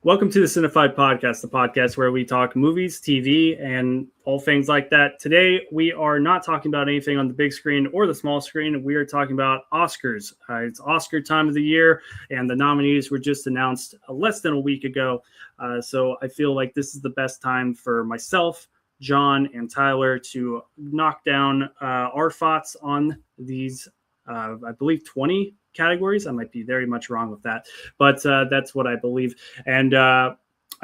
Welcome to the Cinefied Podcast, the podcast where we talk movies, TV, and all things like that. Today, we are not talking about anything on the big screen or the small screen. We are talking about Oscars. It's Oscar time of the year, and the nominees were just announced less than a week ago. So I feel like this is the best time for myself, John, and Tyler to knock down our thoughts on these, I believe, 20 categories. I might be very much wrong with that, but that's what I believe. And I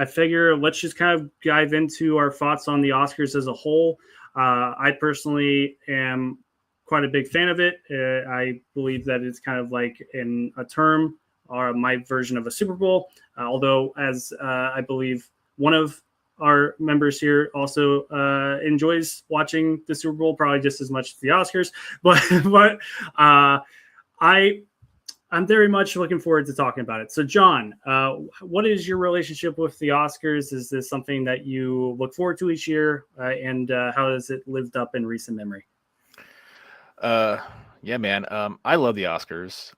figure let's just kind of dive into our thoughts on the Oscars as a whole. I personally am quite a big fan of it. I believe that it's kind of like in a term or my version of a Super Bowl, although as I believe one of our members here also enjoys watching the Super Bowl probably just as much as the Oscars, but I'm very much looking forward to talking about it. So, John, what is your relationship with the Oscars? Is this something that you look forward to each year? And how has it lived up in recent memory? Yeah, man. I love the Oscars.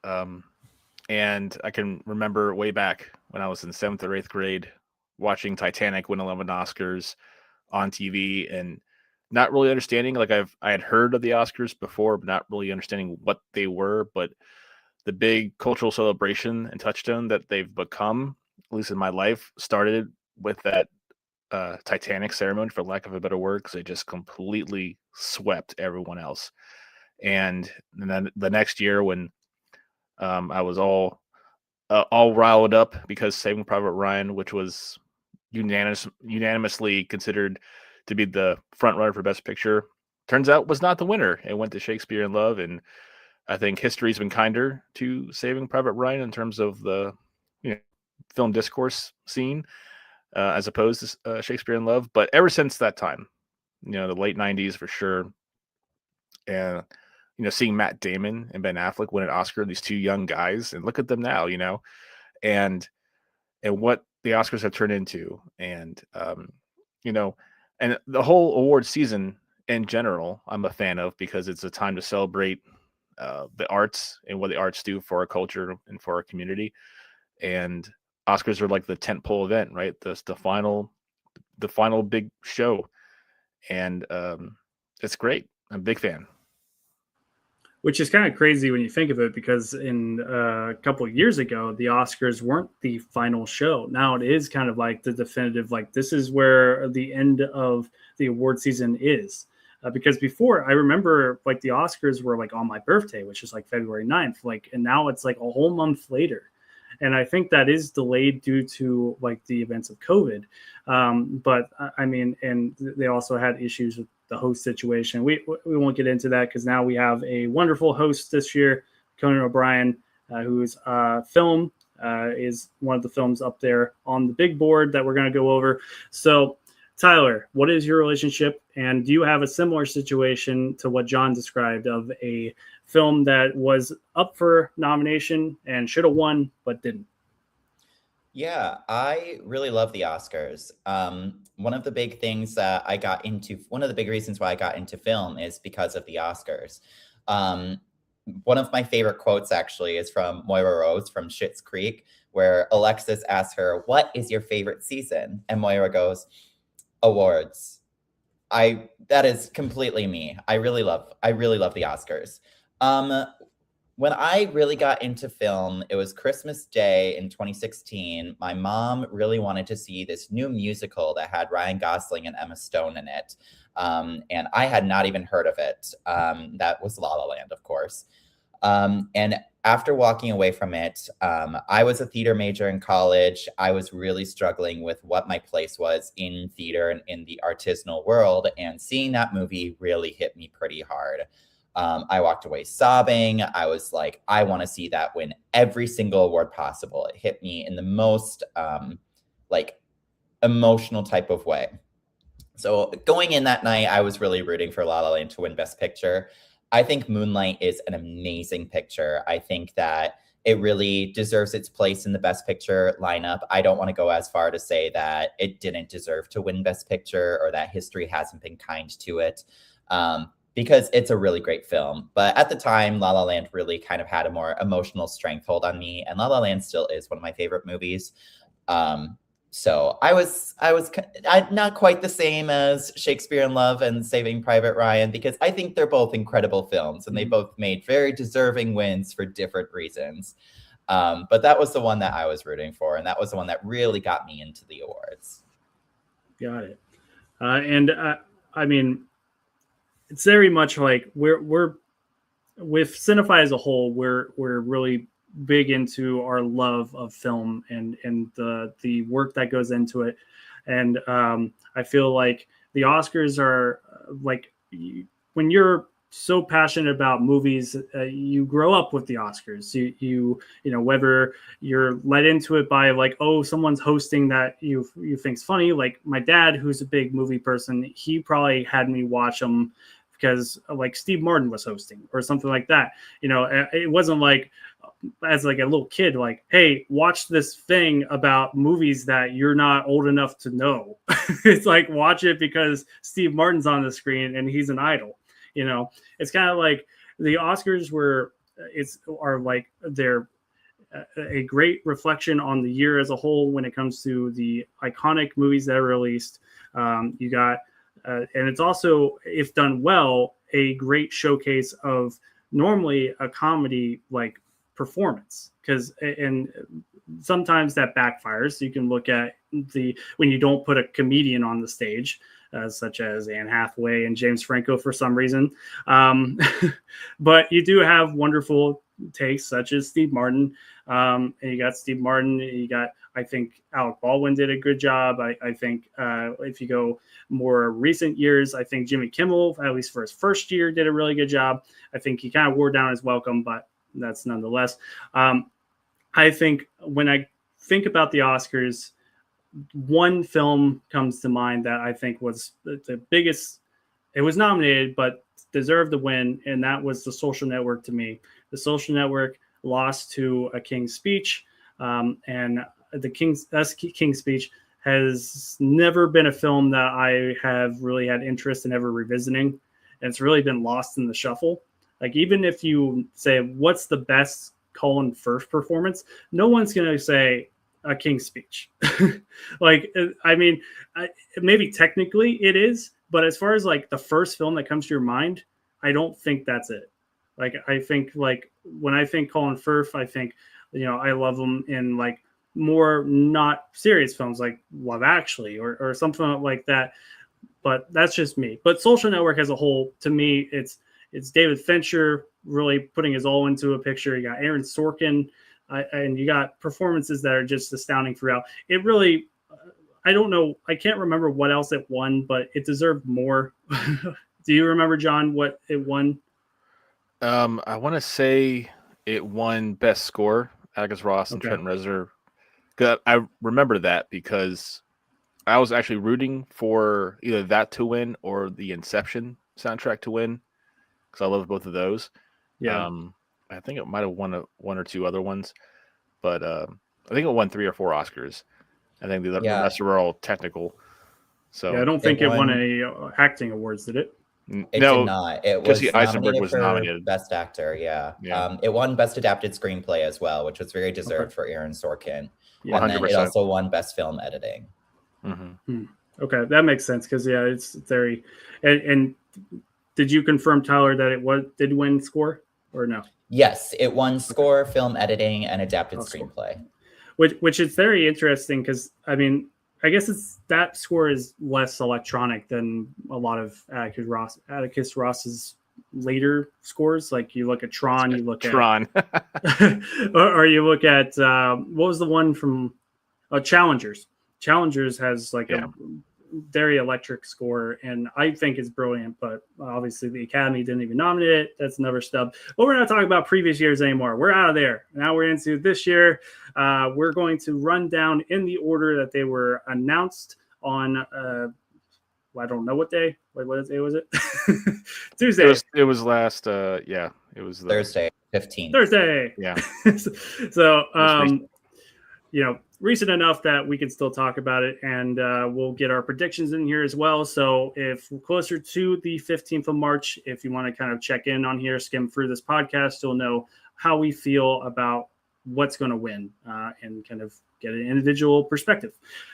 And I can remember way back when I was in 7th or 8th grade watching Titanic win 11 Oscars on TV and not really understanding. Like I had heard of the Oscars before, but not really understanding what they were. But the big cultural celebration and touchstone that they've become, at least in my life, started with that Titanic ceremony, for lack of a better word, because they just completely swept everyone else. And then the next year, when I was all riled up because Saving Private Ryan, which was unanimously considered to be the front runner for Best Picture, turns out was not the winner. It went to Shakespeare in Love, and I think history's been kinder to Saving Private Ryan in terms of the film discourse scene as opposed to Shakespeare in Love. But ever since that time, the late 90s for sure, and seeing Matt Damon and Ben Affleck win an Oscar, these two young guys, and look at them now, and what the Oscars have turned into, and and the whole award season in general, I'm a fan of because it's a time to celebrate the arts and what the arts do for our culture and for our community. And Oscars are like the tentpole event, right? The final big show, and it's great. I'm a big fan. Which is kind of crazy when you think of it, because in a couple of years ago, the Oscars weren't the final show. Now it is kind of like the definitive, like this is where the end of the award season is. Because before, I remember like the Oscars were like on my birthday, which is like February 9th, and now it's like a whole month later. And I think that is delayed due to like the events of COVID. But I mean, and they also had issues with the host situation. We won't get into that because now we have a wonderful host this year, Conan O'Brien, whose film is one of the films up there on the big board that we're going to go over. So, Tyler, what is your relationship? And do you have a similar situation to what John described of a film that was up for nomination and should have won, but didn't? Yeah, I really love the Oscars. One of the big reasons why I got into film is because of the Oscars. One of my favorite quotes actually is from Moira Rose from Schitt's Creek, where Alexis asks her, "What is your favorite season?" And Moira goes, "Awards." That is completely me. I really love the Oscars. When I really got into film, it was Christmas Day in 2016. My mom really wanted to see this new musical that had Ryan Gosling and Emma Stone in it. And I had not even heard of it. That was La La Land, of course. And after walking away from it, I was a theater major in college. I was really struggling with what my place was in theater and in the artisanal world. And seeing that movie really hit me pretty hard. I walked away sobbing. I was like, I want to see that win every single award possible. It hit me in the most emotional type of way. So going in that night, I was really rooting for La La Land to win Best Picture. I think Moonlight is an amazing picture. I think that it really deserves its place in the Best Picture lineup. I don't want to go as far to say that it didn't deserve to win Best Picture or that history hasn't been kind to it. Because it's a really great film. But at the time, La La Land really kind of had a more emotional strength hold on me. And La La Land still is one of my favorite movies. So I not quite the same as Shakespeare in Love and Saving Private Ryan, because I think they're both incredible films and they both made very deserving wins for different reasons. But that was the one that I was rooting for, and that was the one that really got me into the awards. Got it. I mean, it's very much like we're with Cinefied as a whole, we're really big into our love of film and the work that goes into it. And I feel like the Oscars are like, when you're so passionate about movies, you grow up with the Oscars. You know, whether you're led into it by like, oh, someone's hosting that you think's funny. Like my dad, who's a big movie person, he probably had me watch them because like Steve Martin was hosting or something like that. You know, it wasn't like, as like a little kid, like, hey, watch this thing about movies that you're not old enough to know. It's like, watch it because Steve Martin's on the screen and he's an idol. You know, it's kind of like the Oscars they're a great reflection on the year as a whole when it comes to the iconic movies that are released. You got, and it's also, if done well, a great showcase of normally a comedy like performance, and sometimes that backfires. You can look at when you don't put a comedian on the stage, such as Anne Hathaway and James Franco for some reason. But you do have wonderful takes such as Steve Martin. And you got Steve Martin, I think Alec Baldwin did a good job. I think if you go more recent years, I think Jimmy Kimmel, at least for his first year, did a really good job. I think he kind of wore down his welcome, but that's nonetheless. I think when I think about the Oscars, one film comes to mind that I think was the biggest. It was nominated, but deserved the win, and that was The Social Network to me. The Social Network lost to A King's Speech, and the King's Speech has never been a film that I have really had interest in ever revisiting, and it's really been lost in the shuffle. Like, even if you say, what's the best Colin Firth performance, no one's going to say A King's Speech. Like, I mean, maybe technically it is, but as far as like the first film that comes to your mind, I don't think that's it. Like, I think like when I think Colin Firth, I think, you know, I love him in like more not serious films like Love Actually or something like that. But that's just me. But Social Network as a whole, to me, it's David Fincher really putting his all into a picture. You got Aaron Sorkin, and you got performances that are just astounding throughout. It really, I don't know, I can't remember what else it won, but it deserved more. Do you remember, John, what it won? I want to say it won Best Score, Atticus Ross and Trent Reznor. I remember that because I was actually rooting for either that to win or the Inception soundtrack to win, because I love both of those. Yeah. I think it might have won one or two other ones, but I think it won 3 or 4 Oscars. I think the rest were all technical. So yeah, I don't think it won any acting awards, did it? It did not. It was Eisenberg was nominated. Best Actor, yeah. It won Best Adapted Screenplay as well, which was very deserved for Aaron Sorkin. Yeah, and then it also won Best Film Editing. Mm-hmm. Okay, that makes sense because it's very. And did you confirm, Tyler, that it did win score or no? Yes, it won score, film editing, and adapted screenplay. Which is very interesting because I mean, I guess that score is less electronic than a lot of Atticus Ross's later scores. Like you look at Tron, you look at Tron, or you look at what was the one from Challengers. Challengers has like a very electric score, and I think it's brilliant. But obviously, the Academy didn't even nominate it. That's another stub. But we're not talking about previous years anymore. We're out of there. Now we're into this year. We're going to run down in the order that they were announced on. I don't know what day. What day was it? Tuesday. It was last. It was Thursday, 15th. Thursday. Yeah. So, recent enough that we can still talk about it, and we'll get our predictions in here as well. So if we're closer to the 15th of March, if you want to kind of check in on here, skim through this podcast, you'll know how we feel about what's going to win and kind of get an individual perspective.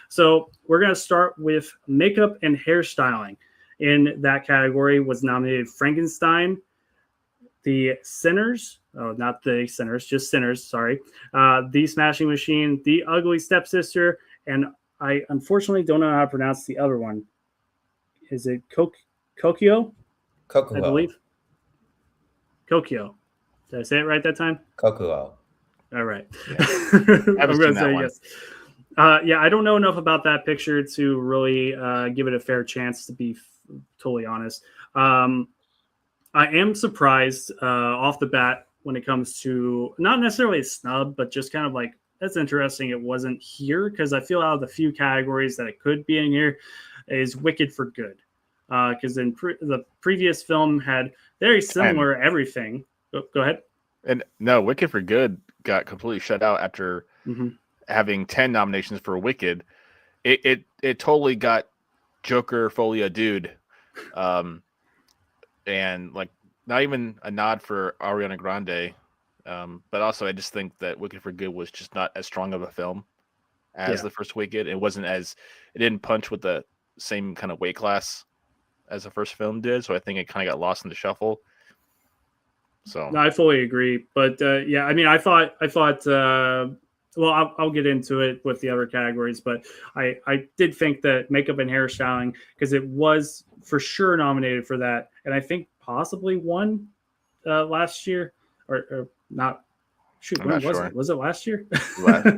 So we're going to start with makeup and hairstyling. In that category was nominated Frankenstein, The Sinners, not The Sinners, just Sinners, sorry, The Smashing Machine, The Ugly Stepsister, and I unfortunately don't know how to pronounce the other one. Is it Kokyo? Kokuo. I believe. Kokyo. Did I say it right that time? Kokuo. All right. Yeah. I'm going to say yes. Yeah, I don't know enough about that picture to really give it a fair chance, to be totally honest. I am surprised off the bat when it comes to not necessarily a snub, but just kind of like, that's interesting it wasn't here, because I feel out of the few categories that it could be in here is Wicked for Good. Because in the previous film had very similar everything. Go ahead. And no, Wicked for Good got completely shut out after having 10 nominations for Wicked. It totally got Joker Folia dude. And like not even a nod for Ariana Grande. But also I just think that Wicked for Good was just not as strong of a film as the first Wicked. It didn't punch with the same kind of weight class as the first film did. So I think it kind of got lost in the shuffle. So no, I fully agree. But yeah, I mean, I thought well, I'll get into it with the other categories, but I did think that makeup and hairstyling, because it was for sure nominated for that, and I think possibly won last year or not. Shoot, when was it? Was it last year?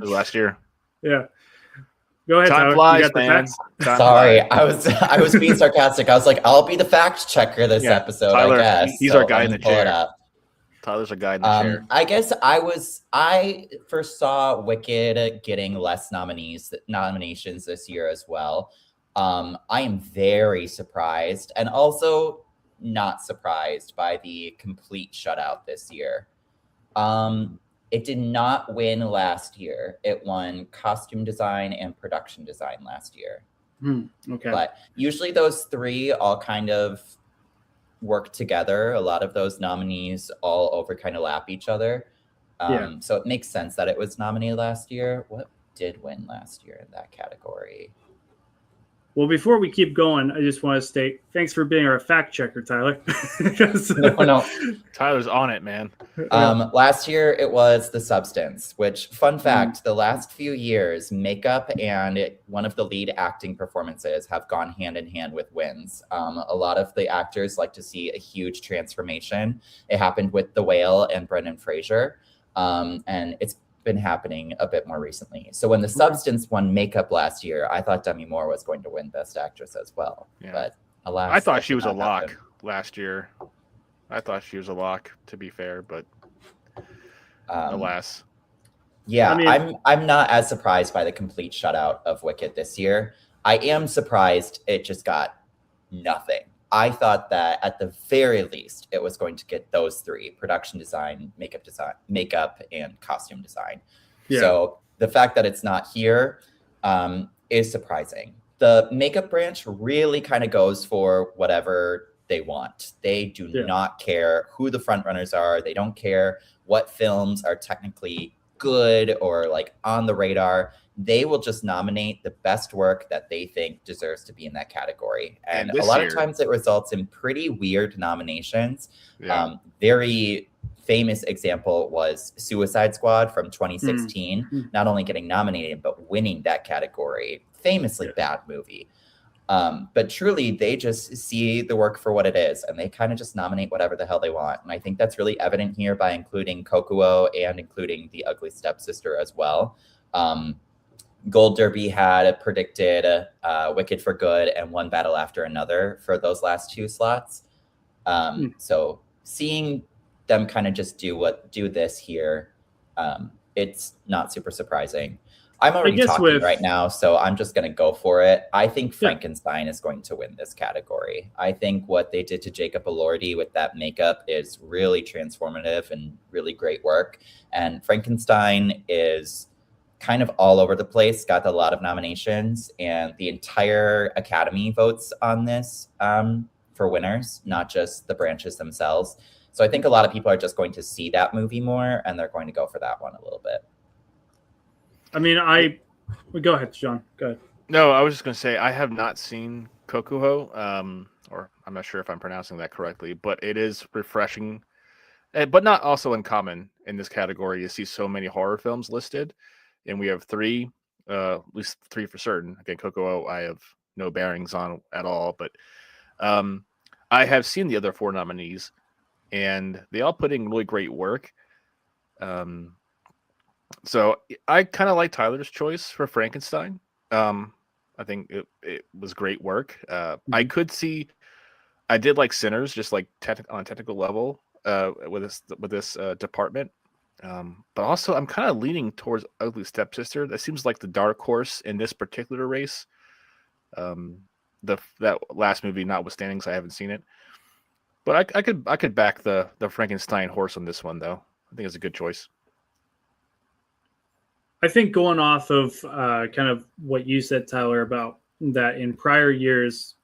last year. Yeah. Go ahead, Time Tyler. flies, You got the man. facts? Sorry, I was being sarcastic. I was like, I'll be the fact checker this episode. Tyler, I guess he's our guy in the chair. Tyler's a guy in the chair. I guess I first saw Wicked getting less nominations this year as well. I am very surprised, and also not surprised by the complete shutout this year. It did not win last year. It won costume design and production design last year. Okay. But usually those three all kind of work together. A lot of those nominees all overlap each other. So it makes sense that it was nominated last year. What did win last year in that category? Well, before we keep going, I just want to state thanks for being our fact checker, Tyler. No. Tyler's on it, man. Last year it was The Substance, which, fun fact, the last few years, makeup and one of the lead acting performances have gone hand in hand with wins. A lot of the actors like to see a huge transformation. It happened with The Whale and Brendan Fraser, and it's been happening a bit more recently. So when The Substance won makeup last year, I thought Demi Moore was going to win Best Actress as well. Yeah. But alas, I thought she was a lock last year. I thought she was a lock, to be fair, but alas. Yeah, I mean, I'm not as surprised by the complete shutout of Wicked this year. I am surprised it just got nothing. I thought that at the very least it was going to get those three: production design, makeup, and costume design. Yeah. So the fact that it's not here is surprising. The makeup branch really kind of goes for whatever they want. They do not care who the front runners are. They don't care what films are technically good or like on the radar. They will just nominate the best work that they think deserves to be in that category. And a lot of times it results in pretty weird nominations. Very famous example was Suicide Squad from 2016, not only getting nominated, but winning that category. Famously bad movie. But truly, they just see the work for what it is, and they kind of just nominate whatever the hell they want. And I think that's really evident here by including Kokuo and including The Ugly Stepsister as well. Gold Derby had predicted Wicked for Good and One Battle After Another for those last two slots. So seeing them kind of just do this here, it's not super surprising. I'm already talking right now, so I'm just going to go for it. I think Frankenstein is going to win this category. I think what they did to Jacob Elordi with that makeup is really transformative and really great work. And Frankenstein is kind of all over the place, got a lot of nominations, and the entire Academy votes on this for winners, not just the branches themselves. So I think a lot of people are just going to see that movie more, and they're going to go for that one a little bit. I mean, go ahead, John. Go ahead. No, I was just going to say I have not seen Kokuho, or I'm not sure if I'm pronouncing that correctly, but it is refreshing, but not also uncommon in this category. You see so many horror films listed, and we have three, at least three for certain. Again, Kokuho, I have no bearings on at all, but I have seen the other four nominees, and they all put in really great work. So I kind of like Tyler's choice for Frankenstein. I think it was great work. I could see, I did like Sinners, just like on a technical level with this department. But also, I'm kind of leaning towards Ugly Stepsister. That seems like the dark horse in this particular race. That last movie notwithstanding, because I haven't seen it. But I could back the Frankenstein horse on this one, though. I think it's a good choice. I think going off of kind of what you said, Tyler, about that in prior years,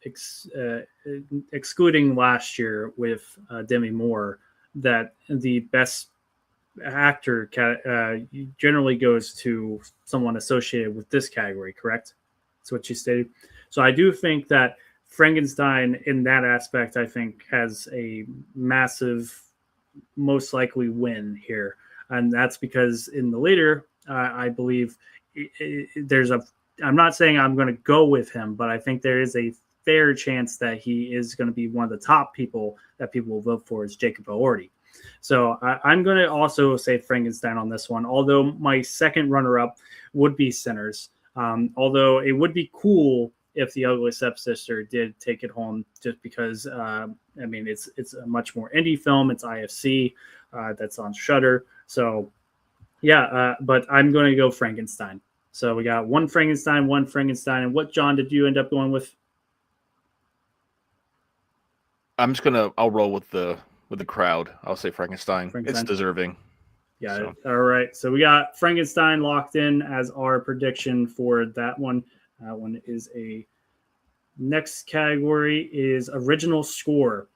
excluding last year with Demi Moore, that the best actor generally goes to someone associated with this category, correct? That's what you stated. So I do think that Frankenstein, in that aspect, I think has a massive, most likely win here. And that's because in the later, I believe there's I'm not saying I'm going to go with him, but I think there is a fair chance that he is going to be one of the top people that people will vote for is Jacob Elordi. So I'm going to also say Frankenstein on this one, although my second runner-up would be Sinners. Although it would be cool if The Ugly Stepsister did take it home, just because, I mean, it's a much more indie film. It's IFC that's on Shudder. So, yeah, but I'm going to go Frankenstein. So we got one Frankenstein. And what, John, did you end up going with? I'll roll with the crowd. I'll say Frankenstein. It's deserving. Yeah. So. All right. So we got Frankenstein locked in as our prediction for that one. That one is next category is original score.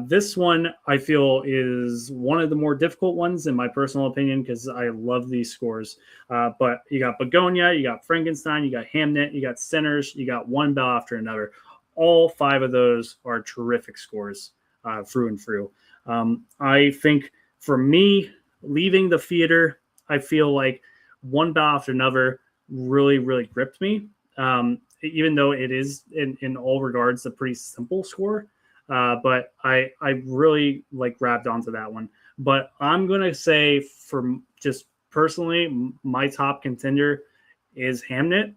This one I feel is one of the more difficult ones in my personal opinion, because I love these scores. But you got Begonia, you got Frankenstein, you got Hamnet, you got Sinners, you got One Bell After Another. All five of those are terrific scores through and through. I think for me, leaving the theater, I feel like One Bell After Another really, really gripped me. Even though it is in all regards a pretty simple score. But I really grabbed onto that one. But I'm going to say, for just personally, my top contender is Hamnet.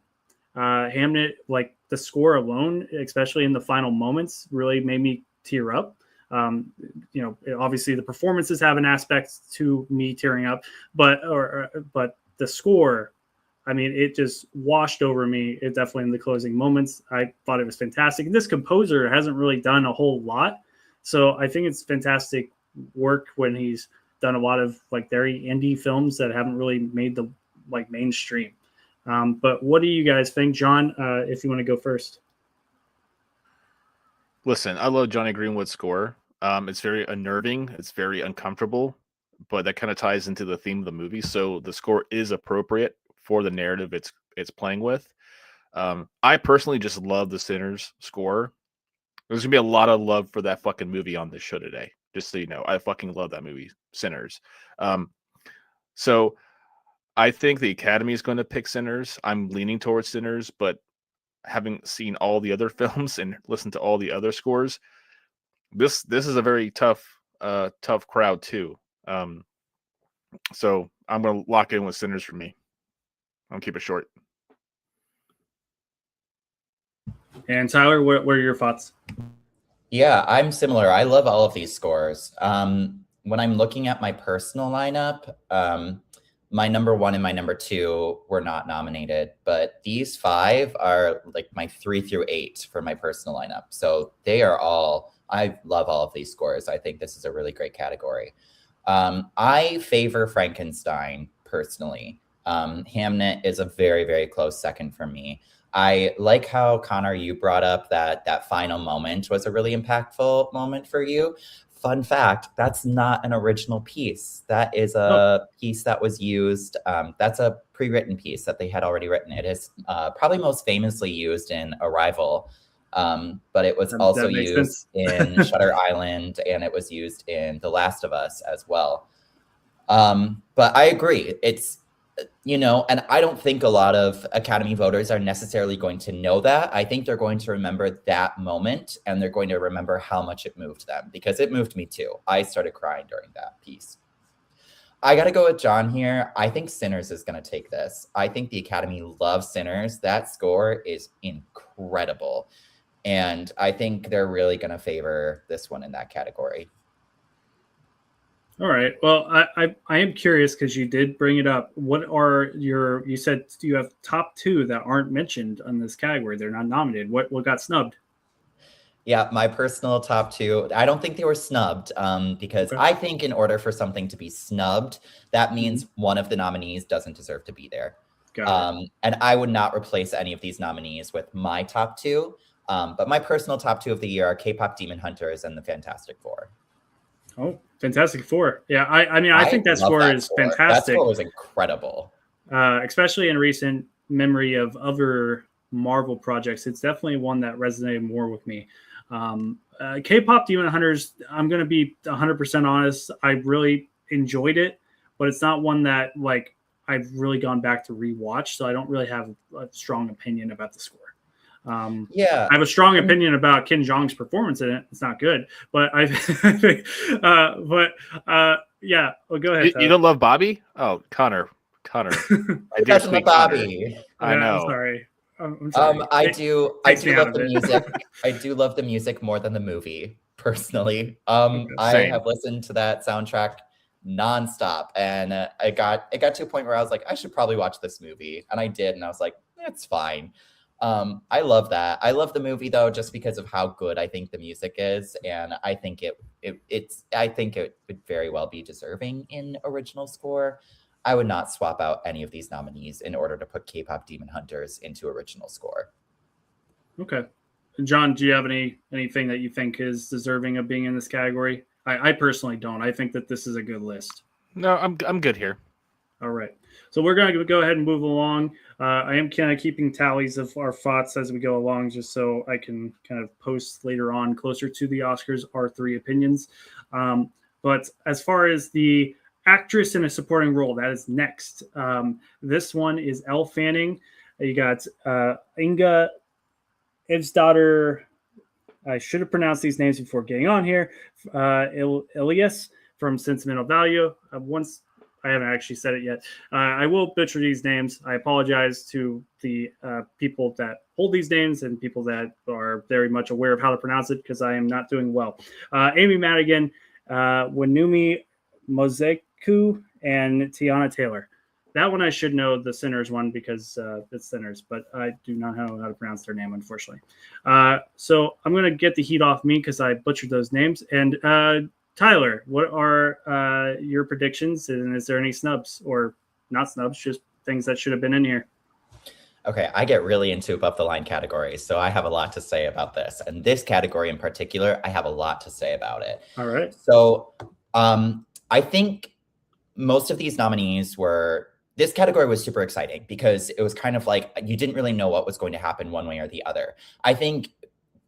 Hamnet, the score alone, especially in the final moments, really made me tear up. Obviously the performances have an aspect to me tearing up, but the score, I mean, it just washed over me. It definitely in the closing moments. I thought it was fantastic. And this composer hasn't really done a whole lot. So I think it's fantastic work when he's done a lot of very indie films that haven't really made the mainstream. But what do you guys think? John, if you want to go first. Listen, I love Johnny Greenwood's score. It's very unnerving. It's very uncomfortable, but that kind of ties into the theme of the movie. So the score is appropriate for the narrative it's playing with. I personally just love the Sinners score. There's gonna be a lot of love for that fucking movie on this show today. Just so you know, I fucking love that movie, Sinners. So I think the Academy is going to pick Sinners. I'm leaning towards Sinners, but having seen all the other films and listened to all the other scores, this is a very tough crowd too. So I'm gonna lock in with Sinners for me. I'll keep it short. And Tyler, what are your thoughts? Yeah, I'm similar. I love all of these scores. When I'm looking at my personal lineup, my number one and my number two were not nominated, but these five are my 3 through 8 for my personal lineup. So I love all of these scores. I think this is a really great category. I favor Frankenstein personally. Hamnet is a very, very close second for me. I like how, Connor, you brought up that final moment was a really impactful moment for you. fun fact, that's not an original piece. That is a piece that was used. That's a pre-written piece that they had already written. It is probably most famously used in Arrival, but it was also used in Shutter Island, and it was used in The Last of Us as well. But I agree. It's, and I don't think a lot of Academy voters are necessarily going to know that. I think they're going to remember that moment, and they're going to remember how much it moved them, because it moved me too. I started crying during that piece. I got to go with John here. I think Sinners is going to take this. I think the Academy loves Sinners. That score is incredible. And I think they're really going to favor this one in that category. All right. Well, I am curious, because you did bring it up. What are you said you have top 2 that aren't mentioned on this category. They're not nominated. What got snubbed? Yeah, my personal top 2, I don't think they were snubbed, because I think in order for something to be snubbed, that means one of the nominees doesn't deserve to be there. And I would not replace any of these nominees with my top 2. But my personal top 2 of the year are K-pop Demon Hunters and the Fantastic Four. Oh, Fantastic Four. Yeah, I think that score is fantastic. That score was incredible. Especially in recent memory of other Marvel projects. It's definitely one that resonated more with me. K-pop Demon Hunters, I'm going to be 100% honest. I really enjoyed it, but it's not one that I've really gone back to rewatch. So I don't really have a strong opinion about the score. I have a strong opinion about Kim Jong's performance in it. It's not good, but I think, yeah. Well, go ahead. You don't love Bobby? Oh, Connor. I do love Bobby. I know. I'm sorry. I'm sorry. I do love the music. I do love the music more than the movie, personally. I have listened to that soundtrack nonstop, and it got to a point where I was like, I should probably watch this movie, and I did, and I was like, it's fine. I love that. I love the movie though, just because of how good I think the music is, and I think it would very well be deserving in original score. I would not swap out any of these nominees in order to put K-pop Demon Hunters into original score. Okay, John, do you have anything that you think is deserving of being in this category? I personally don't. I think that this is a good list. No, I'm good here. All right. So we're going to go ahead and move along. I am kind of keeping tallies of our thoughts as we go along, just so I can kind of post later on, closer to the Oscars, our 3 opinions. But as far as the actress in a supporting role, that is next. This one is Elle Fanning. You got Inga Ivsdottir. I should have pronounced these names before getting on here. Elias from Sentimental Value. I haven't actually said it yet. I will butcher these names. I apologize to the people that hold these names and people that are very much aware of how to pronounce it, because I am not doing well. Amy Madigan, Wanumi Mozeku, and Tiana Taylor. That one I should know, the Sinners one, because it's Sinners, but I do not know how to pronounce their name, unfortunately. So I'm going to get the heat off me because I butchered those names. And Tyler, what are your predictions? And is there any snubs, or not snubs, just things that should have been in here? Okay, I get really into above the line categories, so I have a lot to say about this. And this category in particular, I have a lot to say about it. All right. So I think most of these nominees this category was super exciting because it was kind of like you didn't really know what was going to happen one way or the other. I think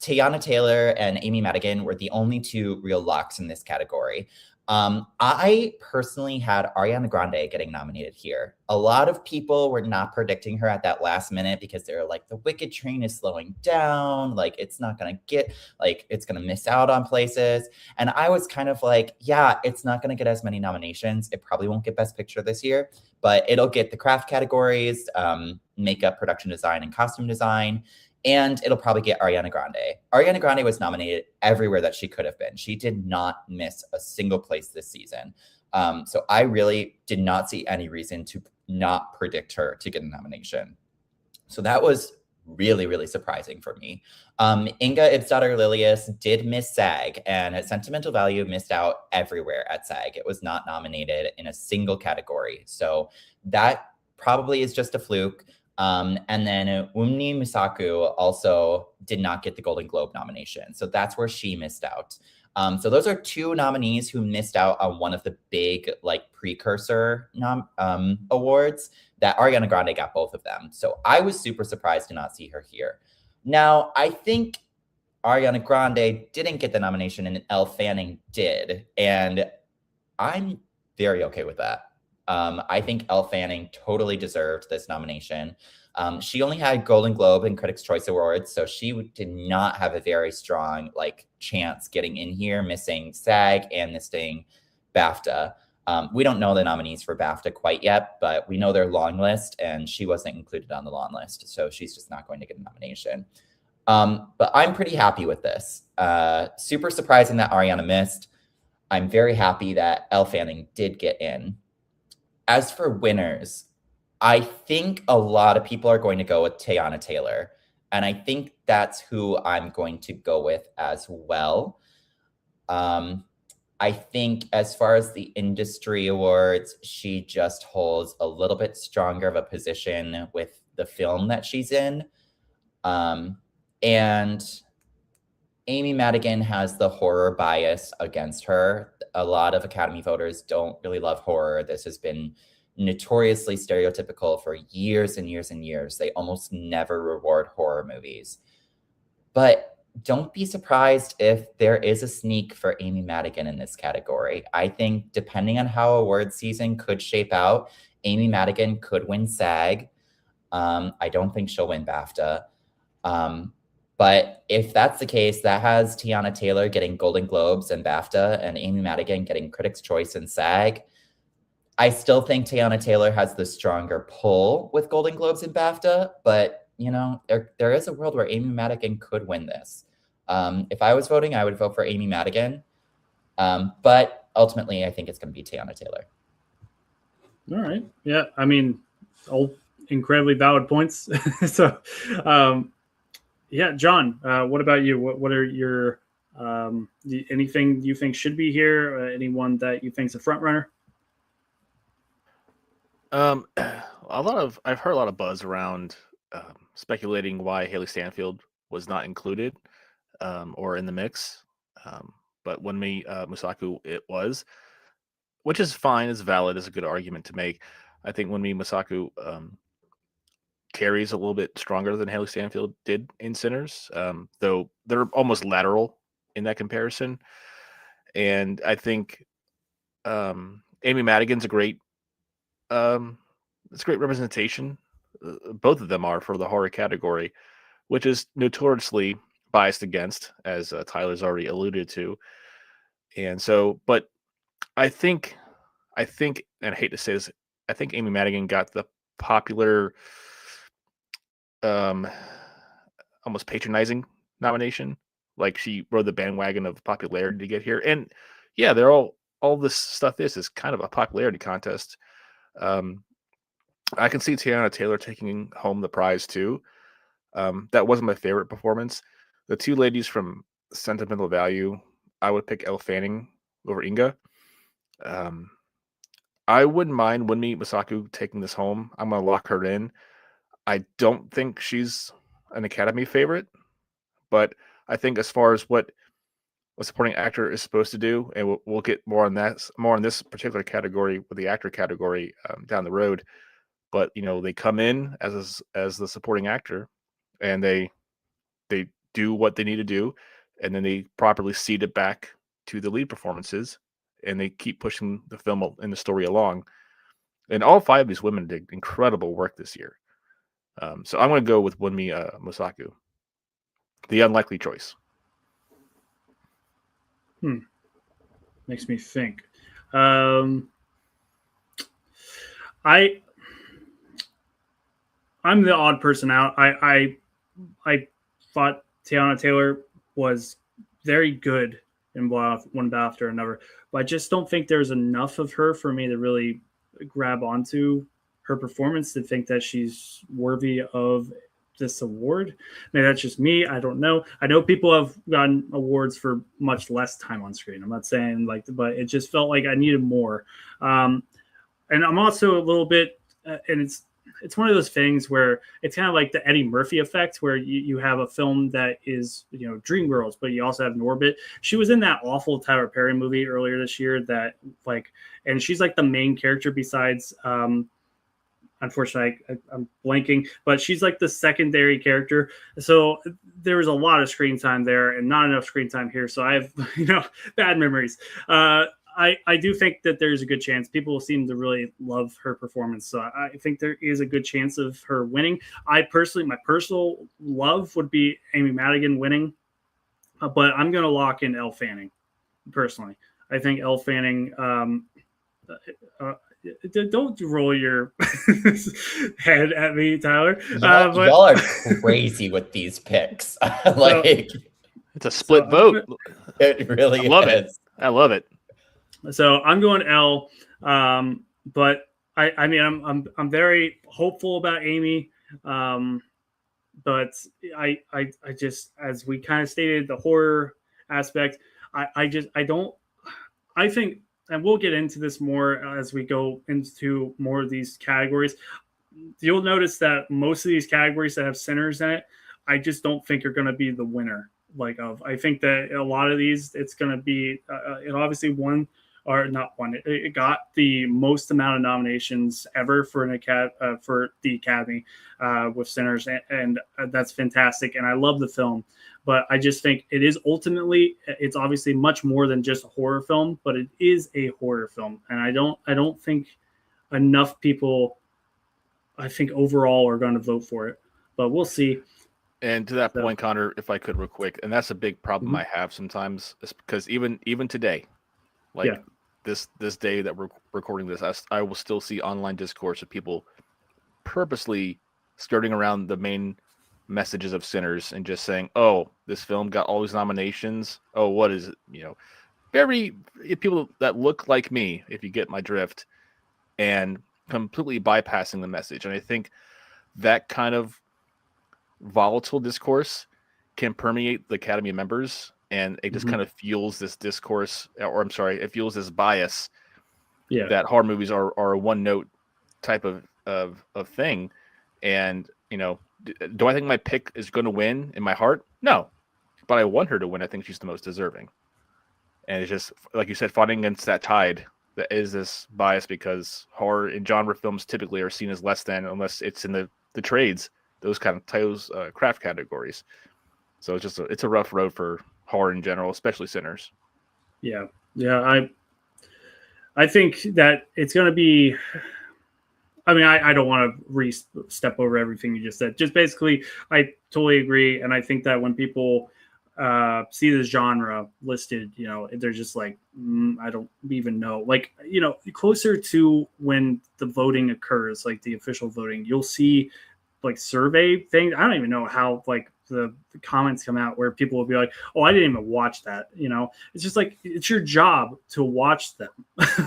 Tiana Taylor and Amy Madigan were the only 2 real locks in this category. I personally had Ariana Grande getting nominated here. A lot of people were not predicting her at that last minute because they were like, the Wicked train is slowing down. Like, it's not going to get, it's going to miss out on places. And I was kind of like, yeah, it's not going to get as many nominations. It probably won't get Best Picture this year, but it'll get the craft categories, makeup, production design, and costume design. And it'll probably get Ariana Grande. Ariana Grande was nominated everywhere that she could have been. She did not miss a single place this season. So I really did not see any reason to not predict her to get a nomination. So that was really, really surprising for me. Inga Ivsdottir-Lilius did miss SAG, and at Sentimental Value missed out everywhere at SAG. It was not nominated in a single category. So that probably is just a fluke. And then Wunmi Misaku also did not get the Golden Globe nomination. So that's where she missed out. So those are two nominees who missed out on one of the big like precursor awards that Ariana Grande got both of them. So I was super surprised to not see her here. Now, I think Ariana Grande didn't get the nomination and Elle Fanning did. And I'm very okay with that. I think Elle Fanning totally deserved this nomination. She only had Golden Globe and Critics' Choice Awards, so she did not have a very strong like chance getting in here, missing SAG and missing BAFTA. We don't know the nominees for BAFTA quite yet, but we know their long list, and she wasn't included on the long list, so she's just not going to get a nomination. But I'm pretty happy with this. Super surprising that Ariana missed. I'm very happy that Elle Fanning did get in. As for winners, I think a lot of people are going to go with Teyana Taylor, and I think that's who I'm going to go with as well. I think as far as the industry awards, she just holds a little bit stronger of a position with the film that she's in. And Amy Madigan has the horror bias against her. A lot of Academy voters don't really love horror. This has been notoriously stereotypical for years and years and years. They almost never reward horror movies. But don't be surprised if there is a sneak for Amy Madigan in this category. I think depending on how award season could shape out, Amy Madigan could win SAG. I don't think she'll win BAFTA. But if that's the case, that has Teyana Taylor getting Golden Globes and BAFTA and Amy Madigan getting Critics' Choice and SAG. I still think Teyana Taylor has the stronger pull with Golden Globes and BAFTA, but you know, there is a world where Amy Madigan could win this. If I was voting, I would vote for Amy Madigan. But ultimately, I think it's going to be Teyana Taylor. All right. Yeah. I mean, all incredibly valid points. So, yeah, John, what about you? What are your anything you think should be here? Anyone that you think is a front runner? I've heard a lot of buzz around speculating why Haley Stanfield was not included or in the mix. But Wunmi Mosaku, it was, which is fine, is valid, is a good argument to make. I think Wunmi Mosaku carries a little bit stronger than Haley Stanfield did in Sinners, though they're almost lateral in that comparison. And I think Amy Madigan's a great representation. Both of them are for the horror category, which is notoriously biased against, as Tyler's already alluded to. And so, but I think, and I hate to say this, I think Amy Madigan got the popular, almost patronizing nomination. Like she rode the bandwagon of popularity to get here. And yeah, they're all this stuff is kind of a popularity contest. I can see Teyana Taylor taking home the prize too. That wasn't my favorite performance. The two ladies from Sentimental Value, I would pick Elle Fanning over Inga. I wouldn't mind Wunmi Mosaku taking this home. I'm going to lock her in. I don't think she's an Academy favorite, but I think as far as what a supporting actor is supposed to do, and we'll get more on this particular category with the actor category down the road. But you know, they come in as the supporting actor, and they do what they need to do, and then they properly seed it back to the lead performances, and they keep pushing the film and the story along. And all five of these women did incredible work this year. So I'm going to go with Wunmi Mosaku, the unlikely choice. Makes me think. I'm the odd person out. I thought Teyana Taylor was very good in one after another, but I just don't think there's enough of her for me to really grab onto her performance to think that she's worthy of this award. Maybe that's just me. I don't know. I know people have gotten awards for much less time on screen. I'm not saying but it just felt like I needed more. And I'm also a little bit, and it's one of those things where it's kind of like the Eddie Murphy effect, where you have a film that is, Dreamgirls, but you also have Norbit. She was in that awful Tyler Perry movie earlier this year that and she's like the main character besides, unfortunately, I'm blanking, but she's like the secondary character. So there was a lot of screen time there and not enough screen time here. So I have, bad memories. I do think that there's a good chance. People seem to really love her performance. So I think there is a good chance of her winning. My personal love would be Amy Madigan winning, but I'm going to lock in Elle Fanning personally. I think Elle Fanning, don't roll your head at me, Tyler. Y'all are crazy with these picks. It's a split vote. It really is. I love it. So I'm going Elle, but I'm very hopeful about Amy, but I just, as we kind of stated, the horror aspect, I think, and we'll get into this more as we go into more of these categories. You'll notice that most of these categories that have Sinners in it, I just don't think are going to be the winner. I think that a lot of these, it's going to be, it obviously won. Or not one. It got the most amount of nominations ever for for the Academy with Sinners, and that's fantastic. And I love the film, but I just think it is ultimately, it's obviously much more than just a horror film, but it is a horror film, and I don't think enough people, I think overall, are going to vote for it. But we'll see. And to that point, Connor, if I could real quick, and that's a big problem I have sometimes, is because even today, this day that we're recording this, I will still see online discourse of people purposely skirting around the main messages of Sinners and just saying, "Oh, this film got all these nominations. Oh, what is it?" Very people that look like me, if you get my drift, and completely bypassing the message. And I think that kind of volatile discourse can permeate the Academy members. And it just kind of fuels this discourse, it fuels this bias that horror movies are a one-note type of thing. And, do I think my pick is going to win in my heart? No. But I want her to win. I think she's the most deserving. And it's just, like you said, fighting against that tide that is this bias, because horror and genre films typically are seen as less than, unless it's in the trades, those kind of craft categories. So it's a rough road for horror in general, especially Sinners. Yeah. I think that it's going to be, I don't want to step over everything you just said. Just basically, I totally agree. And I think that when people see the genre listed, they're just like, I don't even know. Closer to when the voting occurs, like the official voting, you'll see survey things. I don't even know how the comments come out where people will be like, "Oh, I didn't even watch that." It's just it's your job to watch them.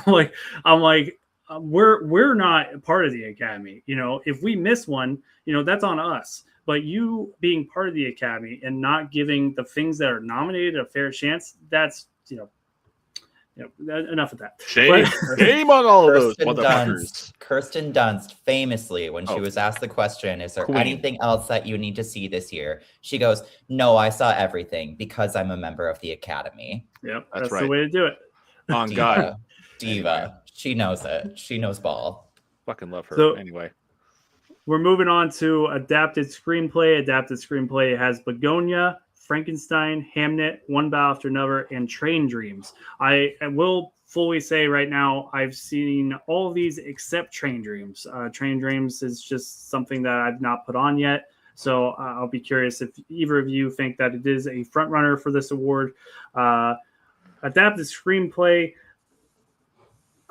I'm like, we're not part of the Academy. If we miss one, that's on us. But you being part of the Academy and not giving the things that are nominated a fair chance, that's enough of that. Shame on all of those motherfuckers. Kirsten Dunst famously, when she was asked the question, "Is there anything else that you need to see this year?" She goes, "No, I saw everything because I'm a member of the Academy." Yep, that's right. The way to do it. On God, diva. Anyway. She knows it. She knows ball. Fucking love her. So, anyway, we're moving on to adapted screenplay. Adapted screenplay has Begonia, Frankenstein, Hamnet, One Bow After Another, and Train Dreams. I will fully say right now, I've seen all of these except Train Dreams. Train Dreams is just something that I've not put on yet. So I'll be curious if either of you think that it is a front runner for this award. Adapted screenplay,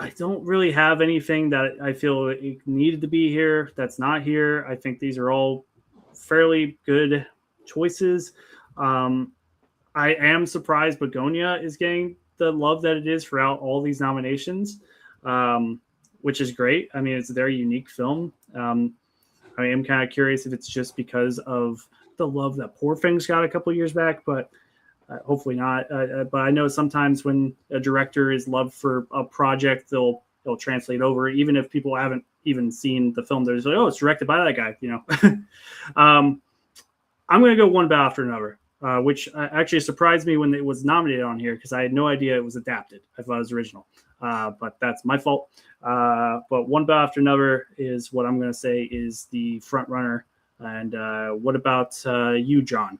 I don't really have anything that I feel it needed to be here that's not here. I think these are all fairly good choices. I am surprised Begonia is getting the love that it is throughout all these nominations, which is great. It's a very unique film. I am kind of curious if it's just because of the love that Poor Things got a couple years back, but hopefully not. But I know sometimes when a director is loved for a project, they'll it'll translate over, even if people haven't even seen the film. They're just like, oh, it's directed by that guy, you know. I'm going to go one battle after another, which actually surprised me when it was nominated on here because I had no idea it was adapted. I thought it was original, but that's my fault. But one battle after another is what I'm going to say is the front runner. And what about you, John?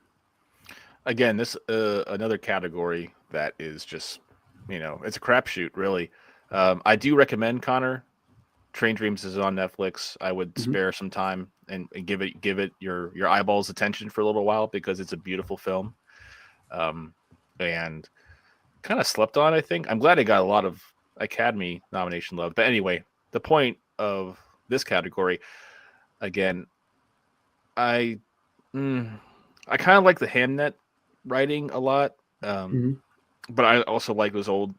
Again, this another category that is just, you know, it's a crapshoot, really. I do recommend, Connor, Train Dreams is on Netflix. I would spare some time and give it your eyeballs attention for a little while because it's a beautiful film, and kind of slept on. I think I'm glad it got a lot of Academy nomination love. But anyway, the point of this category, again, I kind of like the Hamnet writing a lot, but I also like those old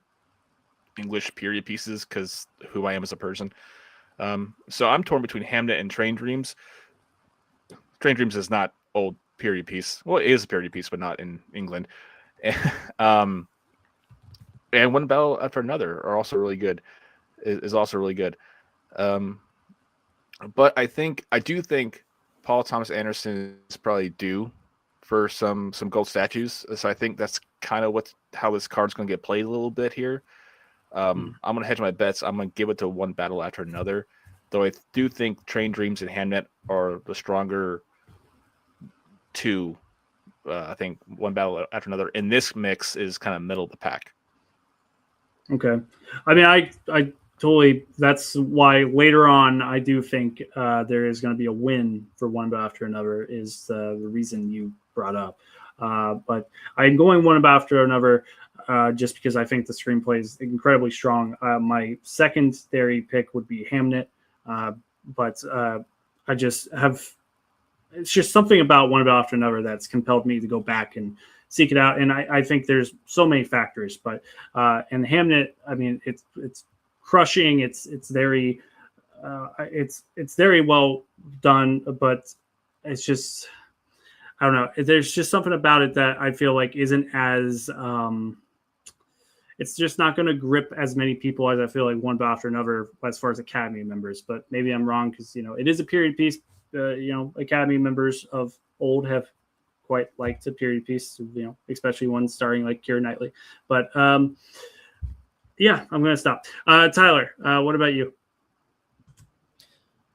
English period pieces because who I am as a person. So I'm torn between Hamnet and Train Dreams. Train Dreams is not old period piece. Well, it is a period piece, but not in England. And One Battle After Another are also really good. Is also really good. But I do think Paul Thomas Anderson is probably due for some gold statues. So I think that's kind of how this card's going to get played a little bit here. I'm going to hedge my bets. I'm going to give it to One Battle After Another, though I do think Train Dreams and Hamnet are the stronger two. I think One Battle After Another in this mix is kind of middle of the pack. Okay. I mean, I totally, that's why later on I do think there is going to be a win for One Battle After Another is the reason you brought up. But I'm going One Battle After Another just because I think the screenplay is incredibly strong. My secondary pick would be Hamnet, but I just have, it's just something about One Battle After Another that's compelled me to go back and seek it out. And I think there's so many factors, but and Hamnet, I mean, it's crushing. It's very it's very well done, but it's just, I don't know. There's just something about it that I feel like isn't as it's just not going to grip as many people as I feel like One Battle After Another as far as Academy members. But maybe I'm wrong because, you know, it is a period piece. You know, Academy members of old have quite liked a period piece, you know, especially one starring like Keira Knightley. But yeah, I'm going to stop. Tyler, what about you?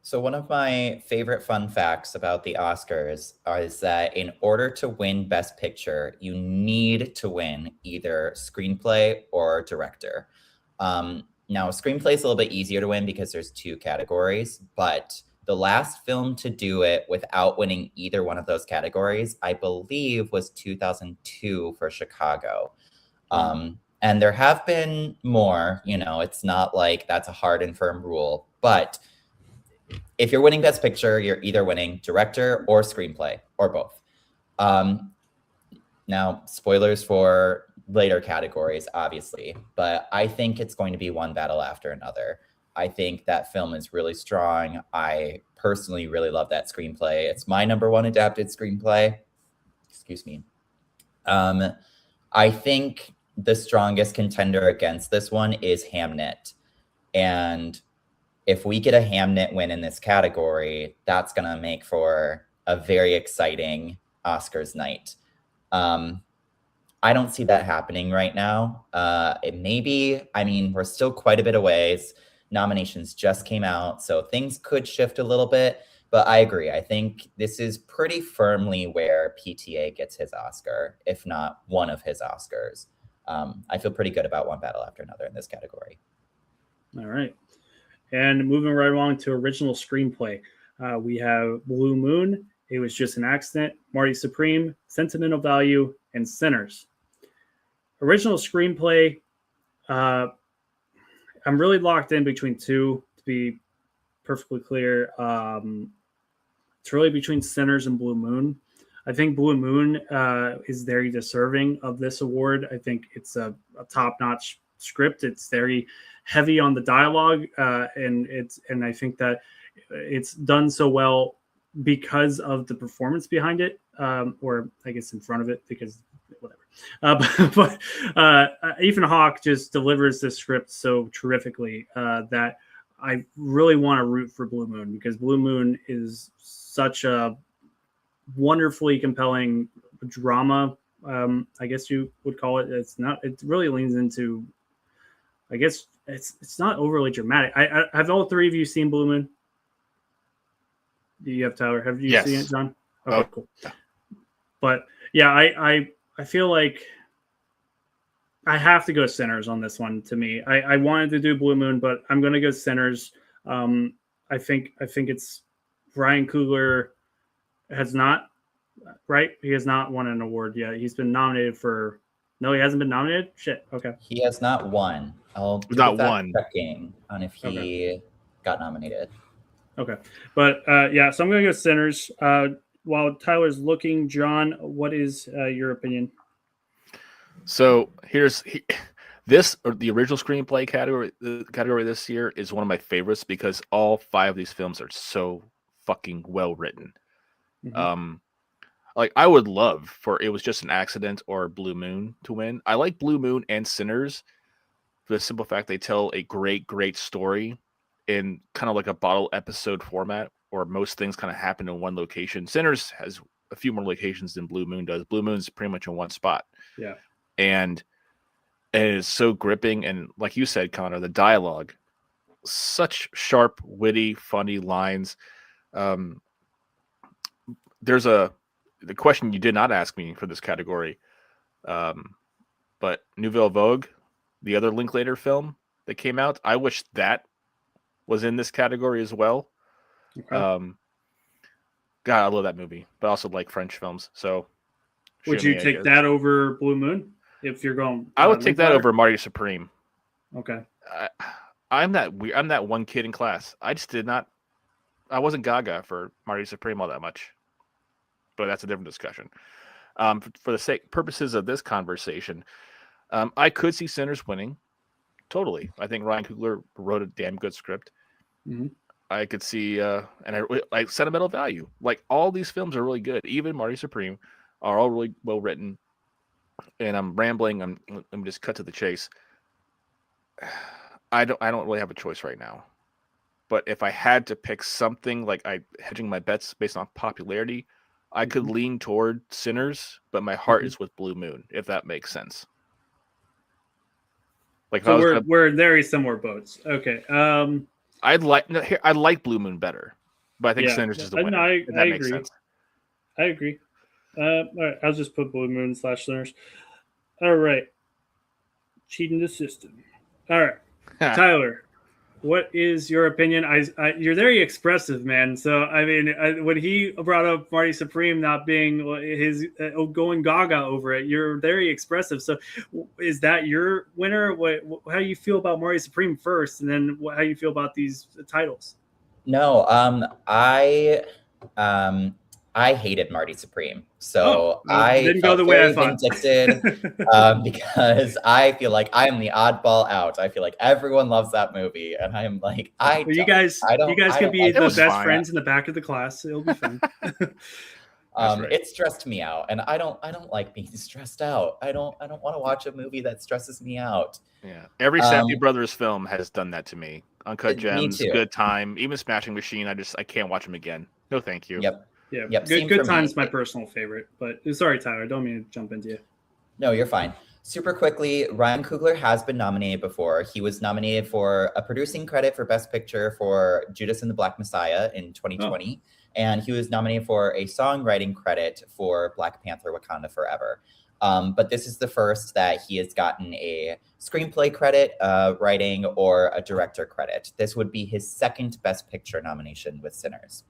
So one of my favorite fun facts about the Oscars is that in order to win Best Picture, you need to win either screenplay or director. Now, screenplay is a little bit easier to win because there's two categories, but the last film to do it without winning either one of those categories, I believe, was 2002 for Chicago. And there have been more, you know, it's not like that's a hard and firm rule, but if you're winning Best Picture, you're either winning director or screenplay or both. Now, spoilers for later categories, obviously, but I think it's going to be One Battle After Another. I think that film is really strong. I personally really love that screenplay. It's my number one adapted screenplay. Excuse me. I think the strongest contender against this one is Hamnet. And if we get a Hamnet win in this category, that's going to make for a very exciting Oscars night. I don't see that happening right now. It may be, I mean, we're still quite a bit away. Nominations just came out, so things could shift a little bit, but I agree. I think this is pretty firmly where PTA gets his Oscar, if not one of his Oscars. I feel pretty good about One Battle After Another in this category. All right. And moving right along to original screenplay, we have Blue Moon, It Was Just an Accident, Marty Supreme, Sentimental Value, and Sinners. Original screenplay, I'm really locked in between two, to be perfectly clear. It's really between Sinners and Blue Moon. I think Blue Moon is very deserving of this award. I think it's a top-notch script. It's very heavy on the dialogue, and I think that it's done so well because of the performance behind it, or I guess in front of it, because whatever. But Ethan Hawke just delivers this script so terrifically that I really want to root for Blue Moon, because Blue Moon is such a wonderfully compelling drama. I guess you would call it. It's not. It really leans into. I guess it's not overly dramatic. I have all three of you seen Blue Moon? Do you have, Tyler? Have you seen it, John? Okay, cool. But yeah, I feel like I have to go Sinners on this one. To me, I wanted to do Blue Moon, but I'm going to go Sinners. I think it's Ryan Coogler has not, right? He has not won an award yet. He's been nominated for. No, he hasn't been nominated. Shit. Okay. He has not won. I'll do not the won. checking on if he got nominated. Okay, but yeah, so I'm going to go Sinners. While Tyler's looking, John, what is your opinion? So the original screenplay category. The category this year is one of my favorites because all 5 of these films are so fucking well written. Mm-hmm. Like I would love for It Was Just an Accident or Blue Moon to win. I like Blue Moon and Sinners for the simple fact they tell a great story in kind of like a bottle episode format, or most things kind of happen in one location. Sinners has a few more locations than Blue Moon does. Blue Moon's pretty much in one spot. Yeah. And it is so gripping. And like you said, Connor, the dialogue, such sharp, witty, funny lines. There's the question you did not ask me for this category. But Nouvelle Vogue, the other Linklater film that came out, I wish that was in this category as well. Okay. God, I love that movie, but I also like French films. So, would you take that over Blue Moon if you're going? I would take that over Marty Supreme. Okay. I'm that one kid in class. I wasn't gaga for Marty Supreme all that much, but that's a different discussion. For the purposes of this conversation, I could see Sinners winning. Totally. I think Ryan Coogler wrote a damn good script. Mm-hmm. I could see, and I like sentimental value. Like all these films are really good. Even Marty Supreme are all really well written. And I'm rambling. I'm just cut to the chase. I don't really have a choice right now. But if I had to pick something, like hedging my bets based on popularity, I could lean toward Sinners, but my heart is with Blue Moon, if that makes sense. Like, so we're in very similar boats. Okay. I like Blue Moon better, but I think Sinners is the winner. I agree. Makes sense. I agree. All right, I'll just put Blue Moon / Sinners. All right. Cheating the system. All right. Tyler, what is your opinion? You're very expressive, man. So, I mean, when he brought up Marty Supreme not being his going gaga over it, you're very expressive. So, is that your winner? How do you feel about Marty Supreme first, and then how do you feel about these titles? No, I hated Marty Supreme, so I didn't go the way I thought. Vindicted because I feel like I am the oddball out. I feel like everyone loves that movie, and I am like, you guys can be the best friends in the back of the class. It'll be fun. Right. It stressed me out, and I don't like being stressed out. I don't want to watch a movie that stresses me out. Yeah, every Safdie Brothers film has done that to me. Uncut Gems, Good Time, even Smashing Machine. I can't watch them again. No, thank you. Yep. Yeah, yep. Good Time's my personal favorite, but sorry, Tyler, don't mean to jump into you. No, you're fine. Super quickly, Ryan Coogler has been nominated before. He was nominated for a producing credit for Best Picture for Judas and the Black Messiah in 2020, and he was nominated for a songwriting credit for Black Panther: Wakanda Forever. But this is the first that he has gotten a screenplay credit, writing, or a director credit. This would be his second Best Picture nomination with Sinners.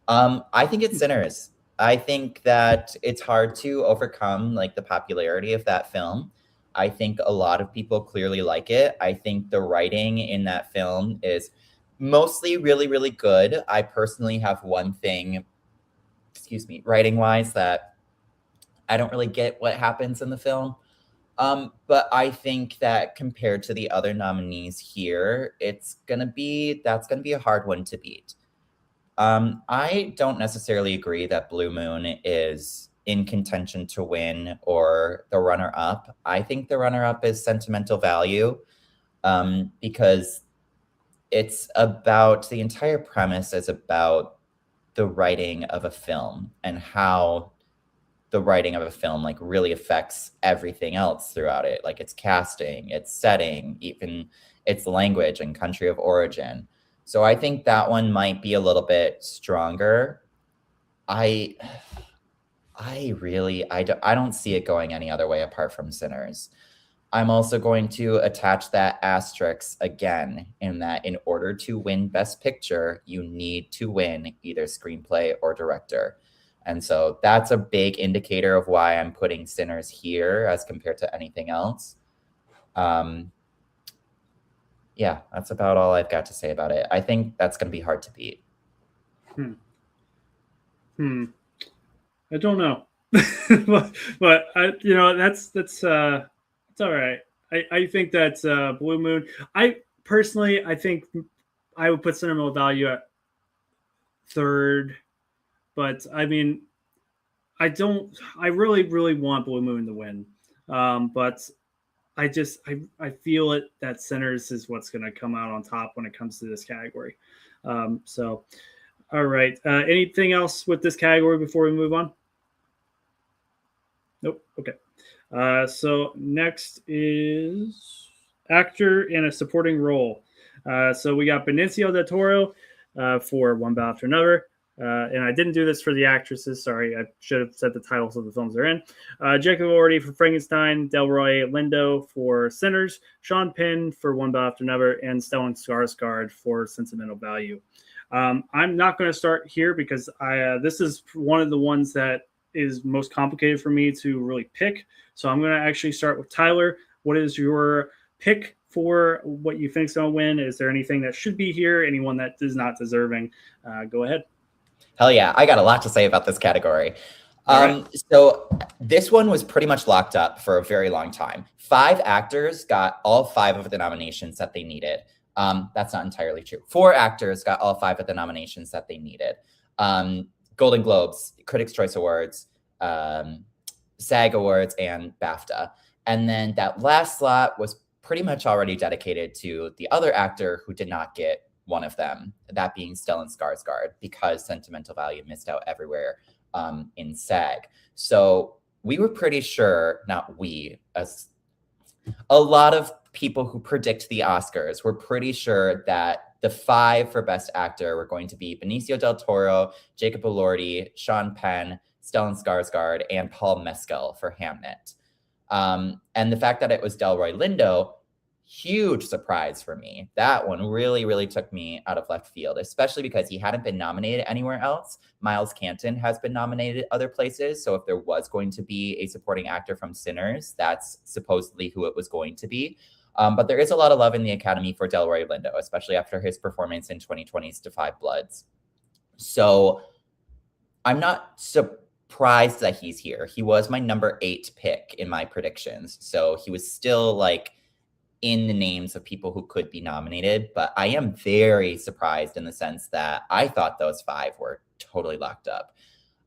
I think it's Sinners. I think that it's hard to overcome like the popularity of that film. I think a lot of people clearly like it. I think the writing in that film is mostly really, really good. I personally have one thing, writing wise, that I don't really get what happens in the film. But I think that compared to the other nominees here, that's gonna be a hard one to beat. I don't necessarily agree that Blue Moon is in contention to win or the runner-up. I think the runner-up is Sentimental Value, because it's about, the entire premise is about the writing of a film and how the writing of a film like really affects everything else throughout it, like its casting, its setting, even its language and country of origin. So I think that one might be a little bit stronger. I don't see it going any other way apart from Sinners. I'm also going to attach that asterisk again, in that in order to win Best Picture, you need to win either screenplay or director. And so that's a big indicator of why I'm putting Sinners here as compared to anything else. Yeah, that's about all I've got to say about it. I think that's going to be hard to beat. I don't know. but I, that's all right. I think that's Blue Moon. I think I would put Sentimental Value at third, but I mean, I really, really want Blue Moon to win. But I feel it that Sinners is what's going to come out on top when it comes to this category. So, all right. Anything else with this category before we move on? Nope. Okay. So next is actor in a supporting role. So we got Benicio del Toro for One Battle After Another. And I didn't do this for the actresses. Sorry, I should have said the titles of the films they're in. Jacob Elordi for Frankenstein, Delroy Lindo for Sinners, Sean Penn for One Battle After Another, and Stellan Skarsgård for Sentimental Value. I'm not going to start here because this is one of the ones that is most complicated for me to really pick. So I'm going to actually start with Tyler. What is your pick for what you think is going to win? Is there anything that should be here? Anyone that is not deserving? Go ahead. Hell yeah. I got a lot to say about this category. Right. So this one was pretty much locked up for a very long time. 5 actors got all 5 of the nominations that they needed. That's not entirely true. 4 actors got all 5 of the nominations that they needed. Golden Globes, Critics' Choice Awards, SAG Awards, and BAFTA. And then that last slot was pretty much already dedicated to the other actor who did not get one of them, that being Stellan Skarsgård, because Sentimental Value missed out everywhere in SAG. So we were pretty sure, not we, as a lot of people who predict the Oscars were pretty sure that the 5 for Best Actor were going to be Benicio del Toro, Jacob Elordi, Sean Penn, Stellan Skarsgård, and Paul Mescal for Hamnet. And the fact that it was Delroy Lindo, huge surprise for me. That one really, really took me out of left field, especially because he hadn't been nominated anywhere else. Miles Canton has been nominated other places. So if there was going to be a supporting actor from Sinners, that's supposedly who it was going to be. But there is a lot of love in the Academy for Delroy Lindo, especially after his performance in 2020's *Da 5 Bloods. So I'm not surprised that he's here. He was my number 8 pick in my predictions. So he was still like in the names of people who could be nominated, but I am very surprised in the sense that I thought those 5 were totally locked up.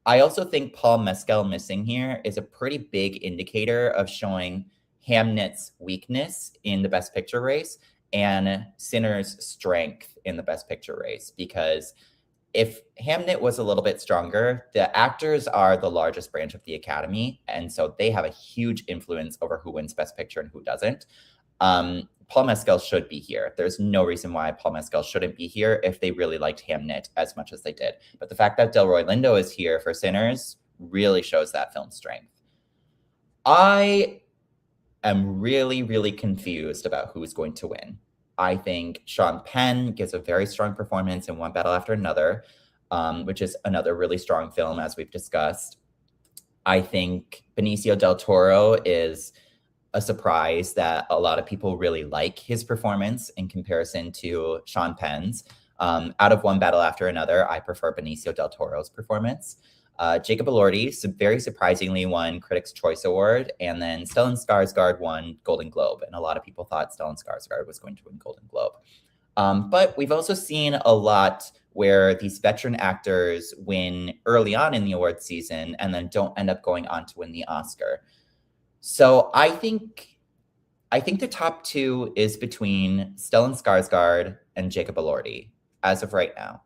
I also think Paul Mescal missing here is a pretty big indicator of showing Hamnet's weakness in the Best Picture race and Sinners' strength in the Best Picture race, because if Hamnet was a little bit stronger, the actors are the largest branch of the Academy, and so they have a huge influence over who wins Best Picture and who doesn't. Paul Mescal should be here. There's no reason why Paul Mescal shouldn't be here if they really liked Hamnet as much as they did. But the fact that Delroy Lindo is here for Sinners really shows that film's strength. I am really, really confused about who's going to win. I think Sean Penn gives a very strong performance in One Battle After Another, which is another really strong film, as we've discussed. I think Benicio del Toro is a surprise that a lot of people really like his performance in comparison to Sean Penn's. Out of One Battle After Another, I prefer Benicio del Toro's performance. Jacob Elordi very surprisingly won Critics' Choice Award, and then Stellan Skarsgård won Golden Globe, and a lot of people thought Stellan Skarsgård was going to win Golden Globe. But we've also seen a lot where these veteran actors win early on in the award season and then don't end up going on to win the Oscar. So I think the top two is between Stellan Skarsgård and Jacob Elordi as of right now.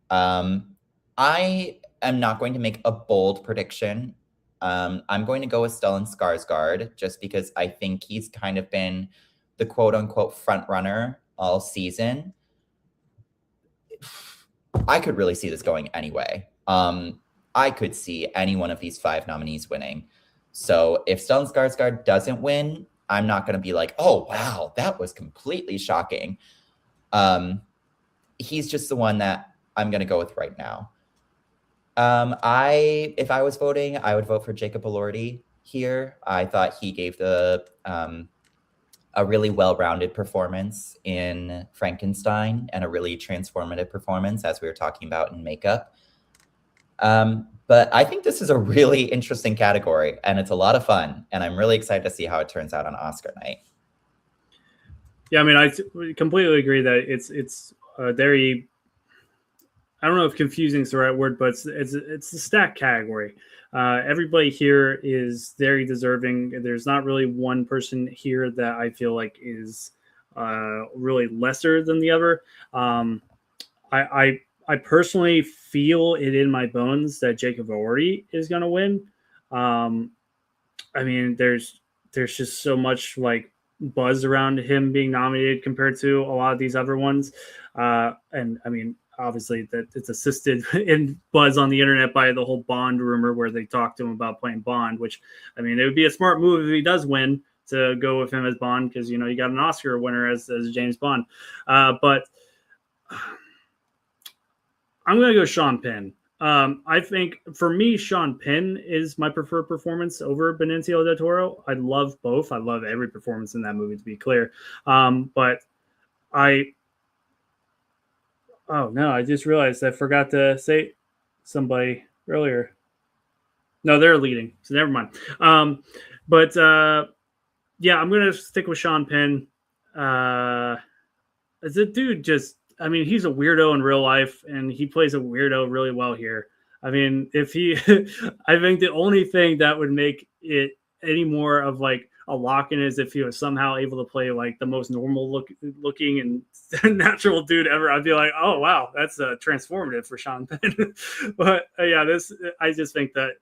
I am not going to make a bold prediction. I'm going to go with Stellan Skarsgård just because I think he's kind of been the quote unquote front runner all season. I could really see this going anyway. I could see any one of these 5 nominees winning. So if Stellan Skarsgård doesn't win, I'm not going to be like, oh, wow, that was completely shocking. He's just the one that I'm going to go with right now. If I was voting, I would vote for Jacob Elordi here. I thought he gave a really well-rounded performance in Frankenstein and a really transformative performance, as we were talking about in makeup. But I think this is a really interesting category, and it's a lot of fun, and I'm really excited to see how it turns out on Oscar night. Yeah, I mean, I completely agree that it's very, I don't know if confusing is the right word, but it's a stacked category. Everybody here is very deserving. There's not really one person here that I feel like is really lesser than the other. I personally feel it in my bones that Jacob Elordi is going to win. I mean, there's just so much like buzz around him being nominated compared to a lot of these other ones. And I mean, obviously that it's assisted in buzz on the internet by the whole Bond rumor where they talked to him about playing Bond, which, I mean, it would be a smart move if he does win to go with him as Bond, because, you know, you got an Oscar winner as James Bond. But I'm going to go Sean Penn. I think for me, Sean Penn is my preferred performance over Benicio del Toro. I love both. I love every performance in that movie, to be clear. But oh no, I just realized I forgot to say somebody earlier. No, they're leading, so never mind. But yeah, I'm going to stick with Sean Penn. As a dude, just, I mean, he's a weirdo in real life, and he plays a weirdo really well here. I mean, if he, I think the only thing that would make it any more of like a lock-in is if he was somehow able to play like the most normal looking and natural dude ever. I'd be like, oh wow, that's transformative for Sean Penn. But yeah, I just think that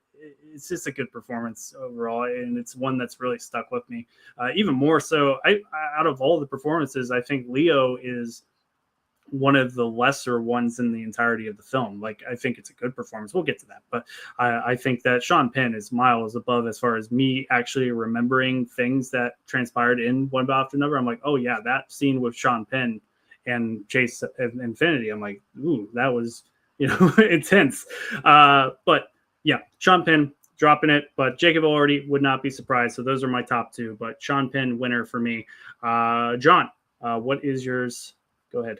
it's just a good performance overall, and it's one that's really stuck with me. Even more so, out of all the performances, I think Leo is one of the lesser ones in the entirety of the film. Like, I think it's a good performance. We'll get to that, but I think that Sean Penn is miles above as far as me actually remembering things that transpired in One Battle After Another. I'm like, oh yeah, that scene with Sean Penn and Chase Infinity. I'm like, ooh, that was, you know, intense. But yeah, Sean Penn dropping it, but Jacob Elordi would not be surprised. So those are my top two, but Sean Penn winner for me. John, what is yours? Go ahead.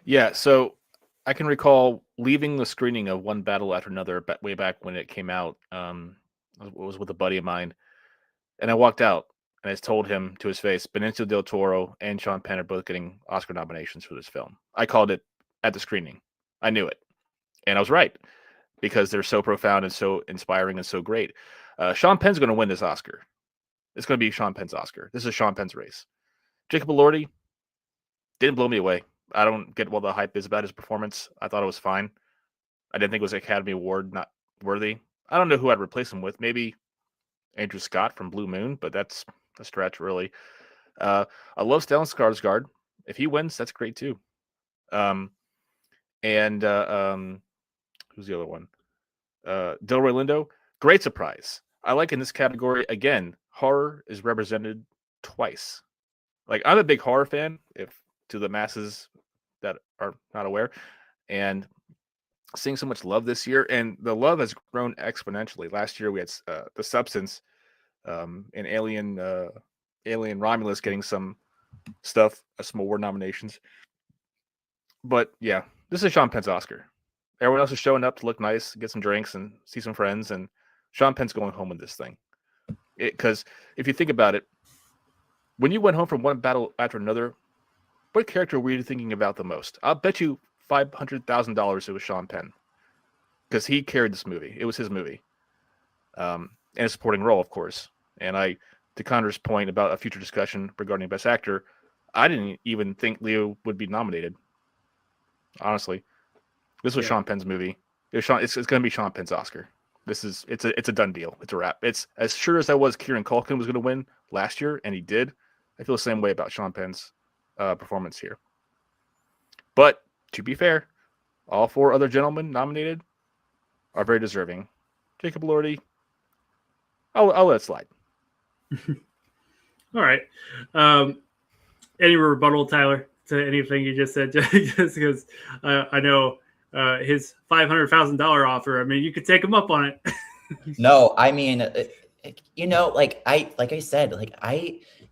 Yeah, so I can recall leaving the screening of One Battle After Another way back when it came out. It was with a buddy of mine, and I walked out and I told him to his face, Benicio del Toro and Sean Penn are both getting Oscar nominations for this film. I called it at the screening. I knew it, and I was right because they're so profound and so inspiring and so great. Sean Penn's going to win this Oscar. It's going to be Sean Penn's Oscar. This is Sean Penn's race. Jacob Elordi didn't blow me away. I don't get what the hype is about his performance. I thought it was fine. I didn't think it was an Academy Award not worthy. I don't know who I'd replace him with. Maybe Andrew Scott from Blue Moon, but that's a stretch, really. I love Stellan Skarsgård. If he wins, that's great too. And who's the other one? Delroy Lindo. Great surprise. I like in this category, again, horror is represented twice. Like, I'm a big horror fan, if to the masses that are not aware, and seeing so much love this year, and the love has grown exponentially. Last year we had The Substance and Alien Romulus getting some stuff, some award nominations. But yeah, this is Sean Penn's Oscar. Everyone else is showing up to look nice, get some drinks, and see some friends, and Sean Penn's going home with this thing. Because if you think about it, when you went home from One Battle After Another, what character were you thinking about the most? I'll bet you $500,000 it was Sean Penn, because he carried this movie. It was his movie, and a supporting role, of course. And to Connor's point about a future discussion regarding Best Actor, I didn't even think Leo would be nominated. Honestly, this was Sean Penn's movie. It's going to be Sean Penn's Oscar. It's a done deal. It's a wrap. It's as sure as I was Kieran Culkin was going to win last year, and he did. I feel the same way about Sean Penn's performance here. But to be fair, all 4 other gentlemen nominated are very deserving. Jacob Elordi, I'll let it slide. All right. Any rebuttal, Tyler, to anything you just said? Just because I know his $500,000 offer. I mean, you could take him up on it. No, I mean, like I said,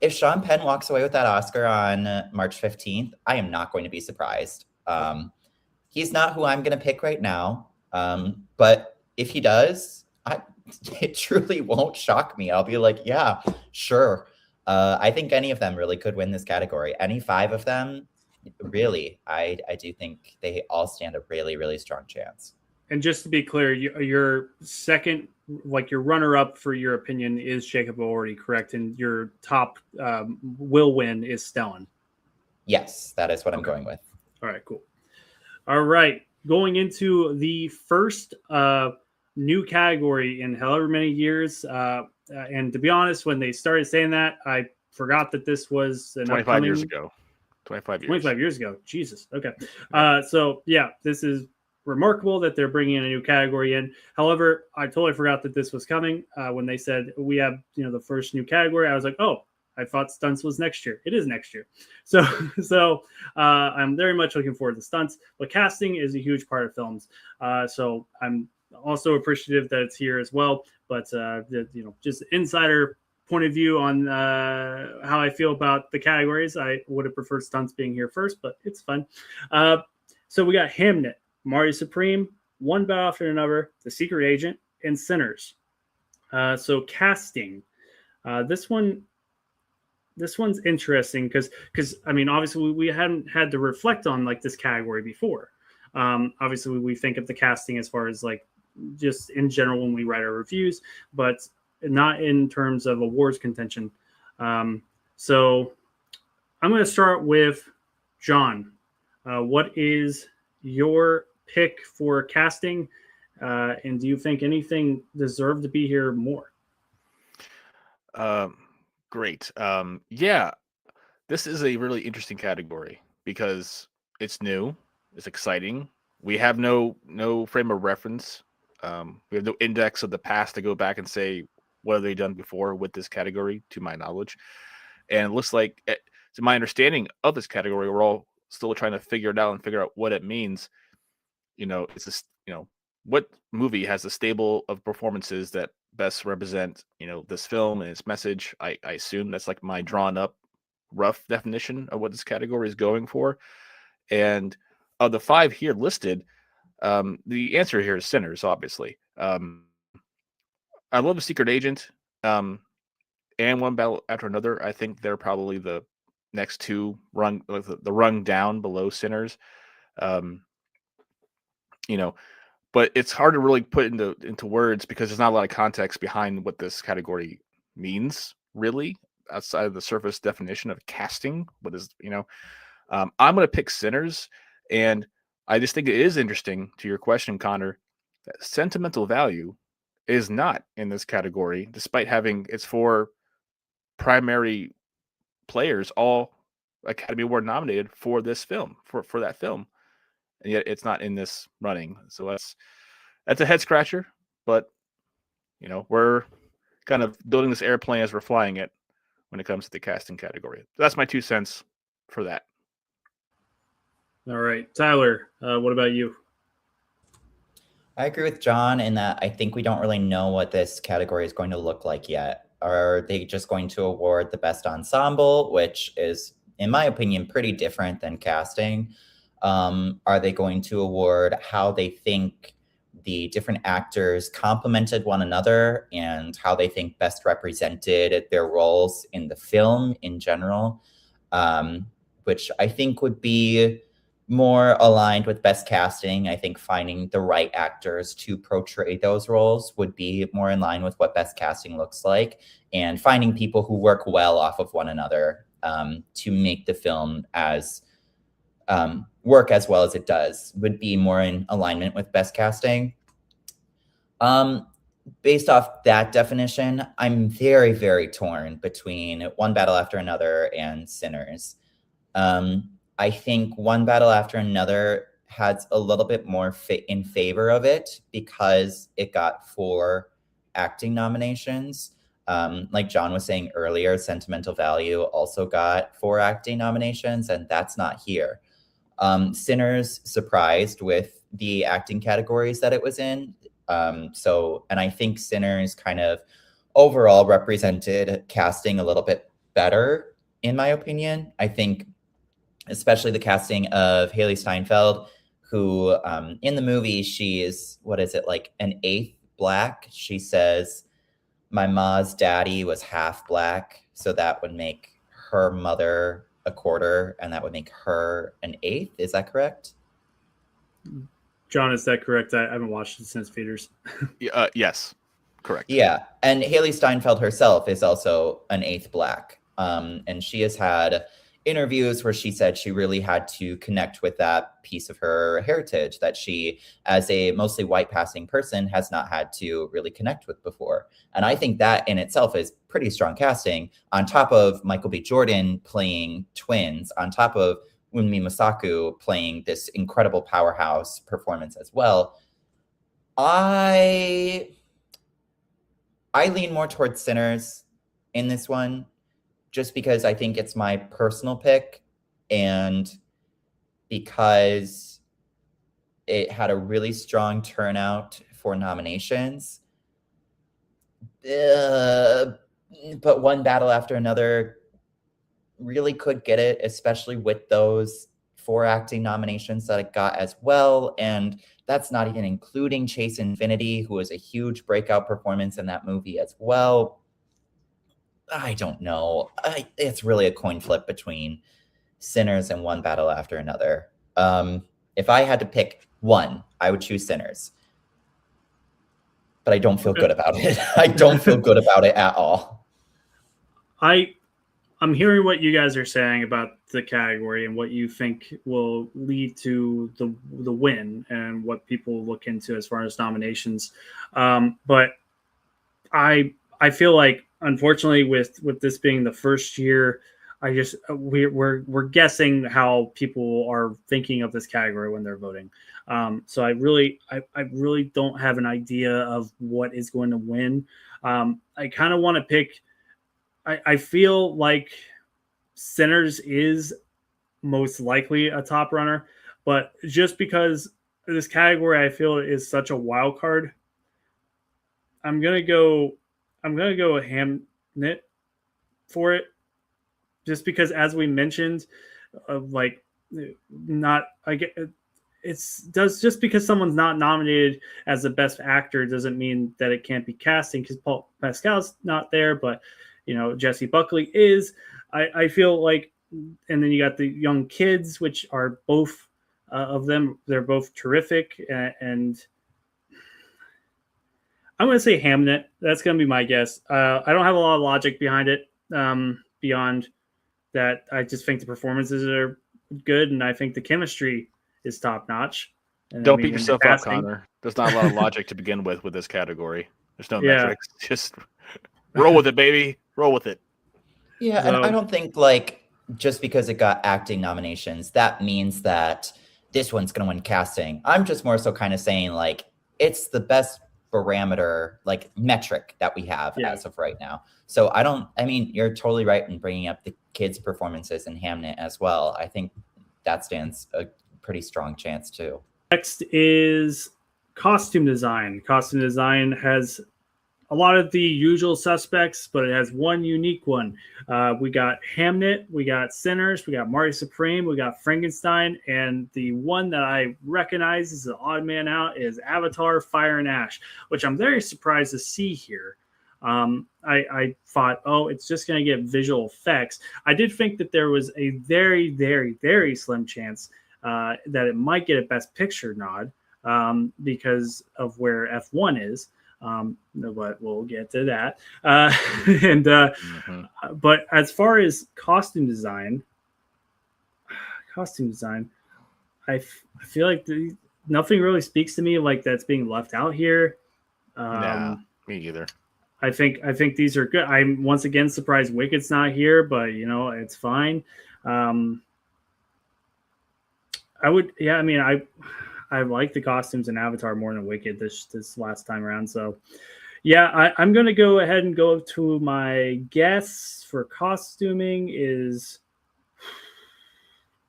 if Sean Penn walks away with that Oscar on March 15th, I am not going to be surprised. He's not who I'm going to pick right now. But if he does, it truly won't shock me. I'll be like, yeah, sure. I think any of them really could win this category. Any 5 of them, really, I do think they all stand a really, really strong chance. And just to be clear, your second, your runner-up for your opinion is Jacob Elordi, correct? And your top will win is Stellan. Yes, that is what I'm going with. All right, cool. All right, going into the first new category in however many years. And to be honest, when they started saying that, I forgot that this was 25 years ago. 25 years ago. Jesus. Okay. So yeah, this is remarkable that they're bringing in a new category in. However, I totally forgot that this was coming. When they said we have, the first new category, I was like, oh, I thought stunts was next year. It is next year. So I'm very much looking forward to stunts, but casting is a huge part of films. So I'm also appreciative that it's here as well. But just insider point of view on how I feel about the categories, I would have preferred stunts being here first, but it's fun. So we got Hamnet, Marty Supreme, One Battle After Another, The Secret Agent, and Sinners. So casting, this one's interesting because I mean, obviously we hadn't had to reflect on this category before. Obviously we think of the casting as far as just in general when we write our reviews, but not in terms of awards contention. So I'm going to start with John. What is your pick for casting? And do you think anything deserved to be here more? Great. Yeah, this is a really interesting category because it's new, it's exciting. We have no frame of reference. We have no index of the past to go back and say, what have they done before with this category, to my knowledge. And it looks like, to my understanding of this category, we're all still trying to figure it out and figure out what it means. It's just, what movie has a stable of performances that best represent, this film and its message. I assume that's my drawn up rough definition of what this category is going for. And of the 5 here listed, the answer here is Sinners, obviously. I love The Secret Agent and One Battle After Another. I think they're probably the next 2 the rung down below Sinners. But it's hard to really put into words because there's not a lot of context behind what this category means, really, outside of the surface definition of casting. What is, I'm going to pick Sinners, and I just think it is interesting, to your question, Connor, that sentimental value is not in this category, despite having its 4 primary players all Academy Award nominated for this film, for that film. And yet it's not in this running. So that's a head scratcher, but we're kind of building this airplane as we're flying it when it comes to the casting category. So that's my 2 cents for that. All right, Tyler, what about you? I agree with John in that I think we don't really know what this category is going to look like yet. Are they just going to award the best ensemble, which is, in my opinion, pretty different than casting? Are they going to award how they think the different actors complemented one another and how they think best represented their roles in the film in general? Which I think would be more aligned with best casting. I think finding the right actors to portray those roles would be more in line with what best casting looks like, and finding people who work well off of one another to make the film as work as well as it does would be more in alignment with best casting. Based off that definition, I'm very, very torn between One Battle After Another and Sinners. I think One Battle After Another has a little bit more in favor of it because it got 4 acting nominations. Like John was saying earlier, Sentimental Value also got 4 acting nominations, and that's not here. Sinners surprised with the acting categories that it was in. And I think Sinners kind of overall represented casting a little bit better, in my opinion. I think especially the casting of Haley Steinfeld, who in the movie, she is, what is it, like an 1/8 Black? She says, my ma's daddy was half Black, so that would make her mother a 1/4, and that would make her an 1/8. Is that correct? John, is that correct? I haven't watched it since theaters. Yes, correct. Yeah, and Haley Steinfeld herself is also an 1/8 Black. And she has had interviews where she said she really had to connect with that piece of her heritage that she, as a mostly white passing person, has not had to really connect with before. And I think that in itself is pretty strong casting, on top of Michael B. Jordan playing twins, on top of Wunmi Masaku playing this incredible powerhouse performance as well. I lean more towards Sinners in this one, just because I think it's my personal pick, and because it had a really strong turnout for nominations. But One Battle After Another really could get it, especially with those 4 acting nominations that it got as well. And that's not even including Chase Infinity, who was a huge breakout performance in that movie as well. I don't know. It's really a coin flip between Sinners and One Battle After Another. If I had to pick one, I would choose Sinners. But I don't feel good about it. I don't feel good about it at all. I'm hearing what you guys are saying about the category and what you think will lead to the win and what people look into as far as nominations. But I feel like, unfortunately, with this being the first year, we're guessing how people are thinking of this category when they're voting. So I really don't have an idea of what is going to win. I kind of want to pick. I feel like Sinners is most likely a top runner, but just because this category I feel is such a wild card, I'm gonna go Hamnet for it, just because, as we mentioned, just because someone's not nominated as the best actor doesn't mean that it can't be casting, because Paul Mescal's not there, but Jesse Buckley is. I feel like, and then you got the young kids, which are both of them. They're both terrific, and I'm going to say Hamnet. That's going to be my guess. I don't have a lot of logic behind it, beyond that. I just think the performances are good, and I think the chemistry is top notch. Don't beat yourself up, Connor. There's not a lot of logic to begin with this category. There's no metrics. Just roll with it, baby. Roll with it. Yeah, and I don't think, just because it got acting nominations, that means that this one's going to win casting. I'm just more so kind of saying, it's the best parameter, metric that we have as of right now. So you're totally right in bringing up the kids' performances in Hamnet as well. I think that stands a pretty strong chance too. Next is costume design. Costume design has a lot of the usual suspects, but it has one unique one. We got Hamnet, we got Sinners, we got Marty Supreme, we got Frankenstein, and the one that I recognize as the odd man out is Avatar: Fire and Ash, which I'm very surprised to see here. I thought, it's just going to get visual effects. I did think that there was a very, very, very slim chance that it might get a Best Picture nod because of where F1 is. But we'll get to that. But as far as costume design, I feel like nothing really speaks to me like that's being left out here. Nah, me either. I think these are good. I'm once again surprised Wicked's not here, but it's fine. I like the costumes in Avatar more than Wicked this last time around. So yeah, I'm gonna go ahead and go to my guess for costuming is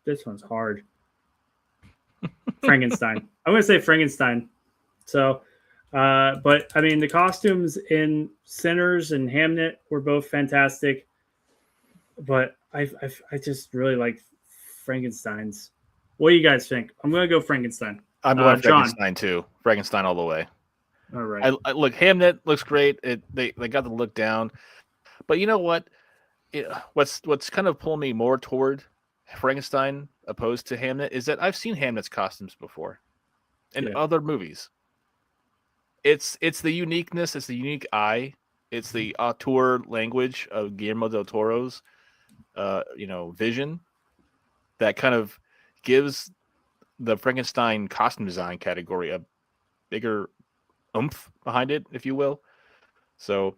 this one's hard. Frankenstein. I'm gonna say Frankenstein. So but I mean the costumes in Sinners and Hamnet were both fantastic. But I just really like Frankenstein's. What do you guys think? I'm gonna go Frankenstein. I'm going Frankenstein too. Frankenstein all the way. All right. I look, Hamnet looks great. They got the look down, but you know what? What's kind of pulling me more toward Frankenstein opposed to Hamnet is that I've seen Hamlet's costumes before in other movies. It's the uniqueness, it's the unique eye, it's the auteur language of Guillermo del Toro's vision that kind of gives the Frankenstein costume design category a bigger oomph behind it, if you will. So,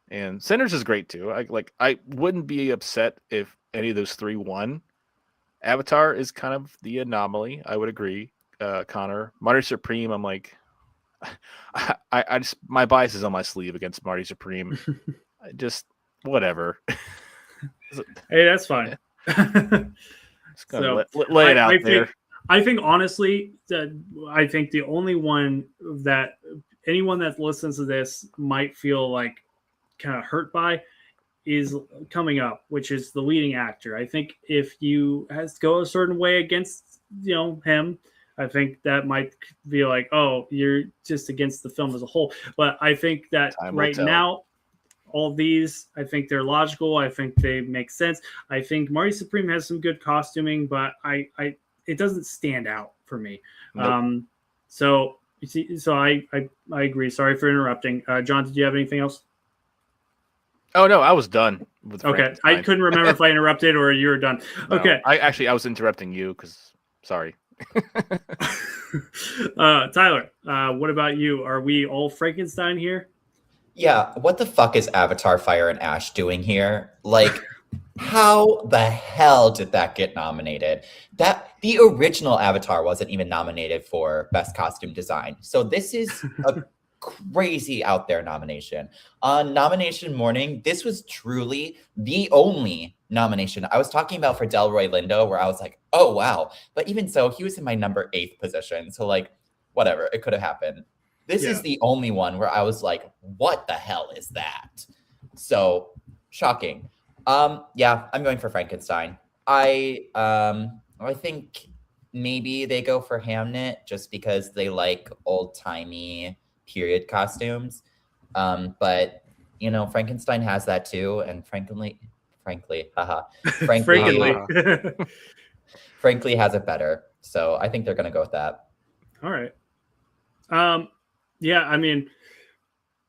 and Sinners is great too. I wouldn't be upset if any of those three won. Avatar is kind of the anomaly. I would agree, Connor. Marty Supreme, I'm like, I just my bias is on my sleeve against Marty Supreme. Just whatever. Hey, that's fine. Just gonna lay it out there. I think honestly, I think the only one that anyone that listens to this might feel like kind of hurt by is coming up, which is the leading actor. I think if you has to go a certain way against him, I think that might be like, oh, you're just against the film as a whole. But I think that right now, all these, I think they're logical. I think they make sense. I think Marty Supreme has some good costuming, but it doesn't stand out for me. Nope. So you see, so I agree. Sorry for interrupting. John, did you have anything else? Oh no, I was done. Okay, I couldn't remember if I interrupted or you were done. No, okay, I was interrupting you because sorry. Tyler, what about you? Are we all Frankenstein here? Yeah, what the fuck is Avatar Fire and Ash doing here? Like, how the hell did that get nominated? The original Avatar wasn't even nominated for Best Costume Design. So this is a crazy out there nomination. On nomination morning, this was truly the only nomination I was talking about for Delroy Lindo, where I was like, oh, wow. But even so, he was in my number 8th position. So, like, whatever, it could have happened. This is the only one where I was like, what the hell is that? So, shocking. Yeah, I'm going for Frankenstein. I think maybe they go for Hamnet just because they like old-timey period costumes. But, Frankenstein has that too. And frankly, frankly has it better. So I think they're going to go with that. All right. Yeah, I mean,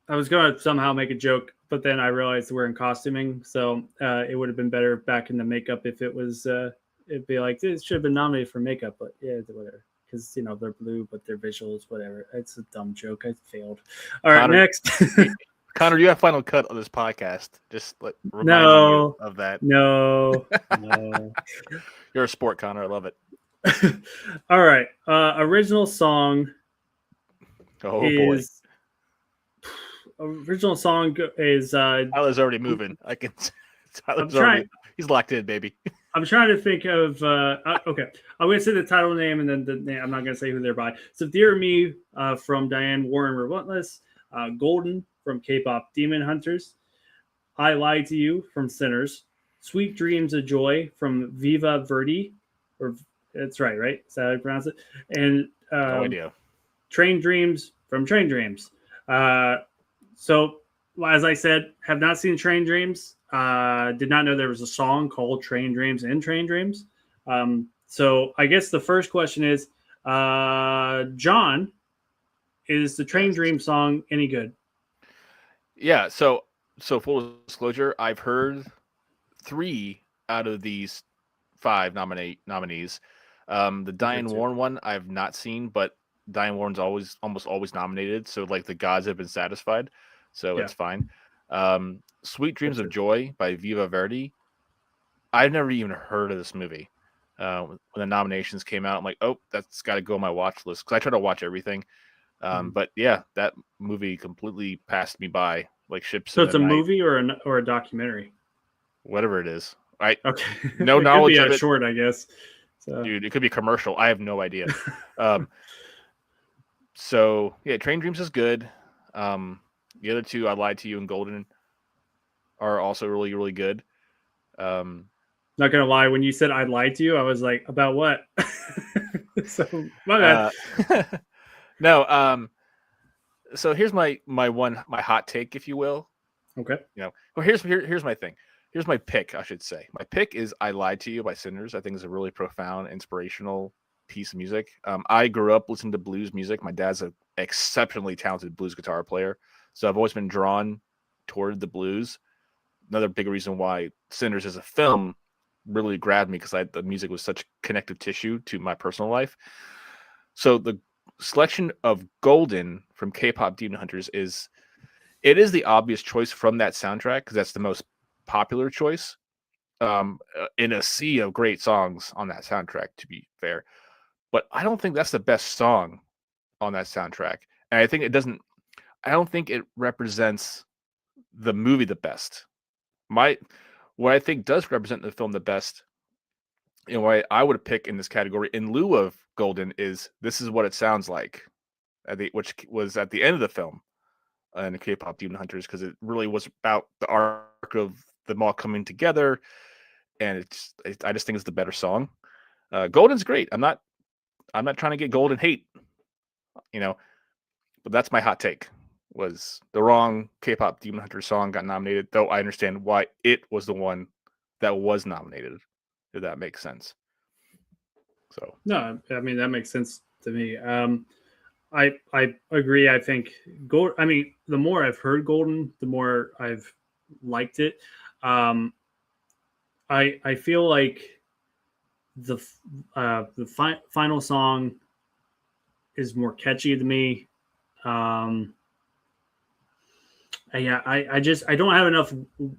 I was going to somehow make a joke, but then I realized we're in costuming. So it would have been better back in the makeup if it was, it'd be like, it should have been nominated for makeup, but yeah, whatever. Because, they're blue, but their visuals, whatever. It's a dumb joke. I failed. All right, next. Connor, you have final cut on this podcast. Just remind you of that. No. You're a sport, Connor. I love it. All right. Original song. Original song is Tyler's already moving. He's locked in, baby. I'm trying to think of okay. I'm gonna say the title name and then the name. I'm not gonna say who they're by. So Dear Me from Diane Warren Relentless, Golden from K-pop Demon Hunters, I Lied to You from Sinners, Sweet Dreams of Joy from Viva Verdi, or that's right? Is that how I pronounce it? And no idea. Train Dreams from Train Dreams. So, as I said, have not seen Train Dreams. Did not know there was a song called Train Dreams in Train Dreams. So I guess the first question is, John, is the Train Dream song any good? Yeah. So full disclosure, I've heard 3 out of these 5 nominees. The Diane Warren one I've not seen, but Diane Warren's almost always nominated, so like the gods have been satisfied, so it's fine. Sweet Dreams of Joy by Viva Verdi. I've never even heard of this movie. When the nominations came out, I'm like, oh, that's got to go on my watch list because I try to watch everything. But yeah, that movie completely passed me by like ships. So it's a movie or a documentary? Whatever it is. Okay. No it knowledge could be of it. Short, I guess. So. Dude, it could be a commercial. I have no idea. So yeah, Train Dreams is good. The other 2, I Lied to You and Golden, are also really, really good. Not gonna lie, when you said I lied to you, I was like, about what? So my bad. No, so here's my hot take, if you will. Okay. Well, here's my thing. Here's my pick, I should say. My pick is I Lied to You by Sinners. I think it's a really profound, inspirational piece of music. I grew up listening to blues music. My dad's an exceptionally talented blues guitar player, so I've always been drawn toward the blues. Another big reason why Sinners as a film really grabbed me, because the music was such connective tissue to my personal life. So the selection of Golden from K-pop Demon Hunters is the obvious choice from that soundtrack, because that's the most popular choice in a sea of great songs on that soundtrack, to be fair. But I don't think that's the best song on that soundtrack, and I don't think it represents the movie the best. What I think does represent the film the best, and what I would pick in this category in lieu of Golden, is This Is What It Sounds Like, which was at the end of the film in the K-pop Demon Hunters, because it really was about the arc of them all coming together, and I just think it's the better song. Golden's great. I'm not trying to get Golden hate, but that's my hot take. Was the wrong K-pop Demon Hunter song got nominated, though I understand why it was the one that was nominated, if that makes sense. So no, I mean that makes sense to me. I agree. I think the more I've heard Golden, the more I've liked it. I feel like the final song is more catchy to me. Yeah, I don't have enough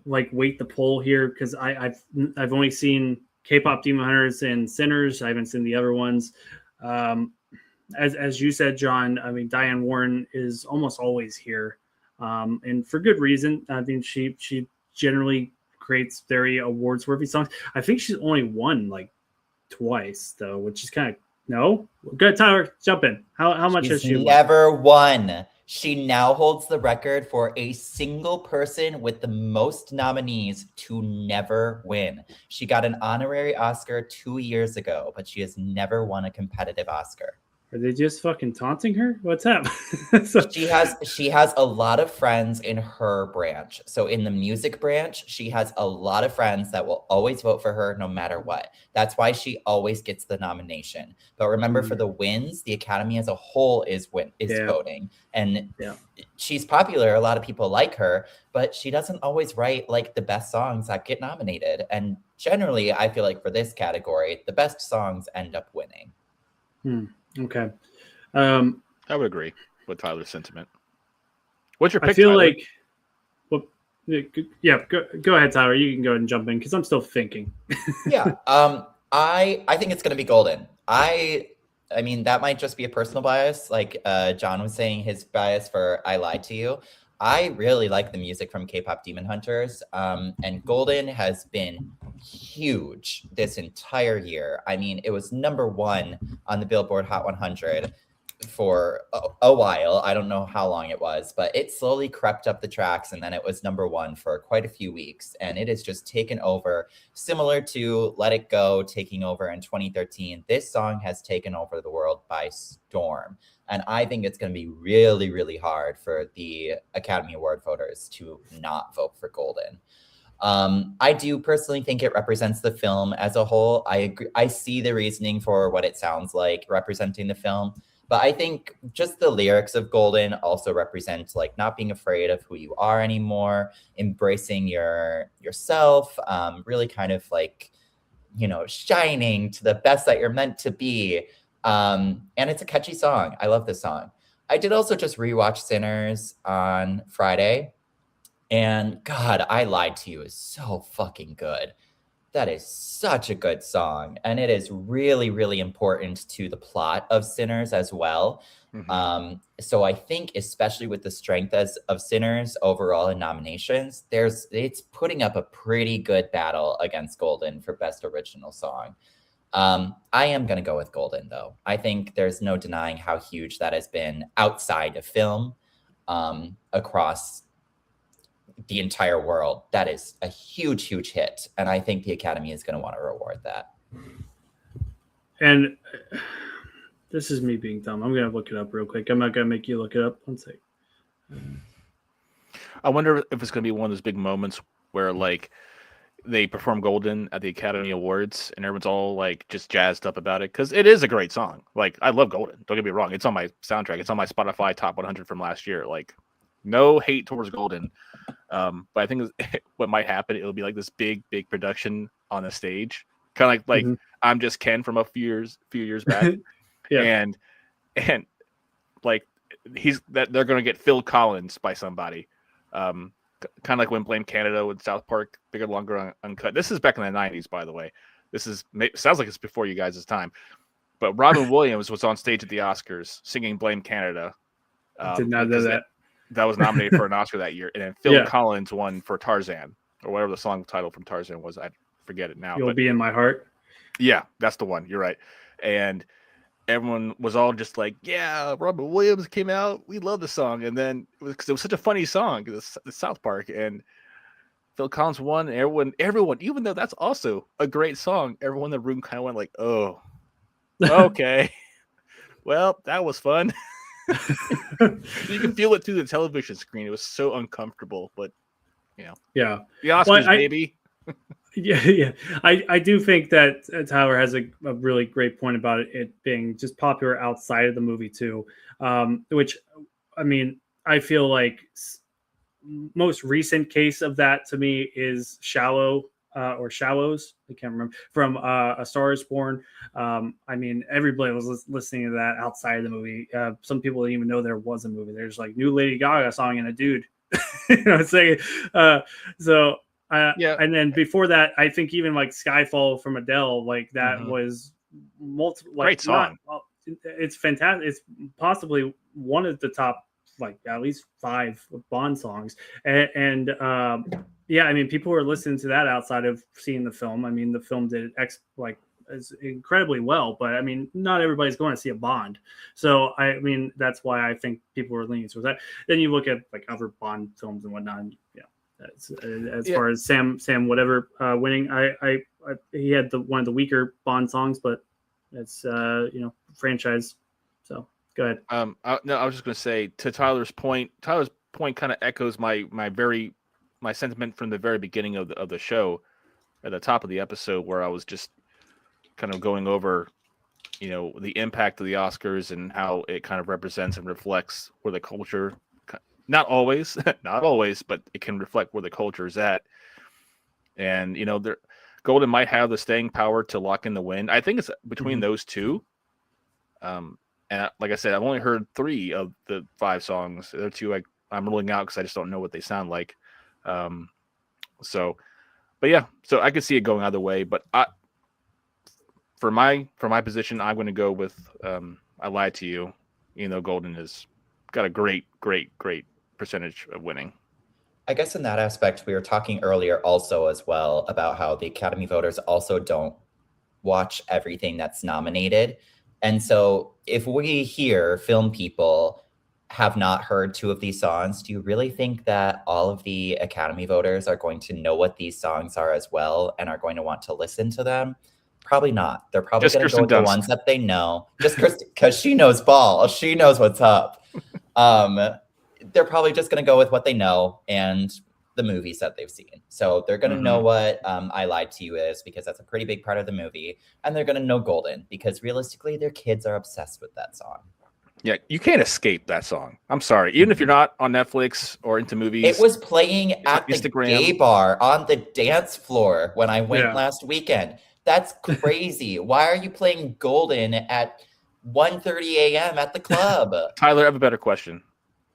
weight to pull here, because I've only seen K-pop Demon Hunters and Sinners. I haven't seen the other ones. As you said, John, I mean Diane Warren is almost always here, and for good reason. I mean she generally creates very awards-worthy songs. I think she's only won twice though, which is kind of no. Good, Tyler, jump in. How much has she never won? She now holds the record for a single person with the most nominees to never win. She got an honorary Oscar 2 years ago, but she has never won a competitive Oscar. Are they just fucking taunting her? What's up? She has a lot of friends in her branch. So in the music branch, she has a lot of friends that will always vote for her no matter what. That's why she always gets the nomination. But remember, for the wins, the Academy as a whole is voting. And she's popular. A lot of people like her, but she doesn't always write the best songs that get nominated. And generally, I feel like for this category, the best songs end up winning. Okay. I would agree with Tyler's sentiment. What's your pick, I feel Tyler? Go ahead, Tyler. You can go ahead and jump in, because I'm still thinking. Yeah. I think it's going to be Golden. I mean, that might just be a personal bias. John was saying his bias for I Lied to You. I really like the music from K-pop Demon Hunters. And Golden has been huge this entire year. I mean, it was #1 on the Billboard Hot 100 for a while. I don't know how long it was, but it slowly crept up the tracks, and then it was #1 for quite a few weeks. And it has just taken over, similar to Let It Go taking over in 2013. This song has taken over the world by storm. And I think it's going to be really, really hard for the Academy Award voters to not vote for Golden. I do personally think it represents the film as a whole. I agree. I see the reasoning for what it sounds like representing the film, but I think just the lyrics of Golden also represent like not being afraid of who you are anymore, embracing yourself, really kind of like, you know, shining to the best that you're meant to be. And it's a catchy song. I love this song. I did also just rewatch Sinners on Friday. And God, I Lied to You is so fucking good. That is such a good song. And it is really, really important to the plot of Sinners as well. Mhm. So I think, especially with the strength of Sinners overall in nominations, it's putting up a pretty good battle against Golden for Best Original Song. I am going to go with Golden, though. I think there's no denying how huge that has been outside of film, across the entire world. That is a huge, huge hit. And I think the Academy is going to want to reward that. And this is me being dumb. I'm going to look it up real quick. I'm not going to make you look it up. One sec. I wonder if it's going to be one of those big moments where like they perform Golden at the Academy Awards and everyone's all like just jazzed up about it, because it is a great song. Like, I love Golden. Don't get me wrong. It's on my soundtrack. It's on my Spotify top 100 from last year. Like, no hate towards Golden. But I think what might happen, it'll be like this big production on the stage, kind of like I'm Just Ken from a few years back. Yeah. And like they're going to get Phil Collins by somebody. Kind of like when Blame Canada with South Park, bigger, longer, uncut. This is back in the 90s, by the way. Sounds like it's before you guys' time. But Robin Williams was on stage at the Oscars singing Blame Canada. Did not know that. That was nominated for an Oscar that year. And then Phil Collins won for Tarzan, or whatever the song title from Tarzan was. I forget it now. You'll Be in My Heart. Yeah, that's the one. You're right. And everyone was all just like, yeah, Robin Williams came out. We love the song. And then because it was such a funny song, the South Park, and Phil Collins won. And everyone, even though that's also a great song, everyone in the room kind of went like, oh, okay. Well, that was fun. You can feel it through the television screen. It was so uncomfortable, but yeah, the Oscars, baby. Yeah. I do think that Tyler has a really great point about it being just popular outside of the movie too. Which, I mean, I feel like most recent case of that to me is Shallow. Or Shallows, I can't remember, from A Star Is Born. I mean, everybody was listening to that outside of the movie. Some people didn't even know there was a movie. There's like new Lady Gaga song and a dude, you know, saying. And then before that, I think even like Skyfall from Adele, like that was multiple. Like, great song. It's fantastic. It's possibly one of the top, like at least 5 Bond songs, and yeah, I mean, people were listening to that outside of seeing the film. I mean, the film did incredibly well, but I mean, not everybody's going to see a Bond. So I mean, that's why I think people were leaning towards that. Then you look at like other Bond films and whatnot. And, as far as Sam whatever winning, he had one of the weaker Bond songs, but it's franchise. So go ahead. I was just going to say, to Tyler's point kind of echoes my sentiment from the very beginning of the show, at the top of the episode, where I was just kind of going over, the impact of the Oscars and how it kind of represents and reflects where the culture, not always, but it can reflect where the culture is at. And, Golden might have the staying power to lock in the win. I think it's between those two. And like I said, I've only heard 3 of the 5 songs. The other 2 I'm ruling out because I just don't know what they sound like. So I could see it going either way, but for my position, I'm going to go with I Lied to You. Golden has got a great percentage of winning. I guess in that aspect, we were talking earlier also as well about how the Academy voters also don't watch everything that's nominated. And so if we here, film people, have not heard 2 of these songs, do you really think that all of the Academy voters are going to know what these songs are as well and are going to want to listen to them? Probably not. They're probably going to go with the ones that they know. Just because she knows ball. She knows what's up. They're probably just going to go with what they know. And the movies that they've seen. So they're going to know what I Lied to You is, because that's a pretty big part of the movie. And they're going to know Golden because realistically, their kids are obsessed with that song. Yeah, you can't escape that song. I'm sorry. Even if you're not on Netflix or into movies. It was playing at the Instagram. gay bar on the dance floor when I went last weekend. That's crazy. Why are you playing Golden at 1:30 a.m. at the club? Tyler, I have a better question.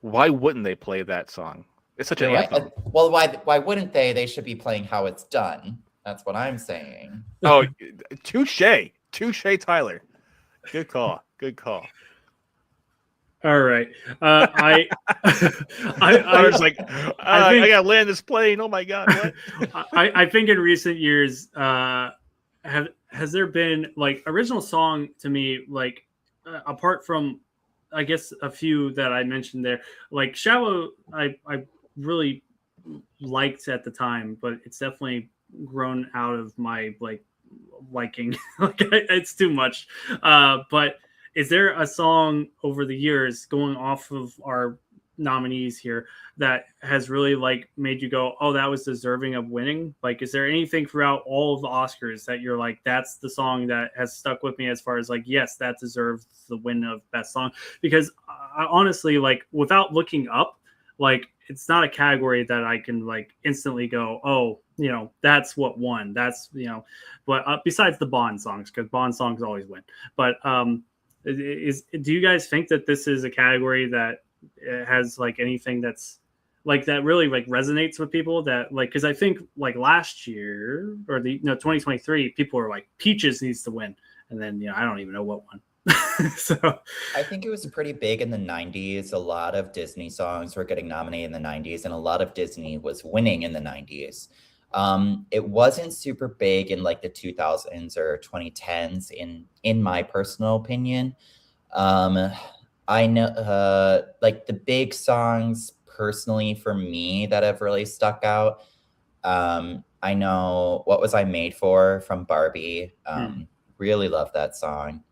Why wouldn't they play that song? It's such an anthem. Well, why wouldn't they? They should be playing How It's Done. That's what I'm saying. Oh, touche, Tyler. Good call. All right. I was like, I gotta land this plane. Oh my god! What? I think in recent years, has there been like original song to me, like apart from, I guess, a few that I mentioned there, like Shallow, I really liked at the time, but it's definitely grown out of my liking. Like it's too much. But is there a song over the years, going off of our nominees here, that has really made you go, oh, that was deserving of winning? Like, is there anything throughout all of the Oscars that you're like, that's the song that has stuck with me as far as yes, that deserves the win of best song? Because I honestly, without looking up, it's not a category that I can instantly go, oh, that's what won. That's, but besides the Bond songs, because Bond songs always win. But do you guys think that this is a category that has anything that's that really resonates with people, that because I think last year or 2023, people were like Peaches needs to win, and then I don't even know what one. So I think it was pretty big in the 90s. A lot of Disney songs were getting nominated in the 90s, and a lot of Disney was winning in the 90s. It wasn't super big in the 2000s or 2010s in my personal opinion. I know the big songs personally for me that have really stuck out. I know What Was I Made For from Barbie. Really love that song.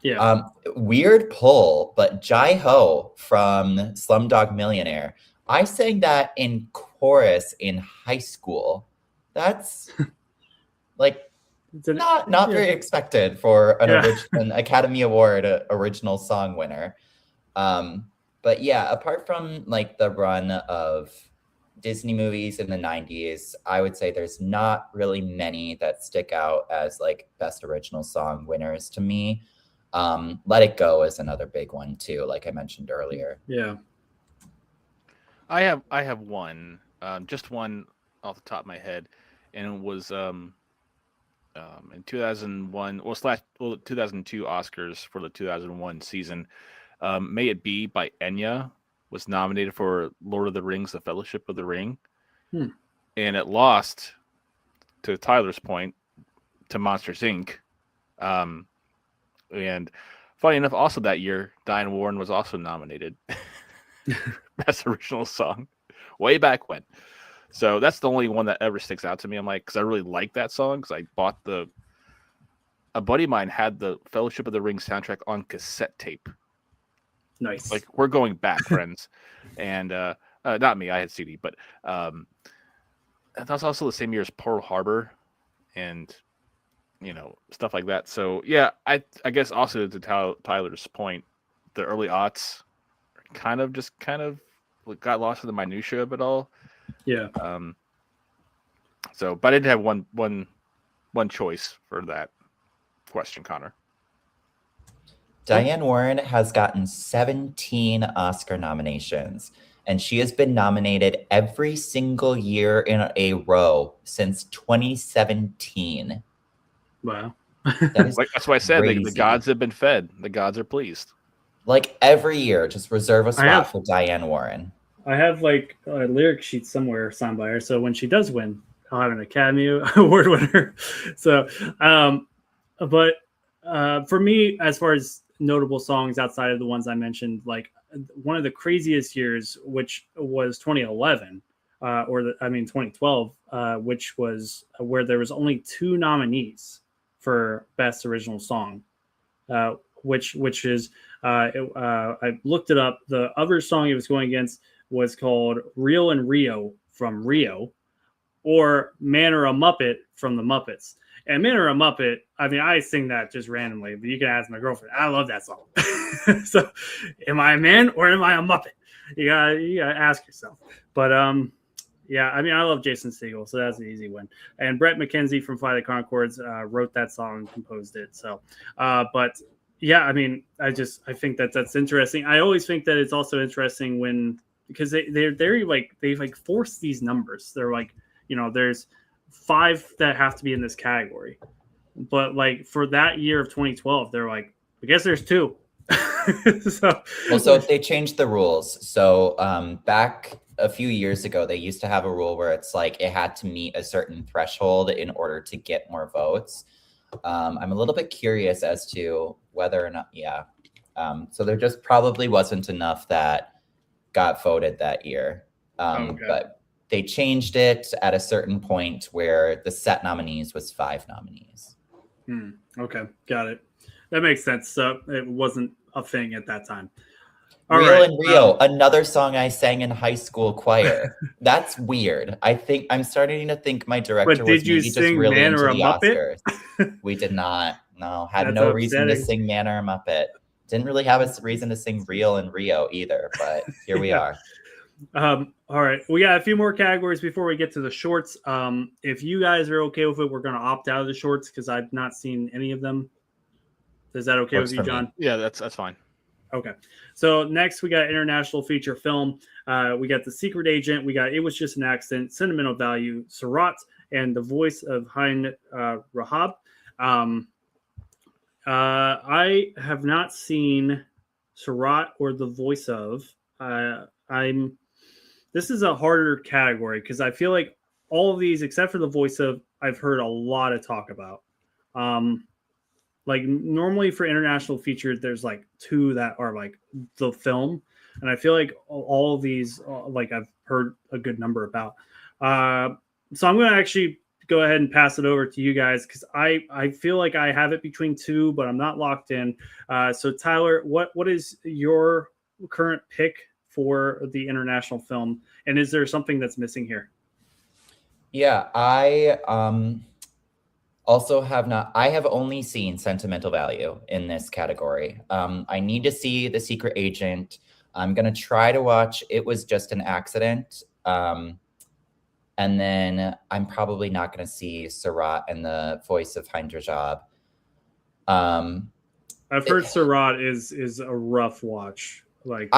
Yeah. Weird pull, but Jai Ho from Slumdog Millionaire. I sang that in chorus in high school. That's not very expected for an Academy Award original song winner. But yeah, apart from the run of Disney movies in the 90s, I would say there's not really many that stick out as best original song winners to me. Let It Go is another big one too, like I mentioned earlier. Yeah. I have one, just one off the top of my head, and it was in 2001 2002 Oscars for the 2001 season. May It Be by Enya was nominated for Lord of the Rings: The Fellowship of the Ring, and it lost, to Tyler's point, to Monsters Inc. And funny enough, also that year, Diane Warren was also nominated Best Original Song, way back when. So that's the only one that ever sticks out to me. I'm because I really like that song, because I bought a buddy of mine had the Fellowship of the Ring soundtrack on cassette tape. Nice. We're going back, friends. And not me, I had CD, but that was also the same year as Pearl Harbor and stuff like that. So yeah, I guess also to Tyler's point, the early aughts kind of got lost in the minutia of it all. Yeah. So, but I did have one choice for that question, Connor. Diane Warren has gotten 17 Oscar nominations, and she has been nominated every single year in a row since 2017. Wow. That's why I said the gods have been fed. The gods are pleased. Every year, just reserve a spot for Diane Warren. I have a lyric sheet somewhere signed by her, so when she does win, I'll have an Academy Award winner. So, but for me, as far as notable songs outside of the ones I mentioned, one of the craziest years, which was 2011, 2012, which was where there was only 2 nominees for Best Original Song, which is I looked it up. The other song it was going against was called Real in Rio from Rio, or Man or a Muppet from the Muppets. And Man or a Muppet, I mean, I sing that just randomly, but you can ask my girlfriend. I love that song. So, am I a man or am I a Muppet? You gotta ask yourself. But yeah, I mean, I love Jason Segel, so that's an easy win. And Brett McKenzie from Flight of the Conchords wrote that song and composed it. So, but yeah, I mean, I think that's interesting. I always think that it's also interesting when, because they're like, they force these numbers. They're like, there's 5 that have to be in this category, but like for that year of 2012, they're like, I guess there's 2. So they changed the rules. So back a few years ago, they used to have a rule where it's like it had to meet a certain threshold in order to get more votes. I'm a little bit curious as to whether or not, so there just probably wasn't enough that got voted that year. But they changed it at a certain point where the set nominees was 5 nominees. Okay, got it. That makes sense. So it wasn't a thing at that time. Real and Rio, another song I sang in high school choir. That's weird. I'm starting to think my director was maybe just really Man into or a the Muppet? Oscars. We did not. No, had That's no upsetting. reason to sing Man or a Muppet. Didn't really have a reason to sing Real and Rio either, but here we are. All right, we got a few more categories before we get to the shorts. If you guys are okay with it, we're going to opt out of the shorts because I've not seen any of them. Is that okay with you, John? Yeah, that's fine. Okay. So next we got international feature film. We got The Secret Agent. We got It Was Just an Accident, Sentimental Value, Surat, and The Voice of Hein Rahab. I have not seen Surat or The Voice of. This is a harder category because I feel like all of these, except for The Voice of, I've heard a lot of talk about. Like normally for international feature, there's like 2 that are like the film, and I feel like all of these, like I've heard a good number about. So I'm going to actually go ahead and pass it over to you guys because I feel like I have it between 2, but I'm not locked in. So Tyler, what is your current pick for the international film, and is there something that's missing here? Yeah, I also I have only seen Sentimental Value in this category. I need to see The Secret Agent. I'm going to try to watch It Was Just an Accident. And then I'm probably not going to see Surat and The Voice of Hein Rahab. I've heard Surat is a rough watch. Like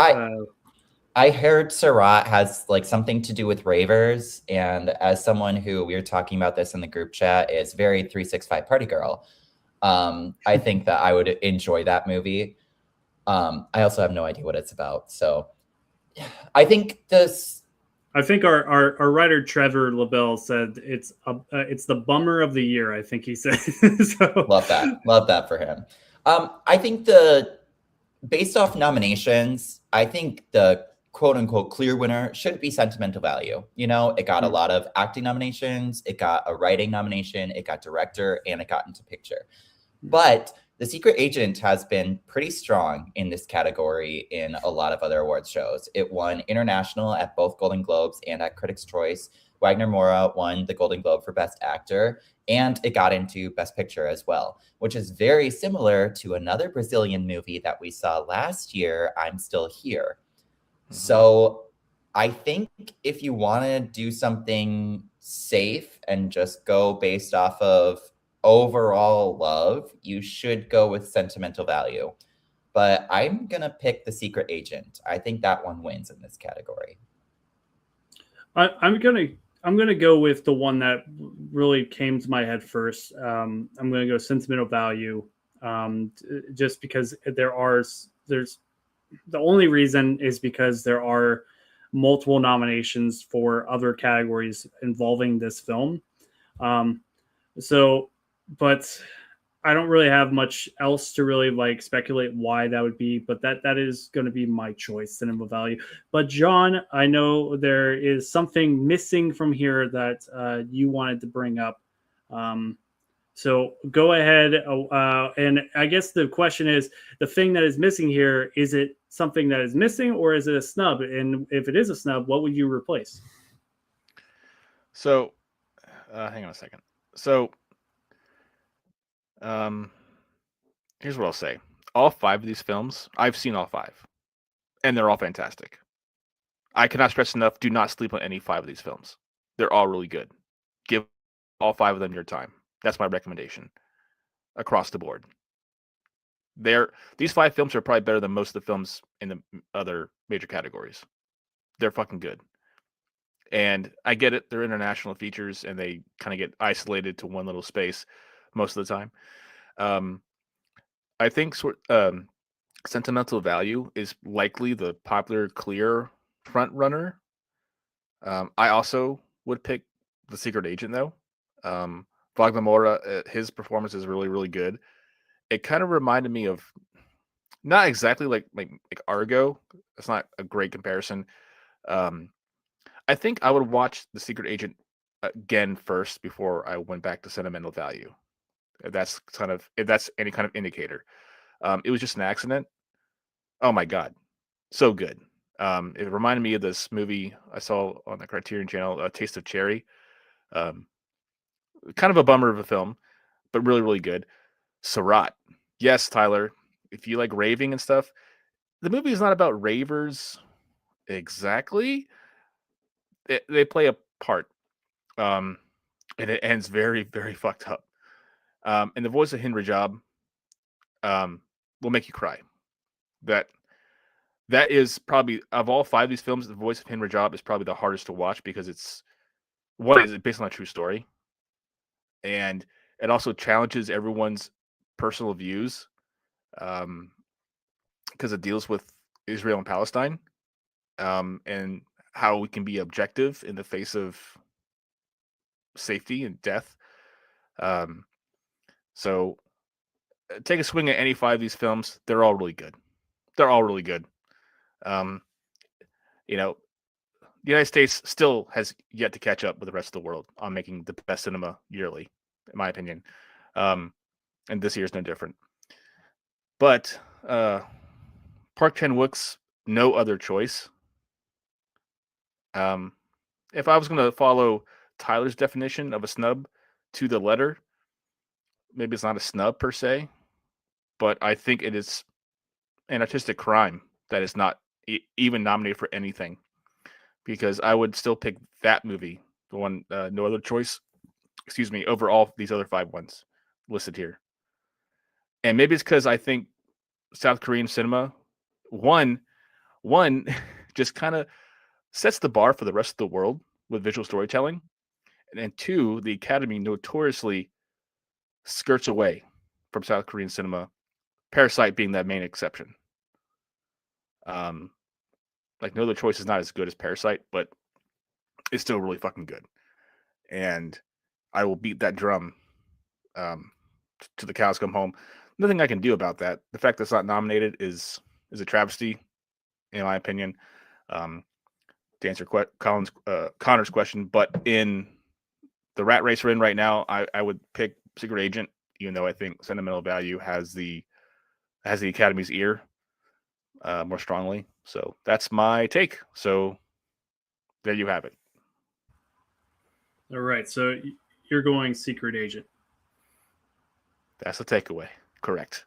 I heard Surat has like something to do with ravers, and as someone who, we were talking about this in the group chat, is very 365 party girl, I think that I would enjoy that movie. I also have no idea what it's about, so I think our writer Trevor LaBelle said it's the bummer of the year. I think he said. So. Love that for him. I think based off nominations, I think the quote unquote clear winner should be Sentimental Value. It got a lot of acting nominations, it got a writing nomination, it got director, and it got into picture. But The Secret Agent has been pretty strong in this category in a lot of other awards shows. It won international at both Golden Globes and at Critics' Choice. Wagner Moura won the Golden Globe for Best Actor, and it got into Best Picture as well, which is very similar to another Brazilian movie that we saw last year, I'm Still Here. So I think if you want to do something safe and just go based off of overall love, you should go with Sentimental Value. But I'm going to pick The Secret Agent. I think that one wins in this category. I'm gonna go with the one that really came to my head first. I'm gonna go Sentimental Value, just because there's the only reason is because there are multiple nominations for other categories involving this film. But I don't really have much else to really like speculate why that would be, but that is going to be my choice, Cinema Value. But John, I know there is something missing from here that you wanted to bring up. So go ahead. And I guess the question is, the thing that is missing here, is it something that is missing or is it a snub? And if it is a snub, what would you replace? So, hang on a second. So, here's what I'll say. All 5 of these films, I've seen all 5, and they're all fantastic. I cannot stress enough, do not sleep on any 5 of these films. They're all really good. Give all 5 of them your time. That's my recommendation across the board. These 5 films are probably better than most of the films in the other major categories. They're fucking good. And I get it, they're international features and they kind of get isolated to one little space most of the time. I think sentimental value is likely the popular, clear front runner. I also would pick The Secret Agent, though. Wagner Moura, his performance is really, really good. It kind of reminded me of, not exactly like Argo. It's not a great comparison. I think I would watch The Secret Agent again first before I went back to sentimental value. If that's any kind of indicator. It was just an accident. Oh my god, so good. It reminded me of this movie I saw on the Criterion Channel, Taste of Cherry. Kind of a bummer of a film, but really, really good. Sarat. Yes, Tyler, if you like raving and stuff, the movie is not about ravers exactly. They play a part, and it ends very, very fucked up. And the voice of Hind Rajab will make you cry. That is probably, of all 5 of these films, the voice of Hind Rajab is probably the hardest to watch because it's based on a true story, and it also challenges everyone's personal views, because it deals with Israel and Palestine, and how we can be objective in the face of safety and death. So take a swing at any 5 of these films. They're all really good. The United States still has yet to catch up with the rest of the world on making the best cinema yearly, in my opinion. And this year is no different. But Park Chan-wook's No Other Choice. If I was going to follow Tyler's definition of a snub to the letter, maybe it's not a snub per se, but I think it is an artistic crime that is not even nominated for anything, because I would still pick that movie, the one, No Other Choice, over all these other 5 ones listed here. And maybe it's because I think South Korean cinema, one just kind of sets the bar for the rest of the world with visual storytelling, and then 2, the Academy notoriously skirts away from South Korean cinema, Parasite being that main exception. Like, No Other Choice is not as good as Parasite, but it's still really fucking good. And I will beat that drum to the cows come home. Nothing I can do about that. The fact that it's not nominated is a travesty, in my opinion. To answer Connor's question, but in the rat race we're in right now, I would pick Secret Agent, even though I think sentimental value has the Academy's ear more strongly. So that's my take. So there you have it. All right. So you're going Secret Agent. That's the takeaway. Correct.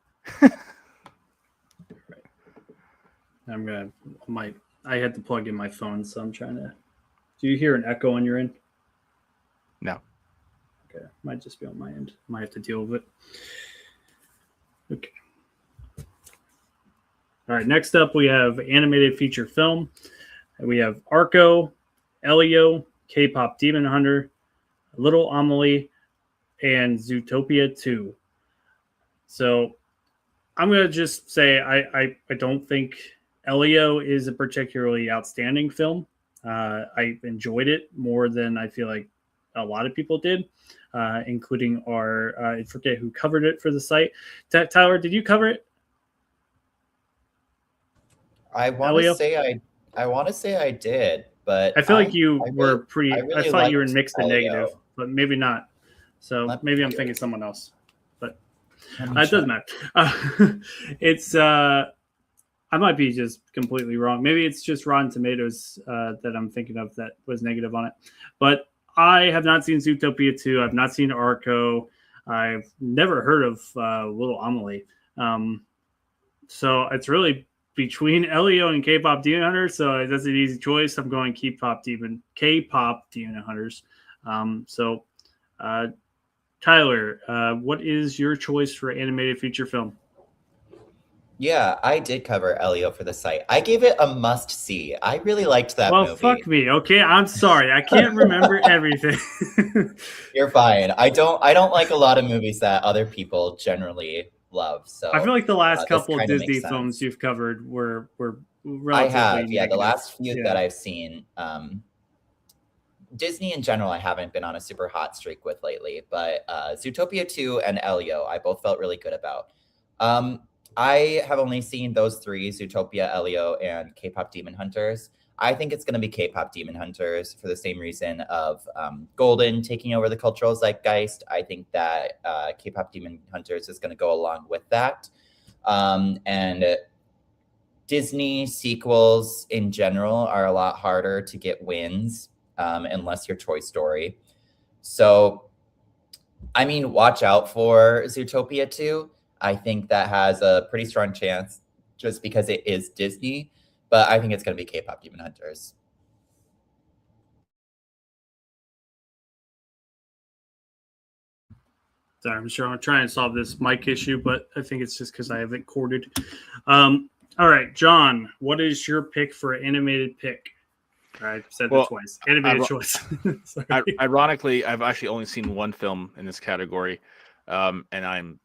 Right. I had to plug in my phone, so I'm trying to. Do you hear an echo on your end? No. Okay. Might just be on my end. Might have to deal with it. Okay. All right. Next up, we have animated feature film. We have Arco, Elio, K-pop Demon Hunter, Little Amelie, and Zootopia 2. So I'm going to just say I don't think Elio is a particularly outstanding film. I enjoyed it more than I feel like a lot of people did, including I forget who covered it for the site. Tyler, did you cover it? I want to say I did, but I feel like you were pretty. really I thought you were liked mixed and Elio. negative, but maybe not. So maybe I'm thinking someone else, but it doesn't matter. It's I might be just completely wrong. Maybe it's just Rotten Tomatoes that I'm thinking of that was negative on it. But I have not seen Zootopia 2. I've not seen Arco. I've never heard of Little Amelie. So it's really between Elio and K-pop Demon Hunters. So that's an easy choice. I'm going K-pop Demon Hunters. Tyler, what is your choice for animated feature film? Yeah, I did cover Elio for the site. I gave it a must-see. I really liked that movie. Well, fuck me. Okay, I'm sorry. I can't remember everything. You're fine. I don't like a lot of movies that other people generally love. So I feel like the last couple of Disney films you've covered were relatively I have, yeah. negative. The last few that I've seen, Disney in general, I haven't been on a super hot streak with lately. But Zootopia 2 and Elio, I both felt really good about. I have only seen those three, Zootopia, Elio, and K-pop Demon Hunters. I think it's going to be K-pop Demon Hunters for the same reason of Golden taking over the cultural zeitgeist. I think that K-pop Demon Hunters is going to go along with that. And Disney sequels in general are a lot harder to get wins unless you're Toy Story. So, I mean, watch out for Zootopia 2. I think that has a pretty strong chance just because it is Disney, but I think it's going to be K-pop Demon Hunters. Sorry, I'm sure I'm trying to solve this mic issue, but I think it's just because I have it corded. All right, John, what is your pick for animated pick? I said that twice. Animated choice. Ironically, I've actually only seen one film in this category, and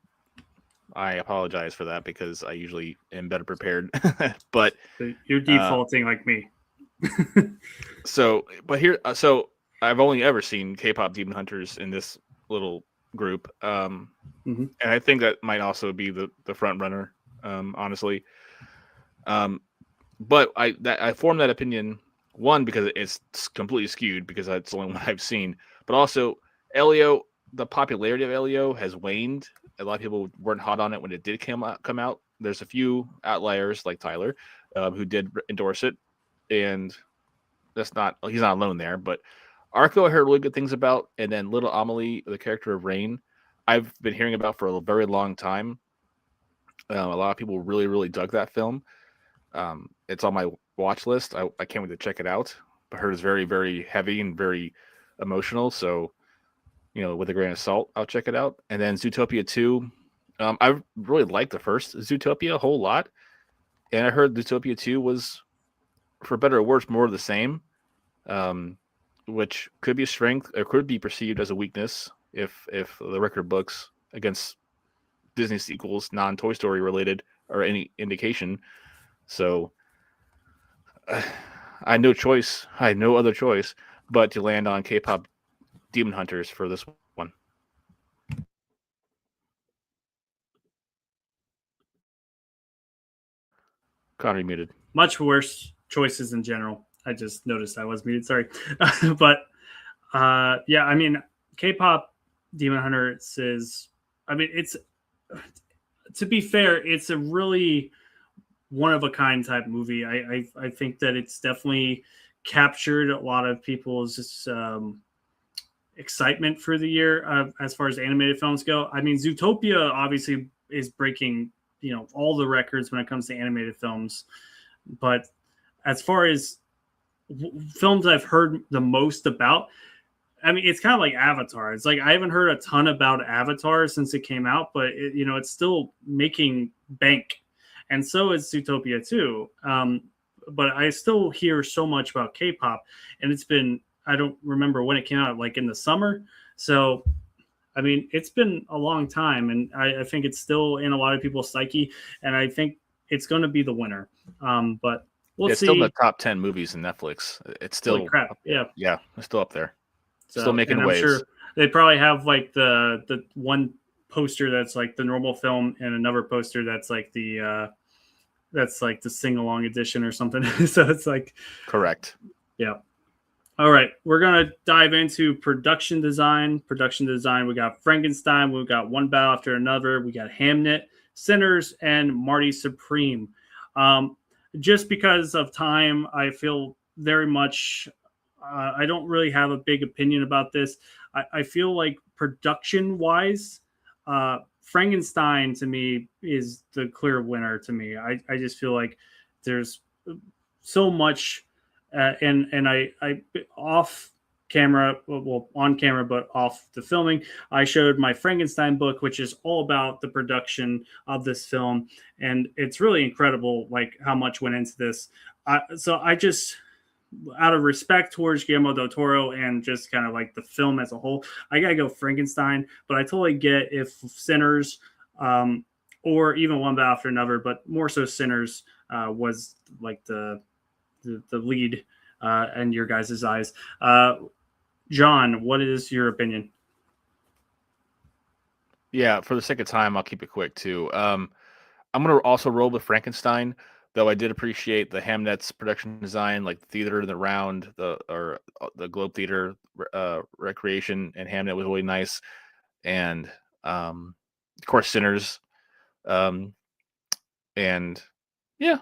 I apologize for that because I usually am better prepared. But you're defaulting like me. So I've only ever seen K-pop Demon Hunters in this little group, and I think that might also be the front runner, honestly. But I formed that opinion, one, because it's completely skewed because that's the only one I've seen, but also Elio. The popularity of Elio has waned. A lot of people weren't hot on it when it did come out. There's a few outliers like Tyler who did endorse it, and he's not alone there. But Arco, I heard really good things about, and then Little Amelie, the character of Rain, I've been hearing about for a very long time. A lot of people really, really dug that film. It's on my watch list. I can't wait to check it out. I heard it's very, very heavy and very emotional. So, with a grain of salt, I'll check it out. And then Zootopia 2. I really liked the first Zootopia a whole lot. And I heard Zootopia 2 was, for better or worse, more of the same, which could be a strength or could be perceived as a weakness if the record books against Disney sequels, non-Toy Story related, are any indication. So I had no other choice but to land on K-pop Demon Hunters for this one. Connor, muted. Much worse choices in general. I just noticed I was muted. Sorry. But yeah, I mean, K-pop Demon Hunters is, I mean, it's, to be fair, it's a really one-of-a-kind type movie. I think that it's definitely captured a lot of people's excitement for the year as far as animated films go. I mean, Zootopia obviously is breaking, all the records when it comes to animated films. But as far as films I've heard the most about, I mean, it's kind of like Avatar. It's like I haven't heard a ton about Avatar since it came out, but it's still making bank, and so is Zootopia 2. But I still hear so much about K-pop, and it's been, I don't remember when it came out, like in the summer. So, I mean, it's been a long time, and I think it's still in a lot of people's psyche, and I think it's going to be the winner. But we'll see. It's still in the top 10 movies in Netflix. It's still holy crap. Yeah, it's still up there. So, still making waves. I'm sure they probably have like the one poster that's like the normal film, and another poster that's like the sing along edition or something. So it's like correct. Yeah. All right, we're gonna dive into production design. We got Frankenstein. We've got One Battle After Another. We got Hamnet, Sinners, and Marty Supreme. Just because of time, I feel very much I don't really have a big opinion about this. I feel like production wise, Frankenstein to me is the clear winner to me. I just feel like there's so much, and I off camera, well, on camera, but off the filming, I showed my Frankenstein book, which is all about the production of this film. And it's really incredible, like how much went into this. So I just, out of respect towards Guillermo del Toro and just kind of like the film as a whole, I got to go Frankenstein, but I totally get if Sinners, or even One Battle After Another, but more so Sinners, was like the lead, in your guys' eyes. John, what is your opinion? Yeah, for the sake of time, I'll keep it quick too. I'm going to also roll with Frankenstein, though I did appreciate the Hamnet's production design, like the theater, the round, the Globe Theater recreation, and Hamnet was really nice. And of course, Sinners. And yeah,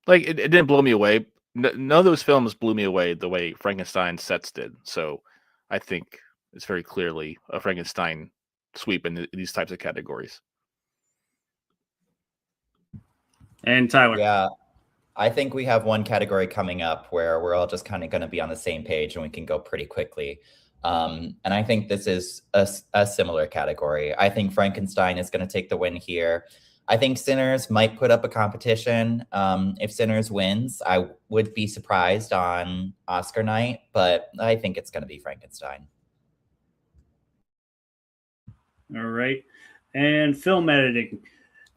like it didn't blow me away. None of those films blew me away the way Frankenstein sets did. So I think it's very clearly a Frankenstein sweep in these types of categories. And Tyler. Yeah, I think we have one category coming up where we're all just kind of going to be on the same page and we can go pretty quickly. And I think this is a similar category. I think Frankenstein is going to take the win here. I think Sinners might put up a competition. If Sinners wins, I would be surprised on Oscar night, but I think it's going to be Frankenstein. All right. And film editing.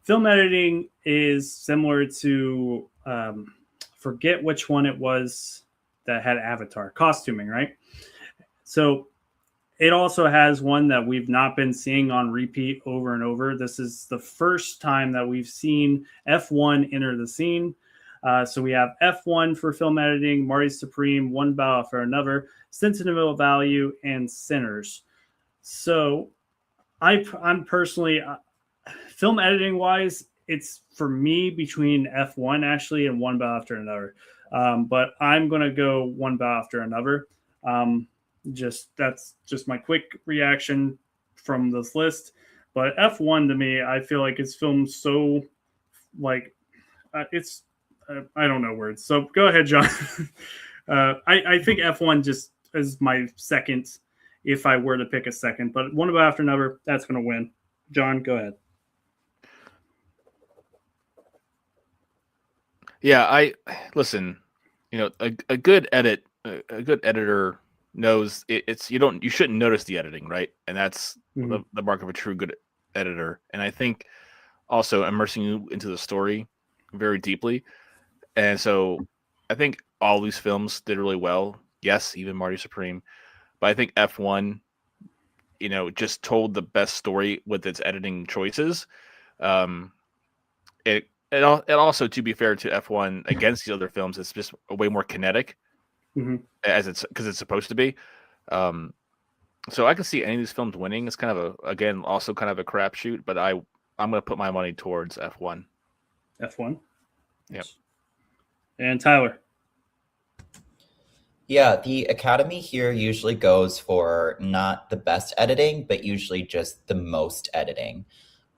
Film editing is similar to, forget which one it was that had Avatar. Costuming, right? So it also has one that we've not been seeing on repeat over and over. This is the first time that we've seen F1 enter the scene. So we have F1 for film editing, Marty Supreme, One Battle After Another, Sentimental Value, and Sinners. So I'm personally, film editing wise, it's for me between F1 actually and One Battle After Another. But I'm going to go One Battle After Another. That's just my quick reaction from this list. But F1 to me, I feel like it's filmed so like it's I don't know words. So go ahead, John. I think F1 just is my second if I were to pick a second. But One Battle After Another, that's going to win. John, go ahead. Yeah, I listen. You know, a good editor knows you shouldn't notice the editing, right? And that's the mark of a true good editor. And I think also immersing you into the story very deeply. And so I think all these films did really well. Yes, even Marty Supreme. But I think F1, just told the best story with its editing choices. It also, to be fair to F1 against these other films, it's just way more kinetic. Because it's supposed to be. So I can see any of these films winning. It's kind of a crapshoot, but I'm going to put my money towards F1. F1? Yep. And Tyler? Yeah, the Academy here usually goes for not the best editing, but usually just the most editing.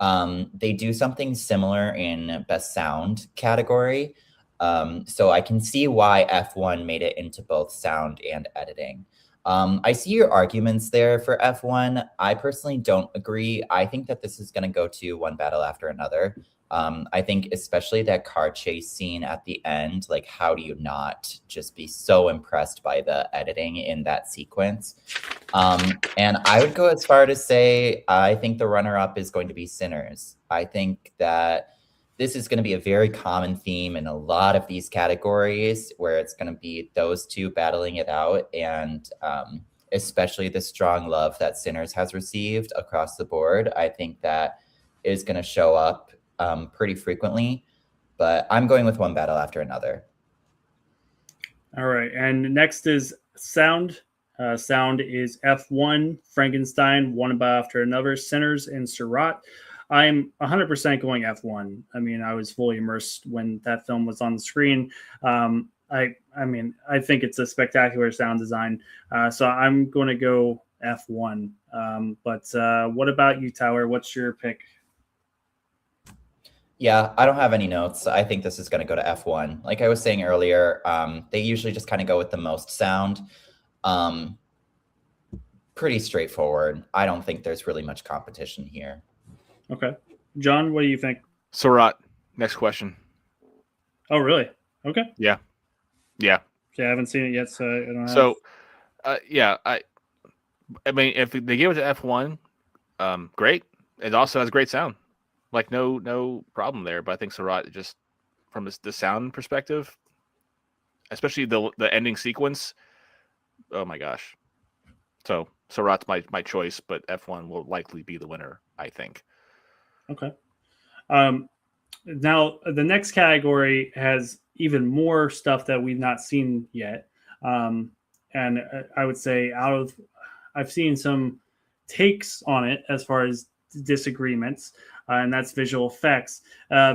They do something similar in Best Sound category. So I can see why F1 made it into both sound and editing. I see your arguments there for F1. I personally don't agree. I think that this is going to go to One Battle After Another. I think especially that car chase scene at the end, like how do you not just be so impressed by the editing in that sequence? And I would go as far to say, I think the runner-up is going to be Sinners. I think that this is going to be a very common theme in a lot of these categories where it's going to be those two battling it out. And especially the strong love that Sinners has received across the board, I think that is going to show up pretty frequently. But I'm going with One Battle After Another. All right. And next is sound. Sound is F1, Frankenstein, One Battle After Another, Sinners, and Surratt. I'm 100% going F1. I mean, I was fully immersed when that film was on the screen. I mean, I think it's a spectacular sound design. So I'm going to go F1. But what about you, Tyler? What's your pick? Yeah, I don't have any notes. I think this is going to go to F1. Like I was saying earlier, they usually just kind of go with the most sound. Pretty straightforward. I don't think there's really much competition here. Okay. John, what do you think? Surratt, next question. Oh, really? Okay. Yeah. See, I haven't seen it yet, so I don't have... So, I mean, if they give it to F1, great. It also has great sound. Like, no problem there. But I think Surratt, just from the sound perspective, especially the ending sequence, oh my gosh. So Surratt's my choice, but F1 will likely be the winner, I think. Okay. Now, the next category has even more stuff that we've not seen yet. And I would say I've seen some takes on it as far as disagreements, and that's visual effects.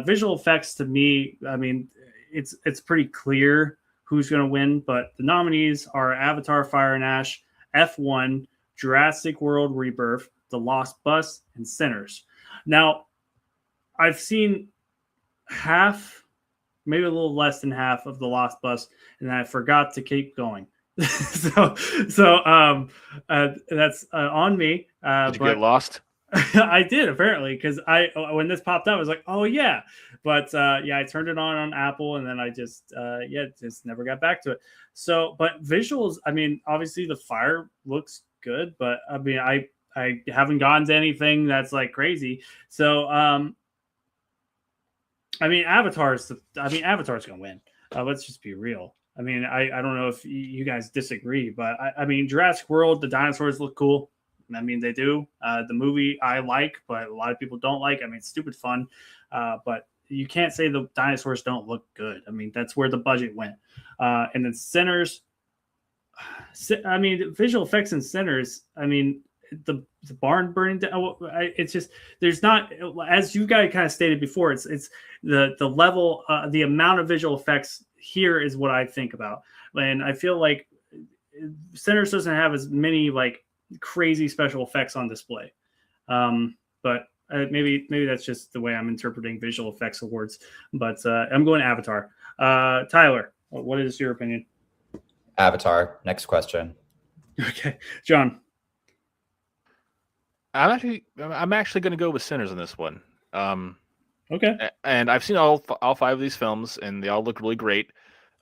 Visual effects, to me, I mean, it's pretty clear who's going to win, but the nominees are Avatar, Fire and Ash, F1, Jurassic World Rebirth, The Lost Bus, and Sinners. Now, I've seen half, maybe a little less than half of The Lost Bus, and I forgot to keep going. so that's on me. Did you get lost? I did, apparently, because when this popped up, I was like, oh yeah. But I turned it on Apple, and then I just never got back to it. So, but visuals, I mean, obviously the fire looks good, but I mean, I haven't gotten to anything that's like crazy. So, I mean, Avatar's gonna win. Let's just be real. I mean, I don't know if you guys disagree, but I mean, Jurassic World, the dinosaurs look cool. I mean, they do. The movie I like, but a lot of people don't like. I mean, it's stupid fun, but you can't say the dinosaurs don't look good. I mean, that's where the budget went. And then Sinners, I mean, visual effects in Sinners, I mean, the barn burning down, it's just, there's not, as you guys kind of stated before, it's the level, the amount of visual effects here is what I think about. And I feel like Sinners doesn't have as many like crazy special effects on display. But maybe that's just the way I'm interpreting visual effects awards. But I'm going Avatar. Tyler, what is your opinion? Avatar. Next question. Okay, John. I'm actually going to go with Sinners on this one. Okay. And I've seen all five of these films, and they all look really great.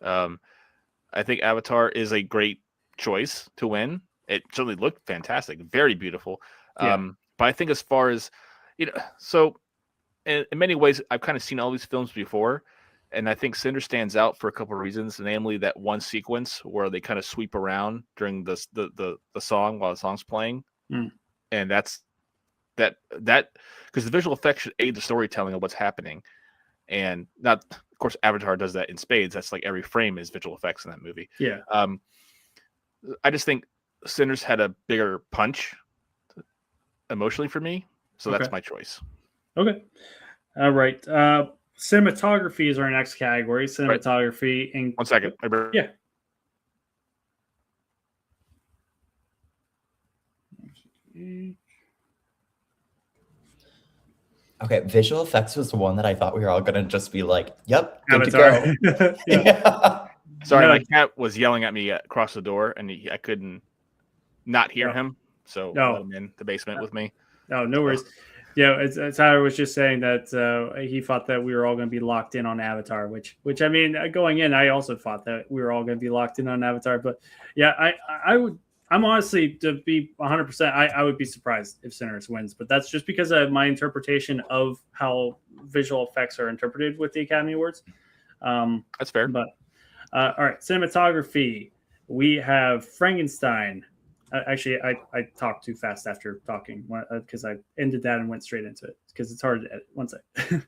I think Avatar is a great choice to win. It certainly looked fantastic, very beautiful. Yeah. But I think as far as, so in many ways, I've kind of seen all these films before, and I think Cinder stands out for a couple of reasons, namely that one sequence where they kind of sweep around during the song while the song's playing. And that's that because the visual effects should aid the storytelling of what's happening. And not, of course, Avatar does that in spades. That's like every frame is visual effects in that movie. Yeah. I just think Sinners had a bigger punch emotionally for me. So that's my choice. Okay. All right. Cinematography is our next category. Cinematography. Right. 1 second. Yeah. Okay, visual effects was the one that I thought we were all gonna just be like, "Yep, good Avatar. to go." Yeah. Sorry, my cat was yelling at me across the door, and I couldn't not hear him, so I let him in the basement with me. Oh, no worries. Yeah, Tyler was just saying that he thought that we were all going to be locked in on Avatar, which I mean, going in, I also thought that we were all going to be locked in on Avatar. But yeah, I'm honestly, to be 100%, I would be surprised if Sinners wins. But that's just because of my interpretation of how visual effects are interpreted with the Academy Awards. That's fair. But all right, cinematography. We have Frankenstein. Actually, I talked too fast after talking because I ended that and went straight into it because it's hard to edit. 1 sec. All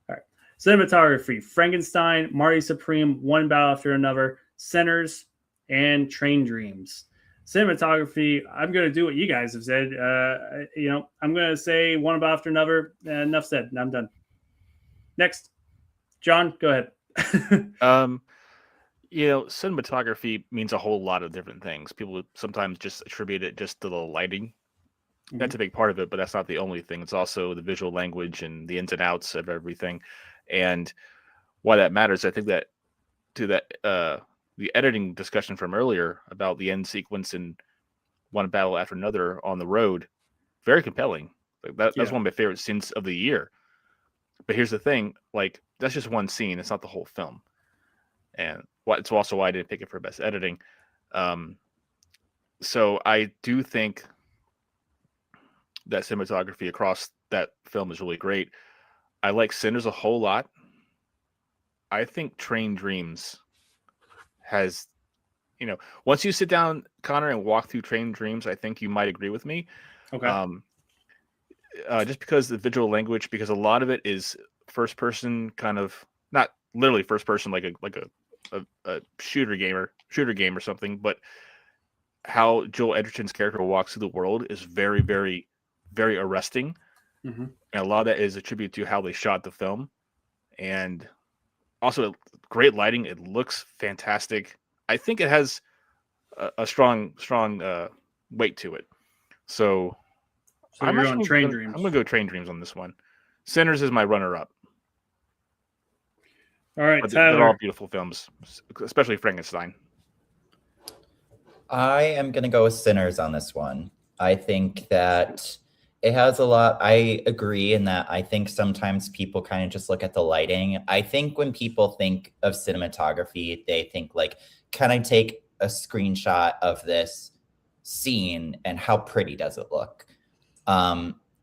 right. Cinematography, Frankenstein, Marty Supreme, One Battle After Another, Sinners, and Train Dreams. Cinematography, I'm going to do what you guys have said. I'm going to say One Battle After Another. Enough said. I'm done. Next. John, go ahead. cinematography means a whole lot of different things. People sometimes just attribute it just to the lighting. That's a big part of it, but that's not the only thing. It's also the visual language and the ins and outs of everything. And why that matters, I think that the editing discussion from earlier about the end sequence and one battle after another on the road, very compelling. That's one of my favorite scenes of the year. But here's the thing, that's just one scene. It's not the whole film. And it's also why I didn't pick it for best editing. So I do think that cinematography across that film is really great. I like Sinners a whole lot. I think Train Dreams has, once you sit down, Connor, and walk through Train Dreams, I think you might agree with me. Okay. Just because the visual language, because a lot of it is first person, kind of not literally first person like a shooter game or something, but how Joel Edgerton's character walks through the world is very, very, very arresting. Mm-hmm. And a lot of that is attributed to how they shot the film, and also great lighting. It looks fantastic. I think it has a strong weight to it. So you're on Train Dreams. I'm going to go Train Dreams on this one. Sinners is my runner-up. All right, but Tyler. They're all beautiful films, especially Frankenstein. I am going to go with Sinners on this one. I think that it has a lot. I agree in that I think sometimes people kind of just look at the lighting. I think when people think of cinematography, they think can I take a screenshot of this scene and how pretty does it look?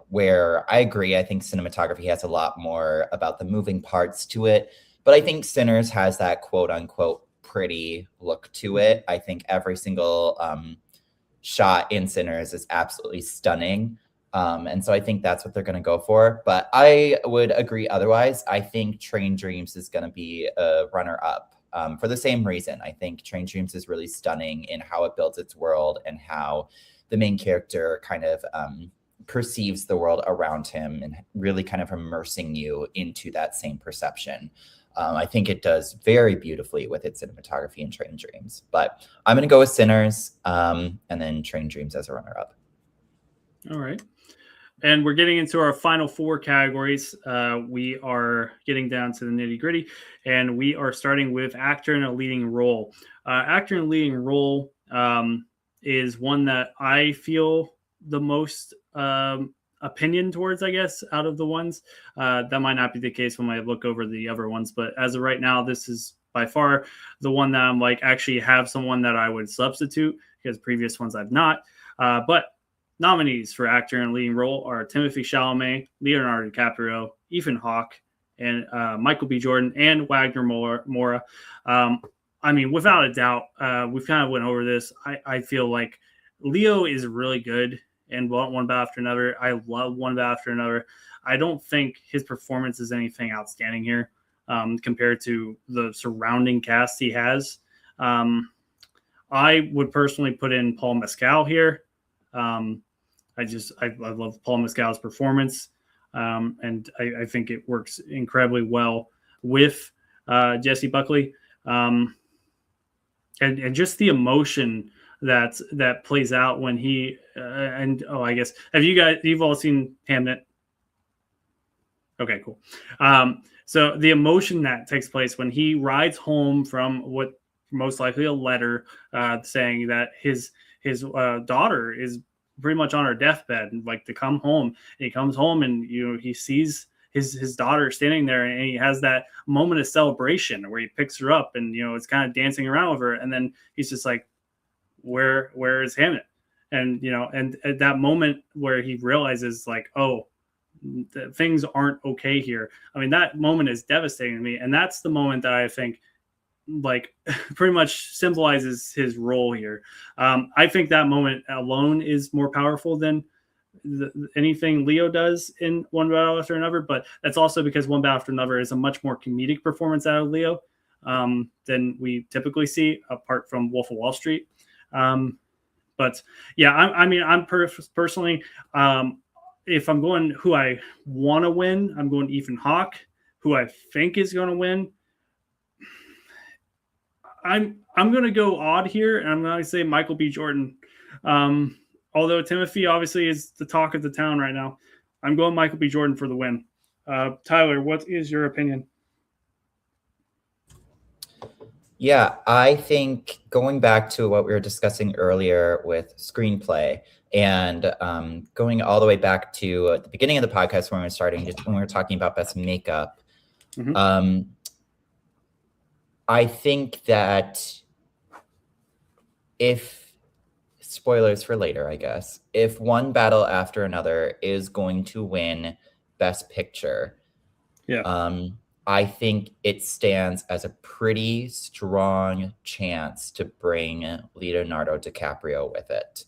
Where I agree, I think cinematography has a lot more about the moving parts to it. But I think Sinners has that quote unquote pretty look to it. I think every single shot in Sinners is absolutely stunning. And so I think that's what they're going to go for. But I would agree otherwise. I think Train Dreams is going to be a runner-up for the same reason. I think Train Dreams is really stunning in how it builds its world and how the main character kind of perceives the world around him and really kind of immersing you into that same perception. I think it does very beautifully with its cinematography in Train Dreams. But I'm going to go with Sinners and then Train Dreams as a runner-up. All right. And we're getting into our final four categories. We are getting down to the nitty-gritty, and we are starting with actor in a leading role. Actor in a leading role is one that I feel the most opinion towards, I guess, out of the ones. That might not be the case when I look over the other ones, but as of right now, this is by far the one that I'm actually have someone that I would substitute, because previous ones I've not. But nominees for actor in a leading role are Timothée Chalamet, Leonardo DiCaprio, Ethan Hawke, and Michael B. Jordan, and Wagner Moura. I mean, without a doubt, we've kind of went over this. I feel like Leo is really good and One Battle After Another. I love One Battle After Another. I don't think his performance is anything outstanding here compared to the surrounding cast he has. I would personally put in Paul Mescal here. I love Paul Mescal's performance, and I think it works incredibly well with Jesse Buckley, and just the emotion that plays out when he I guess you've all seen Hamnet? Okay, cool. So the emotion that takes place when he rides home from what most likely a letter saying that his daughter is pretty much on her deathbed and to come home, and he comes home and he sees his daughter standing there, and he has that moment of celebration where he picks her up and it's kind of dancing around with her, and then he's just like, where is Hamnet? And and at that moment where he realizes things aren't okay here. I mean, that moment is devastating to me, and that's the moment that I think pretty much symbolizes his role here. I think that moment alone is more powerful than anything Leo does in One Battle After Another, but that's also because One Battle After Another is a much more comedic performance out of Leo than we typically see, apart from Wolf of Wall Street. But yeah, I'm personally, if I'm going who I want to win, I'm going Ethan Hawke. Who I think is going to win, I'm gonna go odd here, and I'm gonna say Michael B. Jordan. Although Timothy obviously is the talk of the town right now, I'm going Michael B. Jordan for the win. Tyler, what is your opinion? Yeah, I think going back to what we were discussing earlier with screenplay and going all the way back to the beginning of the podcast when we were starting, just when we were talking about best makeup, I think that if, spoilers for later, I guess, if One Battle After Another is going to win Best Picture, I think it stands as a pretty strong chance to bring Leonardo DiCaprio with it.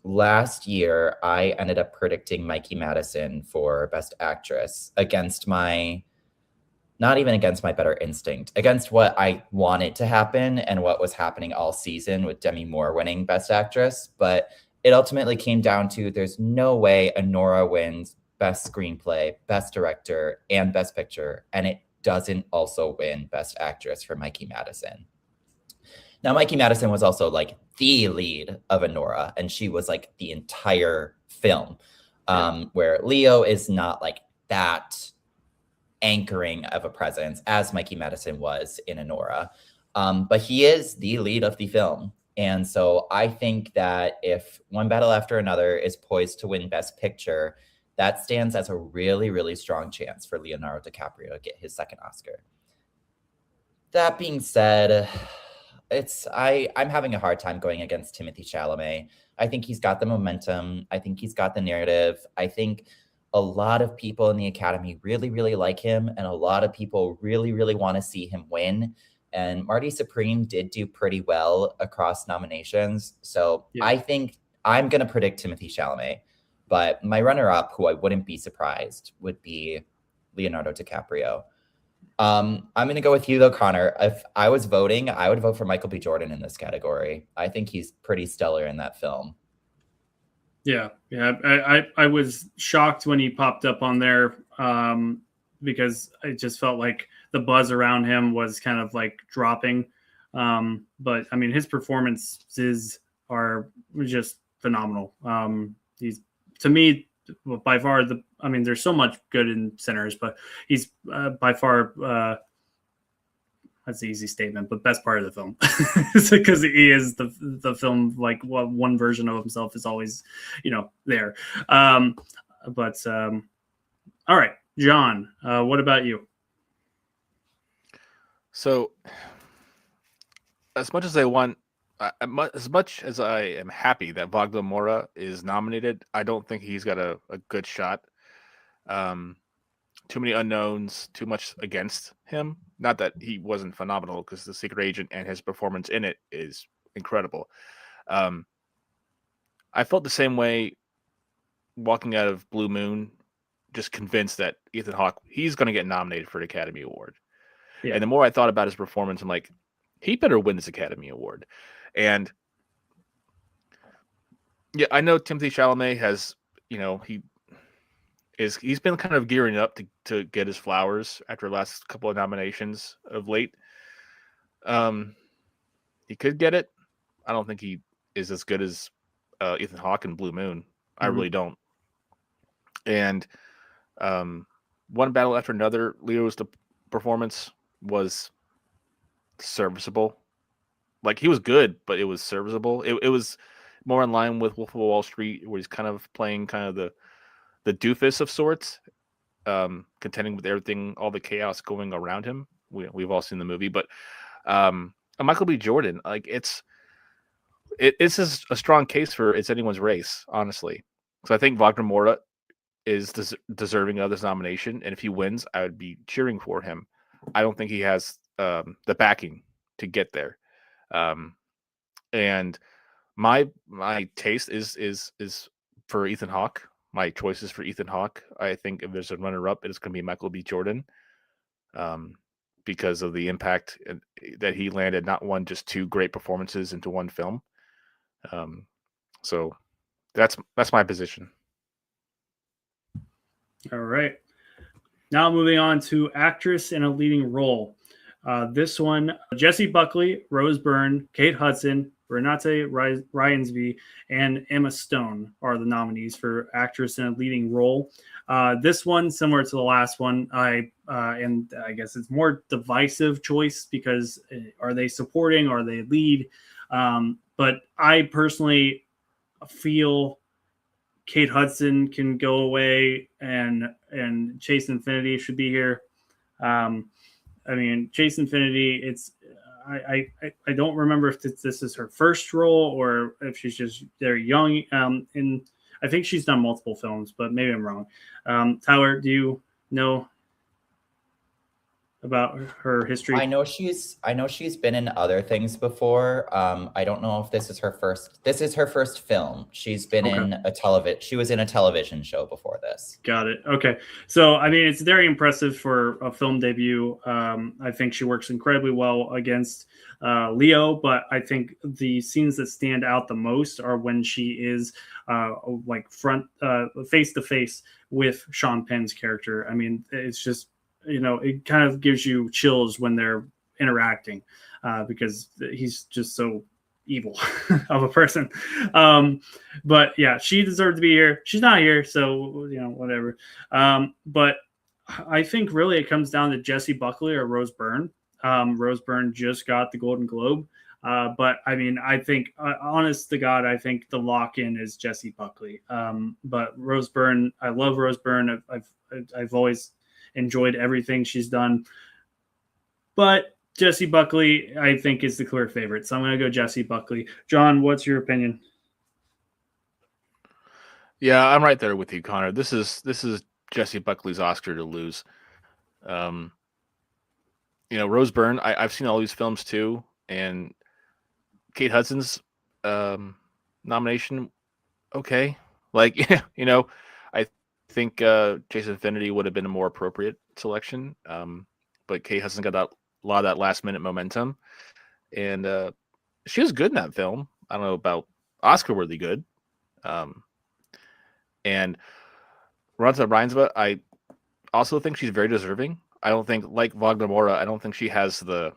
Last year, I ended up predicting Mikey Madison for Best Actress against not even against my better instinct, against what I wanted to happen and what was happening all season with Demi Moore winning Best Actress. But it ultimately came down to there's no way Anora wins Best Screenplay, Best Director, and Best Picture, and it doesn't also win Best Actress for Mikey Madison. Now, Mikey Madison was also like the lead of Anora, and she was like the entire film, where Leo is not like that anchoring of a presence as Mikey Madison was in Anora. But he is the lead of the film. And so I think that if One Battle After Another is poised to win Best Picture, that stands as a really, really strong chance for Leonardo DiCaprio to get his second Oscar. That being said, I'm having a hard time going against Timothée Chalamet. I think he's got the momentum. I think he's got the narrative. I think a lot of people in the Academy really, really like him, and a lot of people really, really want to see him win. And Marty Supreme did do pretty well across nominations. So I think I'm going to predict Timothée Chalamet. But my runner-up, who I wouldn't be surprised, would be Leonardo DiCaprio. I'm going to go with you, though, Connor. If I was voting, I would vote for Michael B. Jordan in this category. I think he's pretty stellar in that film. Yeah. I was shocked when he popped up on there because I just felt like the buzz around him was kind of like dropping. But I mean, his performances are just phenomenal. He's, to me, by far there's so much good in Sinners, but he's by far that's an easy statement, but best part of the film because he is the film. Like one version of himself is always, there. All right, John, what about you? So, as much as I want. As much as I am happy that Wagner Moura is nominated, I don't think he's got a good shot. Too many unknowns, too much against him. Not that he wasn't phenomenal, because The Secret Agent and his performance in it is incredible. I felt the same way walking out of Blue Moon, just convinced that Ethan Hawke, he's going to get nominated for an Academy Award. Yeah. And the more I thought about his performance, I'm like, he better win this Academy Award. And yeah, I know Timothée Chalamet has, he's been kind of gearing up to get his flowers after the last couple of nominations of late. He could get it. I don't think he is as good as Ethan Hawke in Blue Moon. I really don't. And One Battle After Another, Leo's performance was serviceable. Like, he was good, but it was serviceable. It was more in line with Wolf of Wall Street, where he's kind of playing kind of the doofus of sorts, contending with everything, all the chaos going around him. We've all seen the movie, but Michael B. Jordan, like, it's just a strong case for it's anyone's race, honestly. So I think Wagner Moura is deserving of this nomination, and if he wins, I would be cheering for him. I don't think he has the backing to get there. And my taste is for Ethan Hawke. My choice is for Ethan Hawke. I think if there's a runner-up, it's going to be Michael B. Jordan, because of the impact that he landed. Not one, just two great performances into one film. So that's my position. All right. Now moving on to actress in a leading role. This one, Jessie Buckley, Rose Byrne, Kate Hudson, Renate Rynsby, and Emma Stone are the nominees for actress in a leading role. This one, similar to the last one, and I guess it's more divisive choice because are they supporting, are they lead? But I personally feel Kate Hudson can go away, and Chase Infinity should be here. I mean, Chase Infinity, it's I don't remember if this is her first role or if she's just very young. And I think she's done multiple films, but maybe I'm wrong. Tyler, do you know about her history? I know she's been in other things before. I don't know if this is her first. This is her first film. She's been in she was in a television show before this. Got it. Okay. So, I mean, it's very impressive for a film debut. I think she works incredibly well against Leo, but I think the scenes that stand out the most are when she is like face to face with Sean Penn's character. I mean, it's just, it kind of gives you chills when they're interacting because he's just so evil of a person. But yeah, she deserved to be here. She's not here, so whatever. But I think really it comes down to Jessie Buckley or Rose Byrne. Rose Byrne just got the Golden Globe. But I mean, I think, honest to God, I think the lock-in is Jessie Buckley. But Rose Byrne, I love Rose Byrne. I've always enjoyed everything she's done. But Jessie Buckley, I think, is the clear favorite. So I'm going to go Jessie Buckley. John, what's your opinion? Yeah, I'm right there with you, Connor. This is Jessie Buckley's Oscar to lose. Rose Byrne, I've seen all these films too, and Kate Hudson's nomination, okay. Like, I think Chase Infinity would have been a more appropriate selection, but Kate Hudson got a lot of that last minute momentum, and she was good in that film. I don't know about Oscar worthy good, and Renate Reinsva, I also think she's very deserving. I don't think, like Wagner Moura, I don't think she has the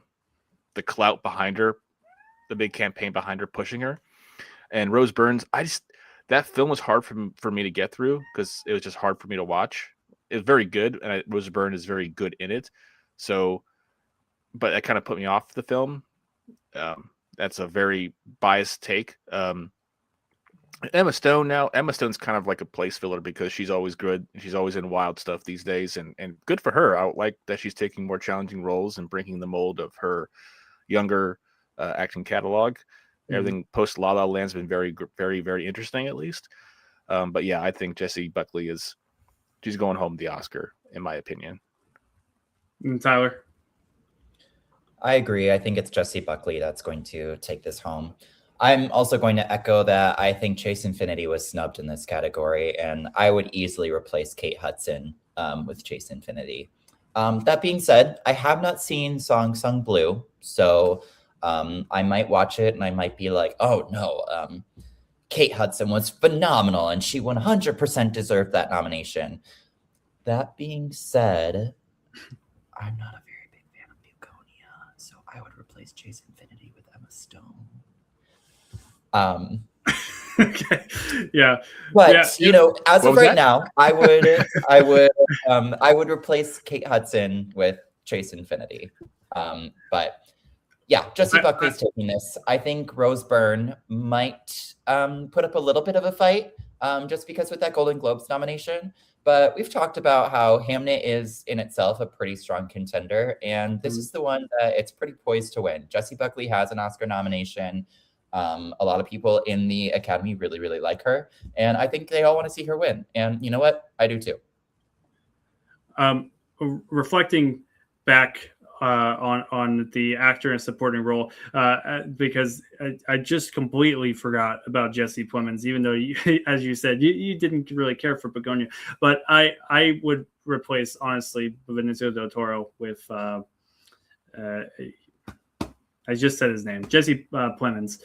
clout behind her, the big campaign behind her pushing her. And Rose Byrne, that film was hard for me to get through because it was just hard for me to watch. It was very good, and Rose Byrne is very good in it. So, but that kind of put me off the film. That's a very biased take. Emma Stone's kind of like a place filler because she's always good. She's always in wild stuff these days, and good for her. I like that she's taking more challenging roles and breaking the mold of her younger acting catalog. Everything post La La Land's been very, very, very interesting, at least. But yeah, I think Jessie Buckley she's going home the Oscar, in my opinion. Tyler? I agree. I think it's Jessie Buckley that's going to take this home. I'm also going to echo that I think Chase Infinity was snubbed in this category, and I would easily replace Kate Hudson with Chase Infinity. That being said, I have not seen Song Sung Blue, so I might watch it and I might be like, oh no, Kate Hudson was phenomenal and she 100% deserved that nomination. That being said, I'm not a very big fan of Buconia, so I would replace Chase Infinity with Emma Stone. Okay. Yeah. But yeah. as of right now, I would replace Kate Hudson with Chase Infinity. But yeah, Jessie Buckley's taking this. I think Rose Byrne might put up a little bit of a fight just because with that Golden Globes nomination. But we've talked about how Hamnet is in itself a pretty strong contender. And this is the one that it's pretty poised to win. Jessie Buckley has an Oscar nomination. A lot of people in the Academy really, really like her. And I think they all want to see her win. And you know what? I do too. Reflecting back on the actor and supporting role, because I just completely forgot about Jesse Plemons, even though, as you said, you didn't really care for Begonia. But I would replace, honestly, Benicio del Toro with... I just said his name, Jesse Plemons.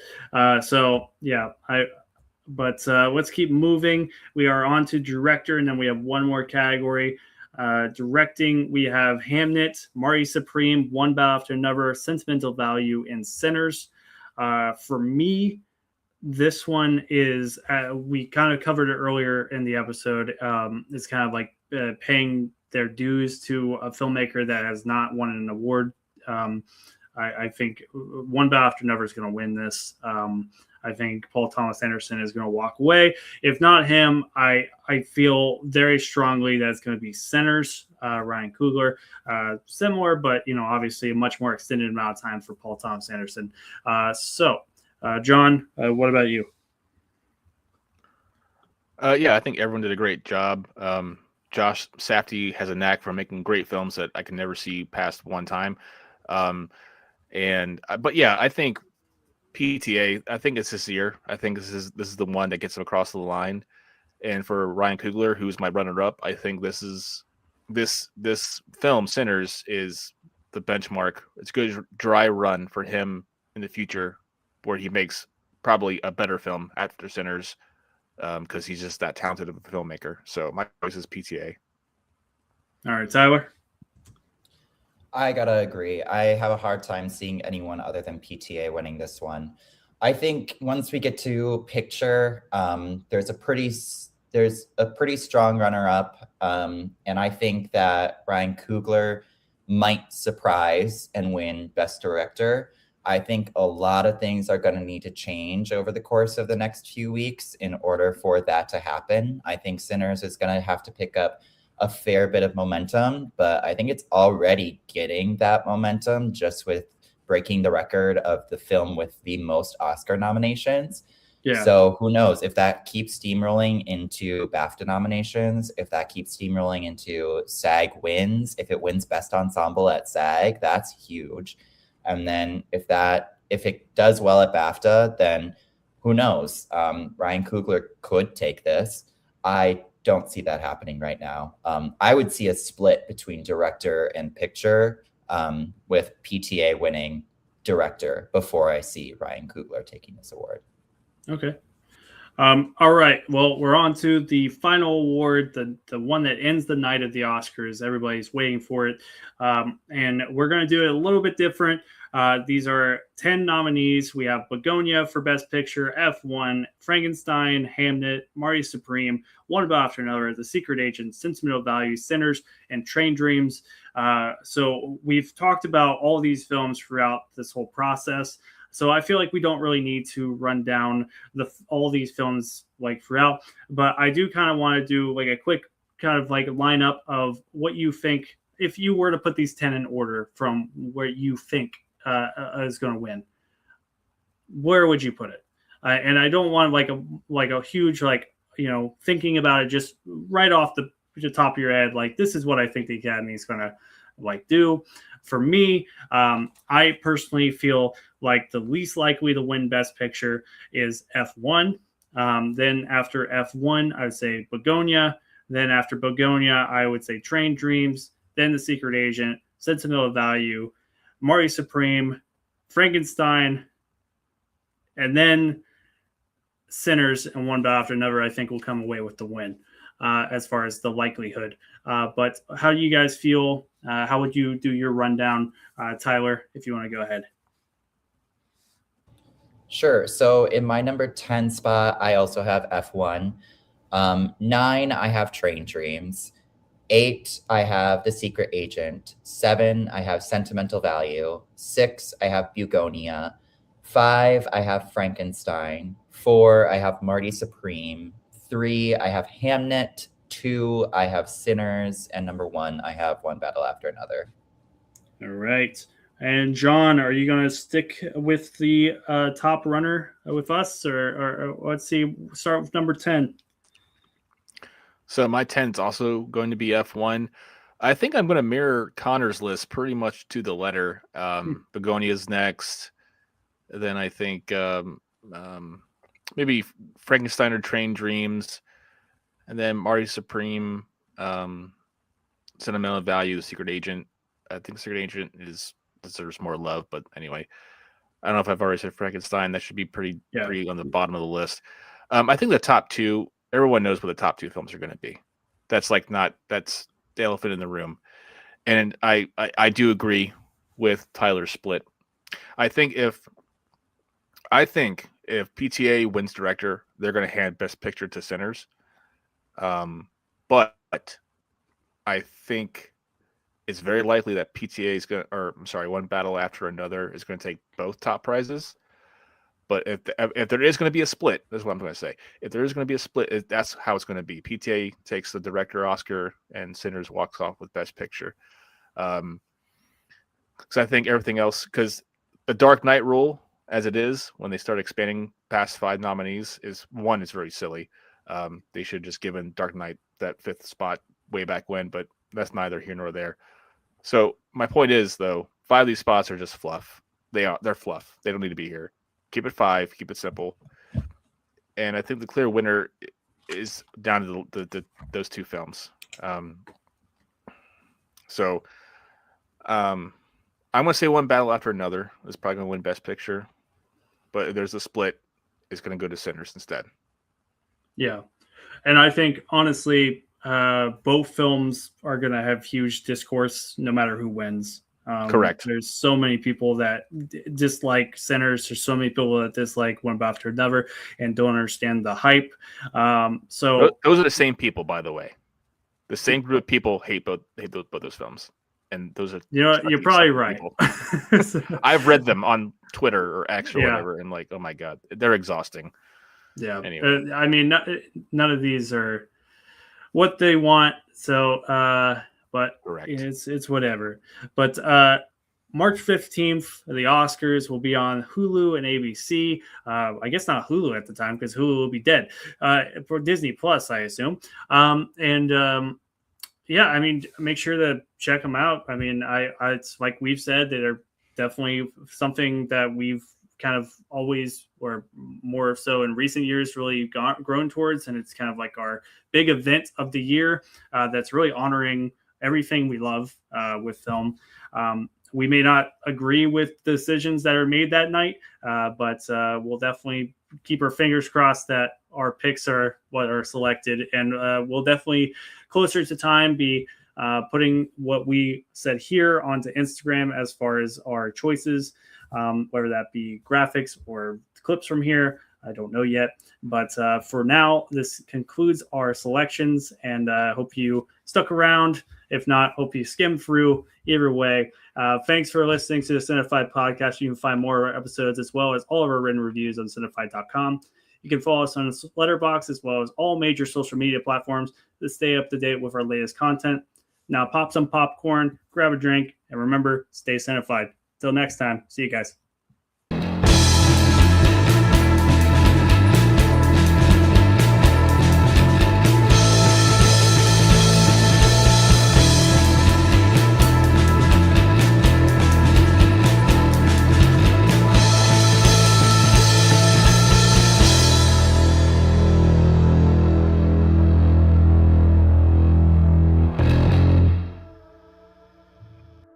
So yeah, let's keep moving. We are on to director, and then we have one more category. Directing, we have Hamnet, Marty Supreme, One Bow After Another, Sentimental Value, and Sinners. For me, this one is, we kind of covered it earlier in the episode. It's kind of like paying their dues to a filmmaker that has not won an award. I think One Bow After Another is going to win this. I think Paul Thomas Anderson is going to walk away. If not him, I feel very strongly that it's going to be Sinners, Ryan Coogler. Similar, but obviously a much more extended amount of time for Paul Thomas Anderson. John, what about you? Yeah, I think everyone did a great job. Josh Safdie has a knack for making great films that I can never see past one time. But yeah, I think PTA, I think it's this year. I think this is the one that gets him across the line. And for Ryan Coogler, who's my runner-up, I think this film, Sinners, is the benchmark. It's a good dry run for him in the future, where he makes probably a better film after Sinners, because he's just that talented of a filmmaker. So my choice is PTA. All right, Tyler. I gotta agree. I have a hard time seeing anyone other than PTA winning this one. I think once we get to picture, there's a pretty strong runner-up, and I think that Ryan Coogler might surprise and win Best Director. I think a lot of things are going to need to change over the course of the next few weeks in order for that to happen. I think Sinners is going to have to pick up a fair bit of momentum, but I think it's already getting that momentum just with breaking the record of the film with the most Oscar nominations. Yeah. So who knows if that keeps steamrolling into BAFTA nominations, if that keeps steamrolling into SAG wins, if it wins Best Ensemble at SAG, that's huge. And then if it does well at BAFTA, then who knows? Ryan Coogler could take this. I don't see that happening right now. I would see a split between director and picture, with PTA winning director before I see Ryan Coogler taking this award. Okay. All right. Well, we're on to the final award, the one that ends the night of the Oscars. Everybody's waiting for it. And we're going to do it a little bit different. These are 10 nominees. We have Begonia for Best Picture, F1, Frankenstein, Hamnet, Marty Supreme, One Bow After Another, The Secret Agent, Sentimental Value, Sinners, and Train Dreams. So we've talked about all of these films throughout this whole process. So I feel like we don't really need to run down all these films like throughout, but I do kind of want to do like a quick kind of like lineup of what you think, if you were to put these 10 in order from where you think is going to win, where would you put it? And I don't want like a huge, thinking about it just right off the top of your head. Like, this is what I think the Academy is going to do. For me, I personally feel like the least likely to win Best Picture is F1. Then after F1, I would say Begonia. Then after Begonia, I would say Train Dreams. Then The Secret Agent, Sentimental Value, Marty Supreme, Frankenstein, and then Sinners and One Bow After Another, I think, will come away with the win as far as the likelihood. But how do you guys feel? How would you do your rundown, Tyler, if you want to go ahead? Sure. So in my number 10 spot, I also have F1. 9, I have Train Dreams. 8, I have The Secret Agent. 7, I have Sentimental Value. 6, I have Begonia. 5, I have Frankenstein. 4, I have Marty Supreme. 3, I have Hamnet. 2, I have Sinners. And number 1, I have One Battle After Another. All right. And John, are you going to stick with the top runner with us? Or let's see, start with number 10. So my 10 is also going to be F1. I think I'm going to mirror Connor's list pretty much to the letter. Begonia's next. Then I think maybe Frankenstein or Train Dreams. And then Marty Supreme, Sentimental Value, The Secret Agent. I think Secret Agent deserves more love, but anyway. I don't know if I've already said Frankenstein. That should be pretty on the bottom of the list. I think the top two, everyone knows what the top two films are going to be. That's the elephant in the room. And I do agree with Tyler's split. I think if PTA wins director, they're going to hand Best Picture to Sinners. But I think it's very likely that PTA is going to, or I'm sorry, One Battle After Another is going to take both top prizes. But if there is going to be a split, that's what I'm going to say. If there is going to be a split, that's how it's going to be. PTA takes the director Oscar, and Sinners walks off with Best Picture. Because I think everything else, because the Dark Knight rule, as it is, when they start expanding past 5 nominees, is very silly. They should just given Dark Knight that 5th spot way back when, but that's neither here nor there. So my point is, though, 5 of these spots are just fluff. They're fluff. They don't need to be here. Keep it 5. Keep it simple. And I think the clear winner is down to those 2 films. I'm going to say One Battle After Another is probably going to win Best Picture. But if there's a split, it's going to go to Sinners instead. Yeah. And I think, honestly, both films are going to have huge discourse no matter who wins. Correct. There's so many people that dislike Sinners. There's so many people that dislike One After Another and don't understand the hype. So those are the same people, by the way. The same group of people hate both those films, and those are you're probably right. I've read them on Twitter or X or whatever, and like, oh my god, they're exhausting. Yeah. Anyway, I mean, none of these are what they want. So, but correct. It's whatever. But March 15th, the Oscars will be on Hulu and ABC. I guess not Hulu at the time because Hulu will be dead. For Disney Plus, I assume. Yeah, I mean, make sure to check them out. I mean, it's like we've said, that are definitely something that we've kind of always, or more so in recent years, really grown towards. And it's kind of like our big event of the year that's really honoring everything we love with film. We may not agree with decisions that are made that night, but we'll definitely keep our fingers crossed that our picks are what are selected. And we'll definitely, closer to time, be putting what we said here onto Instagram as far as our choices, whether that be graphics or clips from here. I don't know yet. But for now, this concludes our selections, and I hope you stuck around. If not, hope you skimmed through. Either way, thanks for listening to the Cinefied Podcast. You can find more of our episodes as well as all of our written reviews on cinefied.com. You can follow us on Letterboxd as well as all major social media platforms to stay up to date with our latest content. Now pop some popcorn, grab a drink, and remember, stay cinefied. Till next time, see you guys.